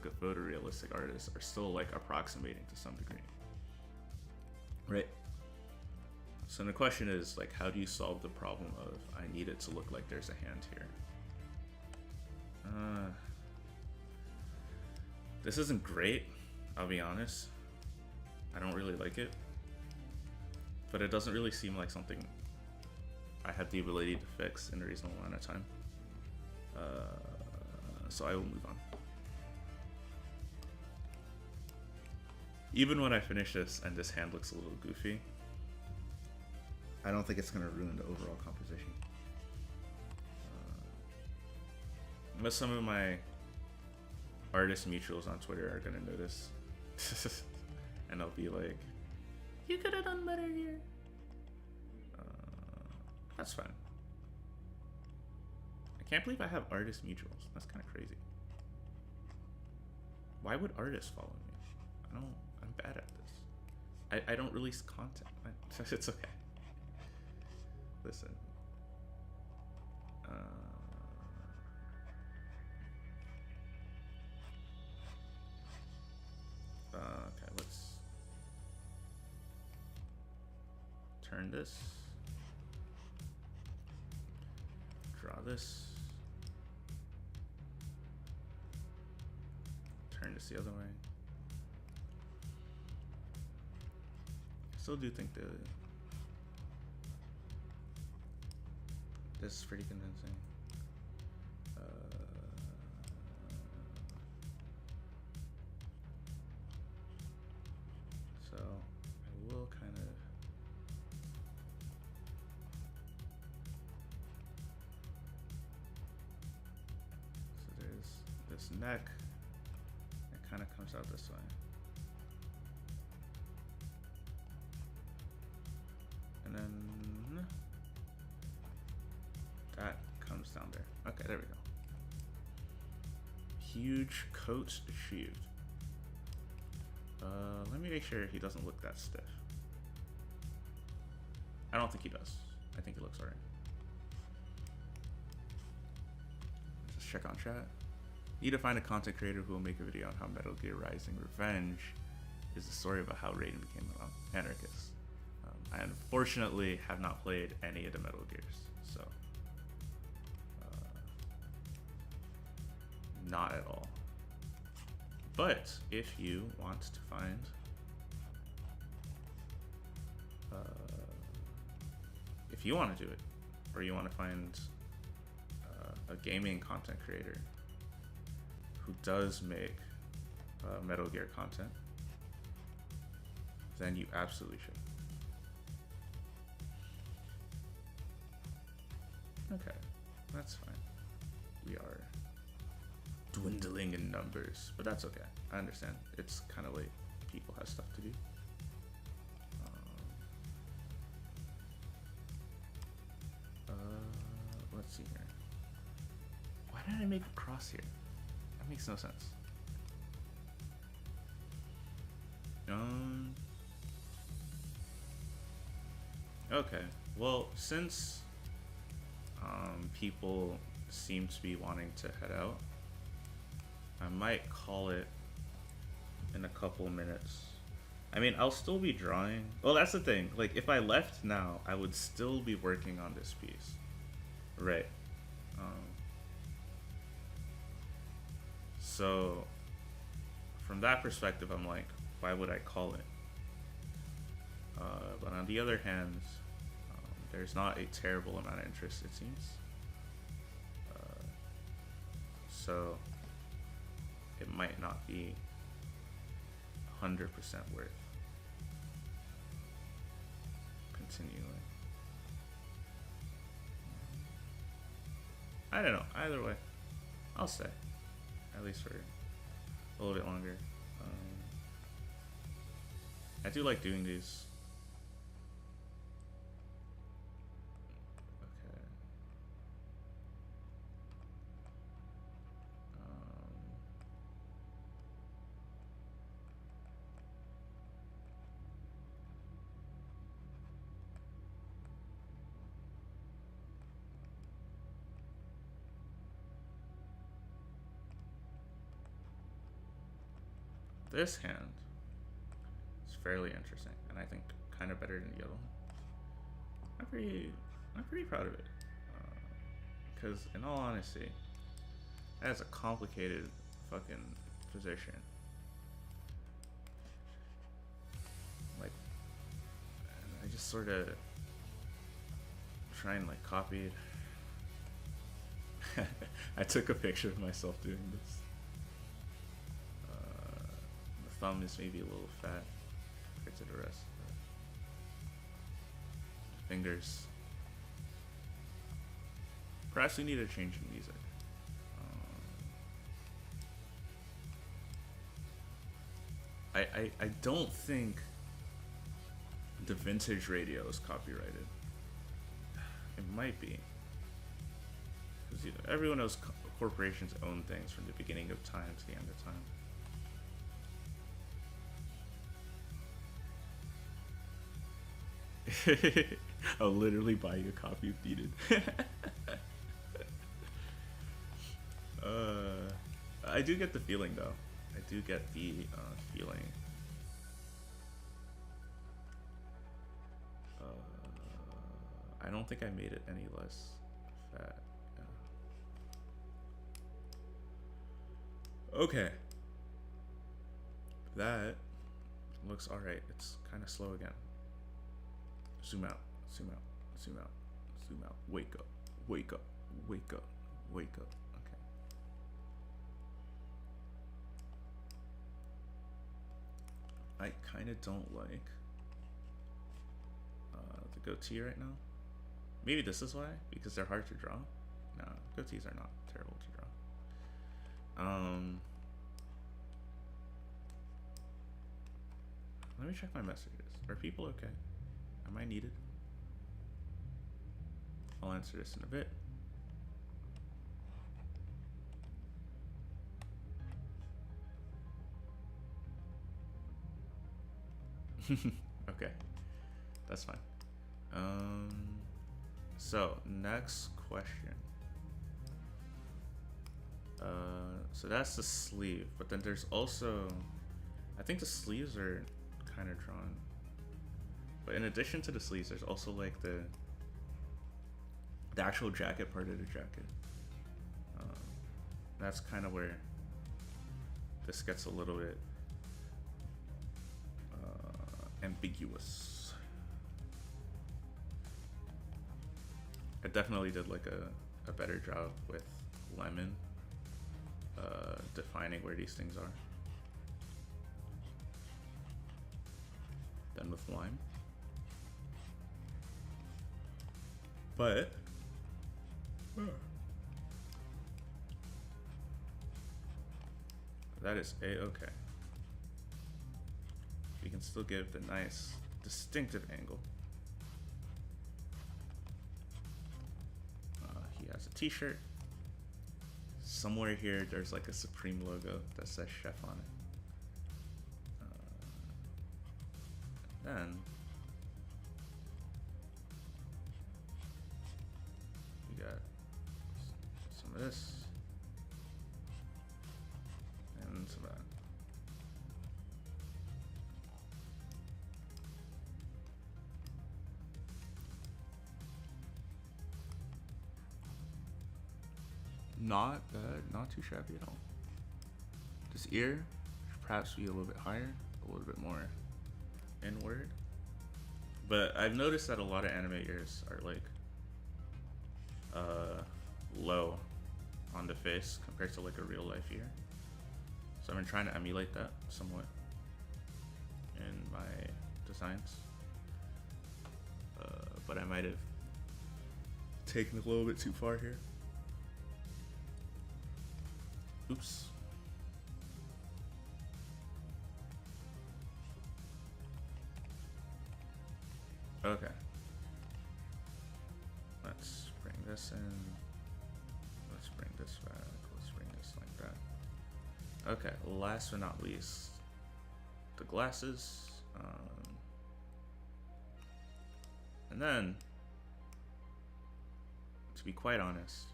artists are still like approximating to some degree, right? So the question is like, how do you solve the problem of I need it to look like there's a hand here? This isn't great, I'll be honest. I don't really like it, but it doesn't really seem like something I have the ability to fix in a reasonable amount of time. So I will move on. Even when I finish this and this hand looks a little goofy, I don't think it's going to ruin the overall composition. But some of my artist mutuals on Twitter are going to notice. And they'll be like, you could have done better here. That's fine. I can't believe I have artist mutuals. That's kind of crazy. Why would artists follow me? I'm bad at this. I don't release content. It's okay. Listen. Okay, let's turn this, draw this, turn this the other way. I still do think this is pretty convincing. So I will kind of there's this neck. It kind of comes out this way. And then that comes down there. Okay, there we go. Huge coat achieved. Let me make sure he doesn't look that stiff. I don't think he does. I think he looks alright. Just check on chat. Need to find a content creator who will make a video on how Metal Gear Rising Revenge is the story about how Raiden became an anarchist. I unfortunately have not played any of the Metal Gears, so not at all. But if you want to find if you want to do it, or you want to find a gaming content creator who does make Metal Gear content, then you absolutely should. Okay, that's fine. We are dwindling in numbers, but that's okay. I understand. It's kind of late. People have stuff to do. Let's see here. Why did I make a cross here? That makes no sense. Okay. Well, since people seem to be wanting to head out, I might call it in a couple minutes. I mean, I'll still be drawing. Well, that's the thing. Like, if I left now, I would still be working on this piece. Right. So, from that perspective, I'm like, why would I call it? But on the other hand, there's not a terrible amount of interest, it seems. So, it might not be 100% worth continuing. I don't know. Either way, I'll stay. At least for a little bit longer. I do like doing these. Okay. This hand is fairly interesting, and I think kind of better than the other one. I'm pretty proud of it, because in all honesty, that is a complicated fucking position. Like, I just sort of try and like copy it. I took a picture of myself doing this. Thumb is maybe a little fat compared to the rest. Fingers. Perhaps we need a change in music. I don't think the vintage radio is copyrighted. It might be. Because everyone knows corporations own things from the beginning of time to the end of time. I'll literally buy you a copy if needed. I do get the feeling though. I do get the feeling. don't think I made it any less fat. Yeah. Okay. That looks alright. It's kind of slow again. Zoom out, zoom out, zoom out, zoom out. Wake up, wake up, wake up, wake up. Okay. I kind of don't like the goatee right now. Maybe this is why, because they're hard to draw. No, goatees are not terrible to draw. Let me check my messages. Are people okay? Am I needed? I'll answer this in a bit. Okay, that's fine. So next question. So that's the sleeve, but then there's also, I think the sleeves are kind of drawn. But in addition to the sleeves, there's also like the actual jacket part of the jacket. That's kind of where this gets a little bit ambiguous. I definitely did like a better job with lemon, defining where these things are, than with lime. But that is a-okay. We can still give the nice distinctive angle. He has a t-shirt. Somewhere here there's like a Supreme logo that says chef on it. Then we got some of this and some of that. Not bad, not too shabby at all. This ear should perhaps be a little bit higher, a little bit more inward. But I've noticed that a lot of anime ears are like low on the face compared to like a real life ear. So I've been trying to emulate that somewhat in my designs. But I might have taken it a little bit too far here. Oops. Okay. Let's bring this in. Let's bring this back. Let's bring this like that. Okay, last but not least, the glasses. And then, to be quite honest,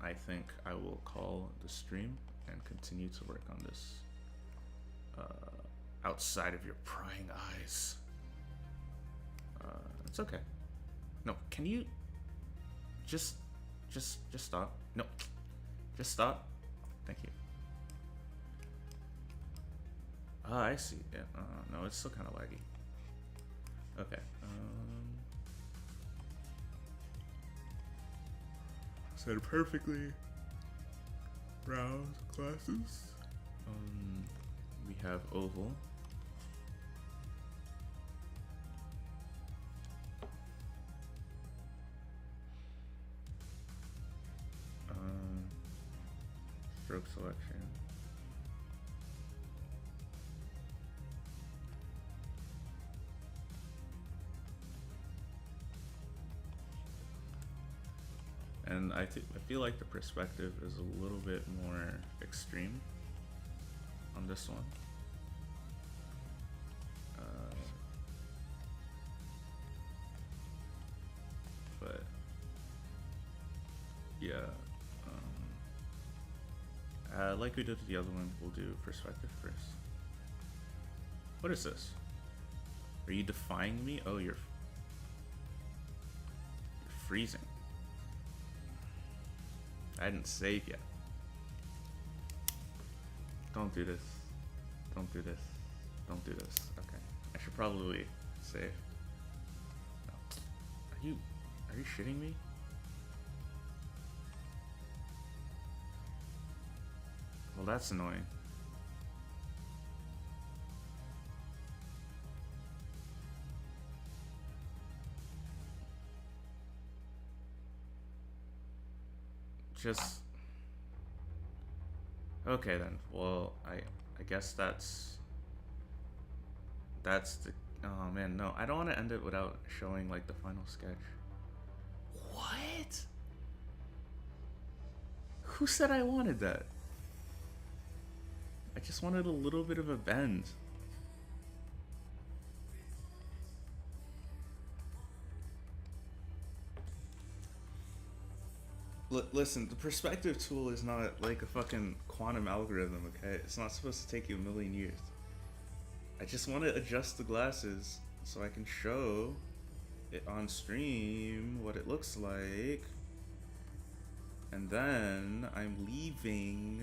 I think I will call the stream and continue to work on this outside of your prying eyes. It's okay. No, can you just stop? No, just stop. Thank you. Ah, I see. Yeah. No, it's still kind of laggy. Okay. Said perfectly. Round glasses. We have oval. Stroke selection. And I feel like the perspective is a little bit more extreme on this one. But yeah, like we did with the other one, we'll do perspective first. What is this? Are you defying me? Oh, you're freezing. I didn't save yet. Don't do this. Don't do this. Don't do this. Okay. I should probably save. No. Are you shitting me? Well, that's annoying. Just okay then. Well, I guess that's the. Oh man, no, I don't want to end it without showing like the final sketch. What? Who said I wanted that? I just wanted a little bit of a bend. Listen, the perspective tool is not like a fucking quantum algorithm, okay? It's not supposed to take you a million years. I just want to adjust the glasses so I can show it on stream what it looks like. And then I'm leaving.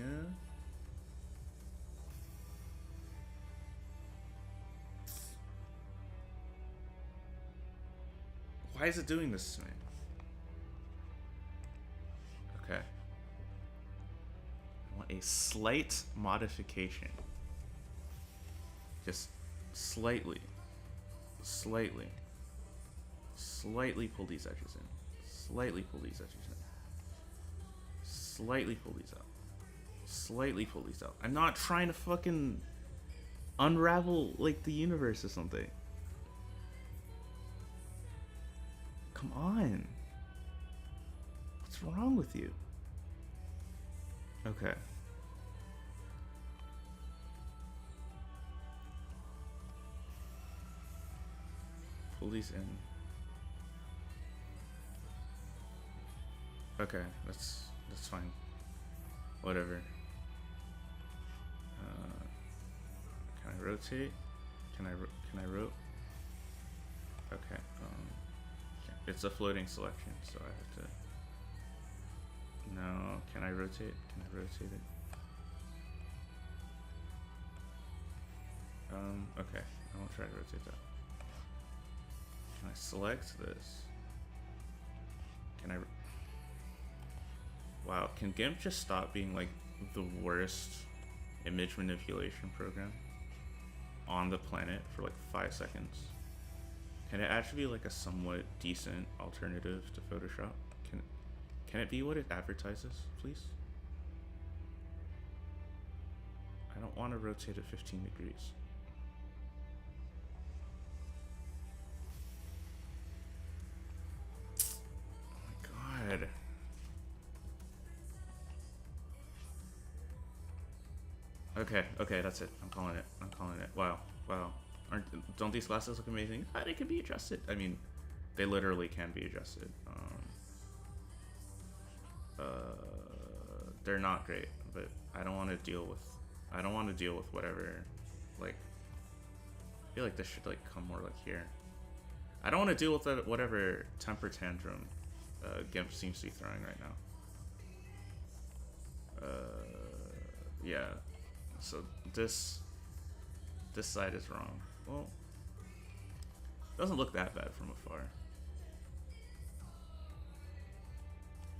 Why is it doing this to me? Okay. I want a slight modification. Just slightly pull these edges in. Slightly pull these edges in. Slightly pull these out. Slightly pull these out. I'm not trying to fucking unravel like the universe or something. Come on. What's wrong with you? Okay. Pull these in. Okay, that's fine. Whatever. Can I rotate? Can I rotate? Okay. It's a floating selection, so I have to. No, can I rotate? Can I rotate it? Okay. I won't try to rotate that. Can I select this? Can I? Wow, can Gimp just stop being like the worst image manipulation program on the planet for like 5 seconds? Can it actually be like a somewhat decent alternative to Photoshop? Can it be what it advertises, please? I don't want to rotate it 15 degrees. Oh my god. Okay, that's it. I'm calling it. Wow. Don't these glasses look amazing? They can be adjusted. I mean, they literally can be adjusted. They're not great, but I don't want to deal with whatever. Like, I feel like this should like come more like here. I don't want to deal with that, whatever temper tantrum Gimp seems to be throwing right now. Yeah. So this side is wrong. Well, doesn't look that bad from afar.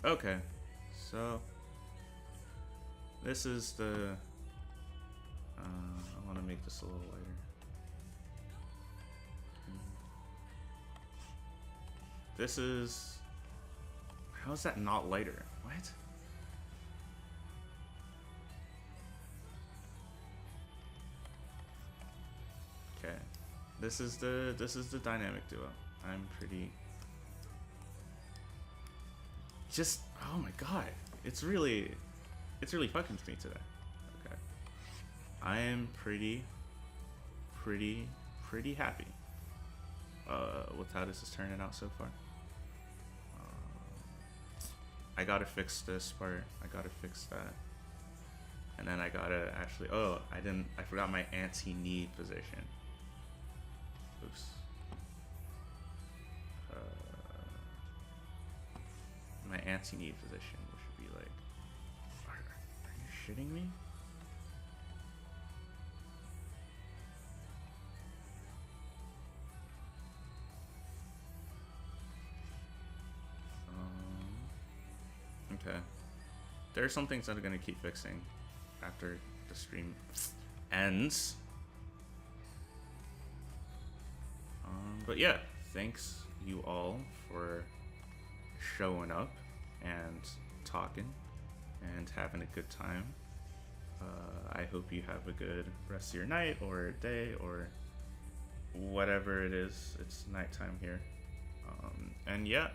Okay, so this is the. I want to make this a little lighter. This is. How is that not lighter? What? Okay, this is the dynamic duo. I'm pretty. Just oh my god, it's really fucking with me today. Okay, I am pretty happy with how this is turning out so far. I gotta fix this part. I gotta fix that. And then I gotta actually. Oh, I forgot my anti-knee position. Oops. anti-knee position, which would be like, are you shitting me? Okay. There are some things that are going to keep fixing after the stream ends. But yeah, thanks you all for showing up and talking and having a good time. I hope you have a good rest of your night or day or whatever it is. It's nighttime here. And yeah,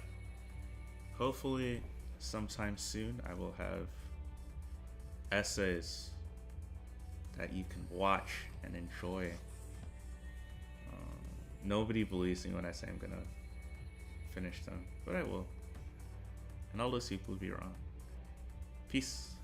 hopefully sometime soon I will have essays that you can watch and enjoy. Nobody believes me when I say I'm gonna finish them, but I will. And all those people will be wrong. Peace.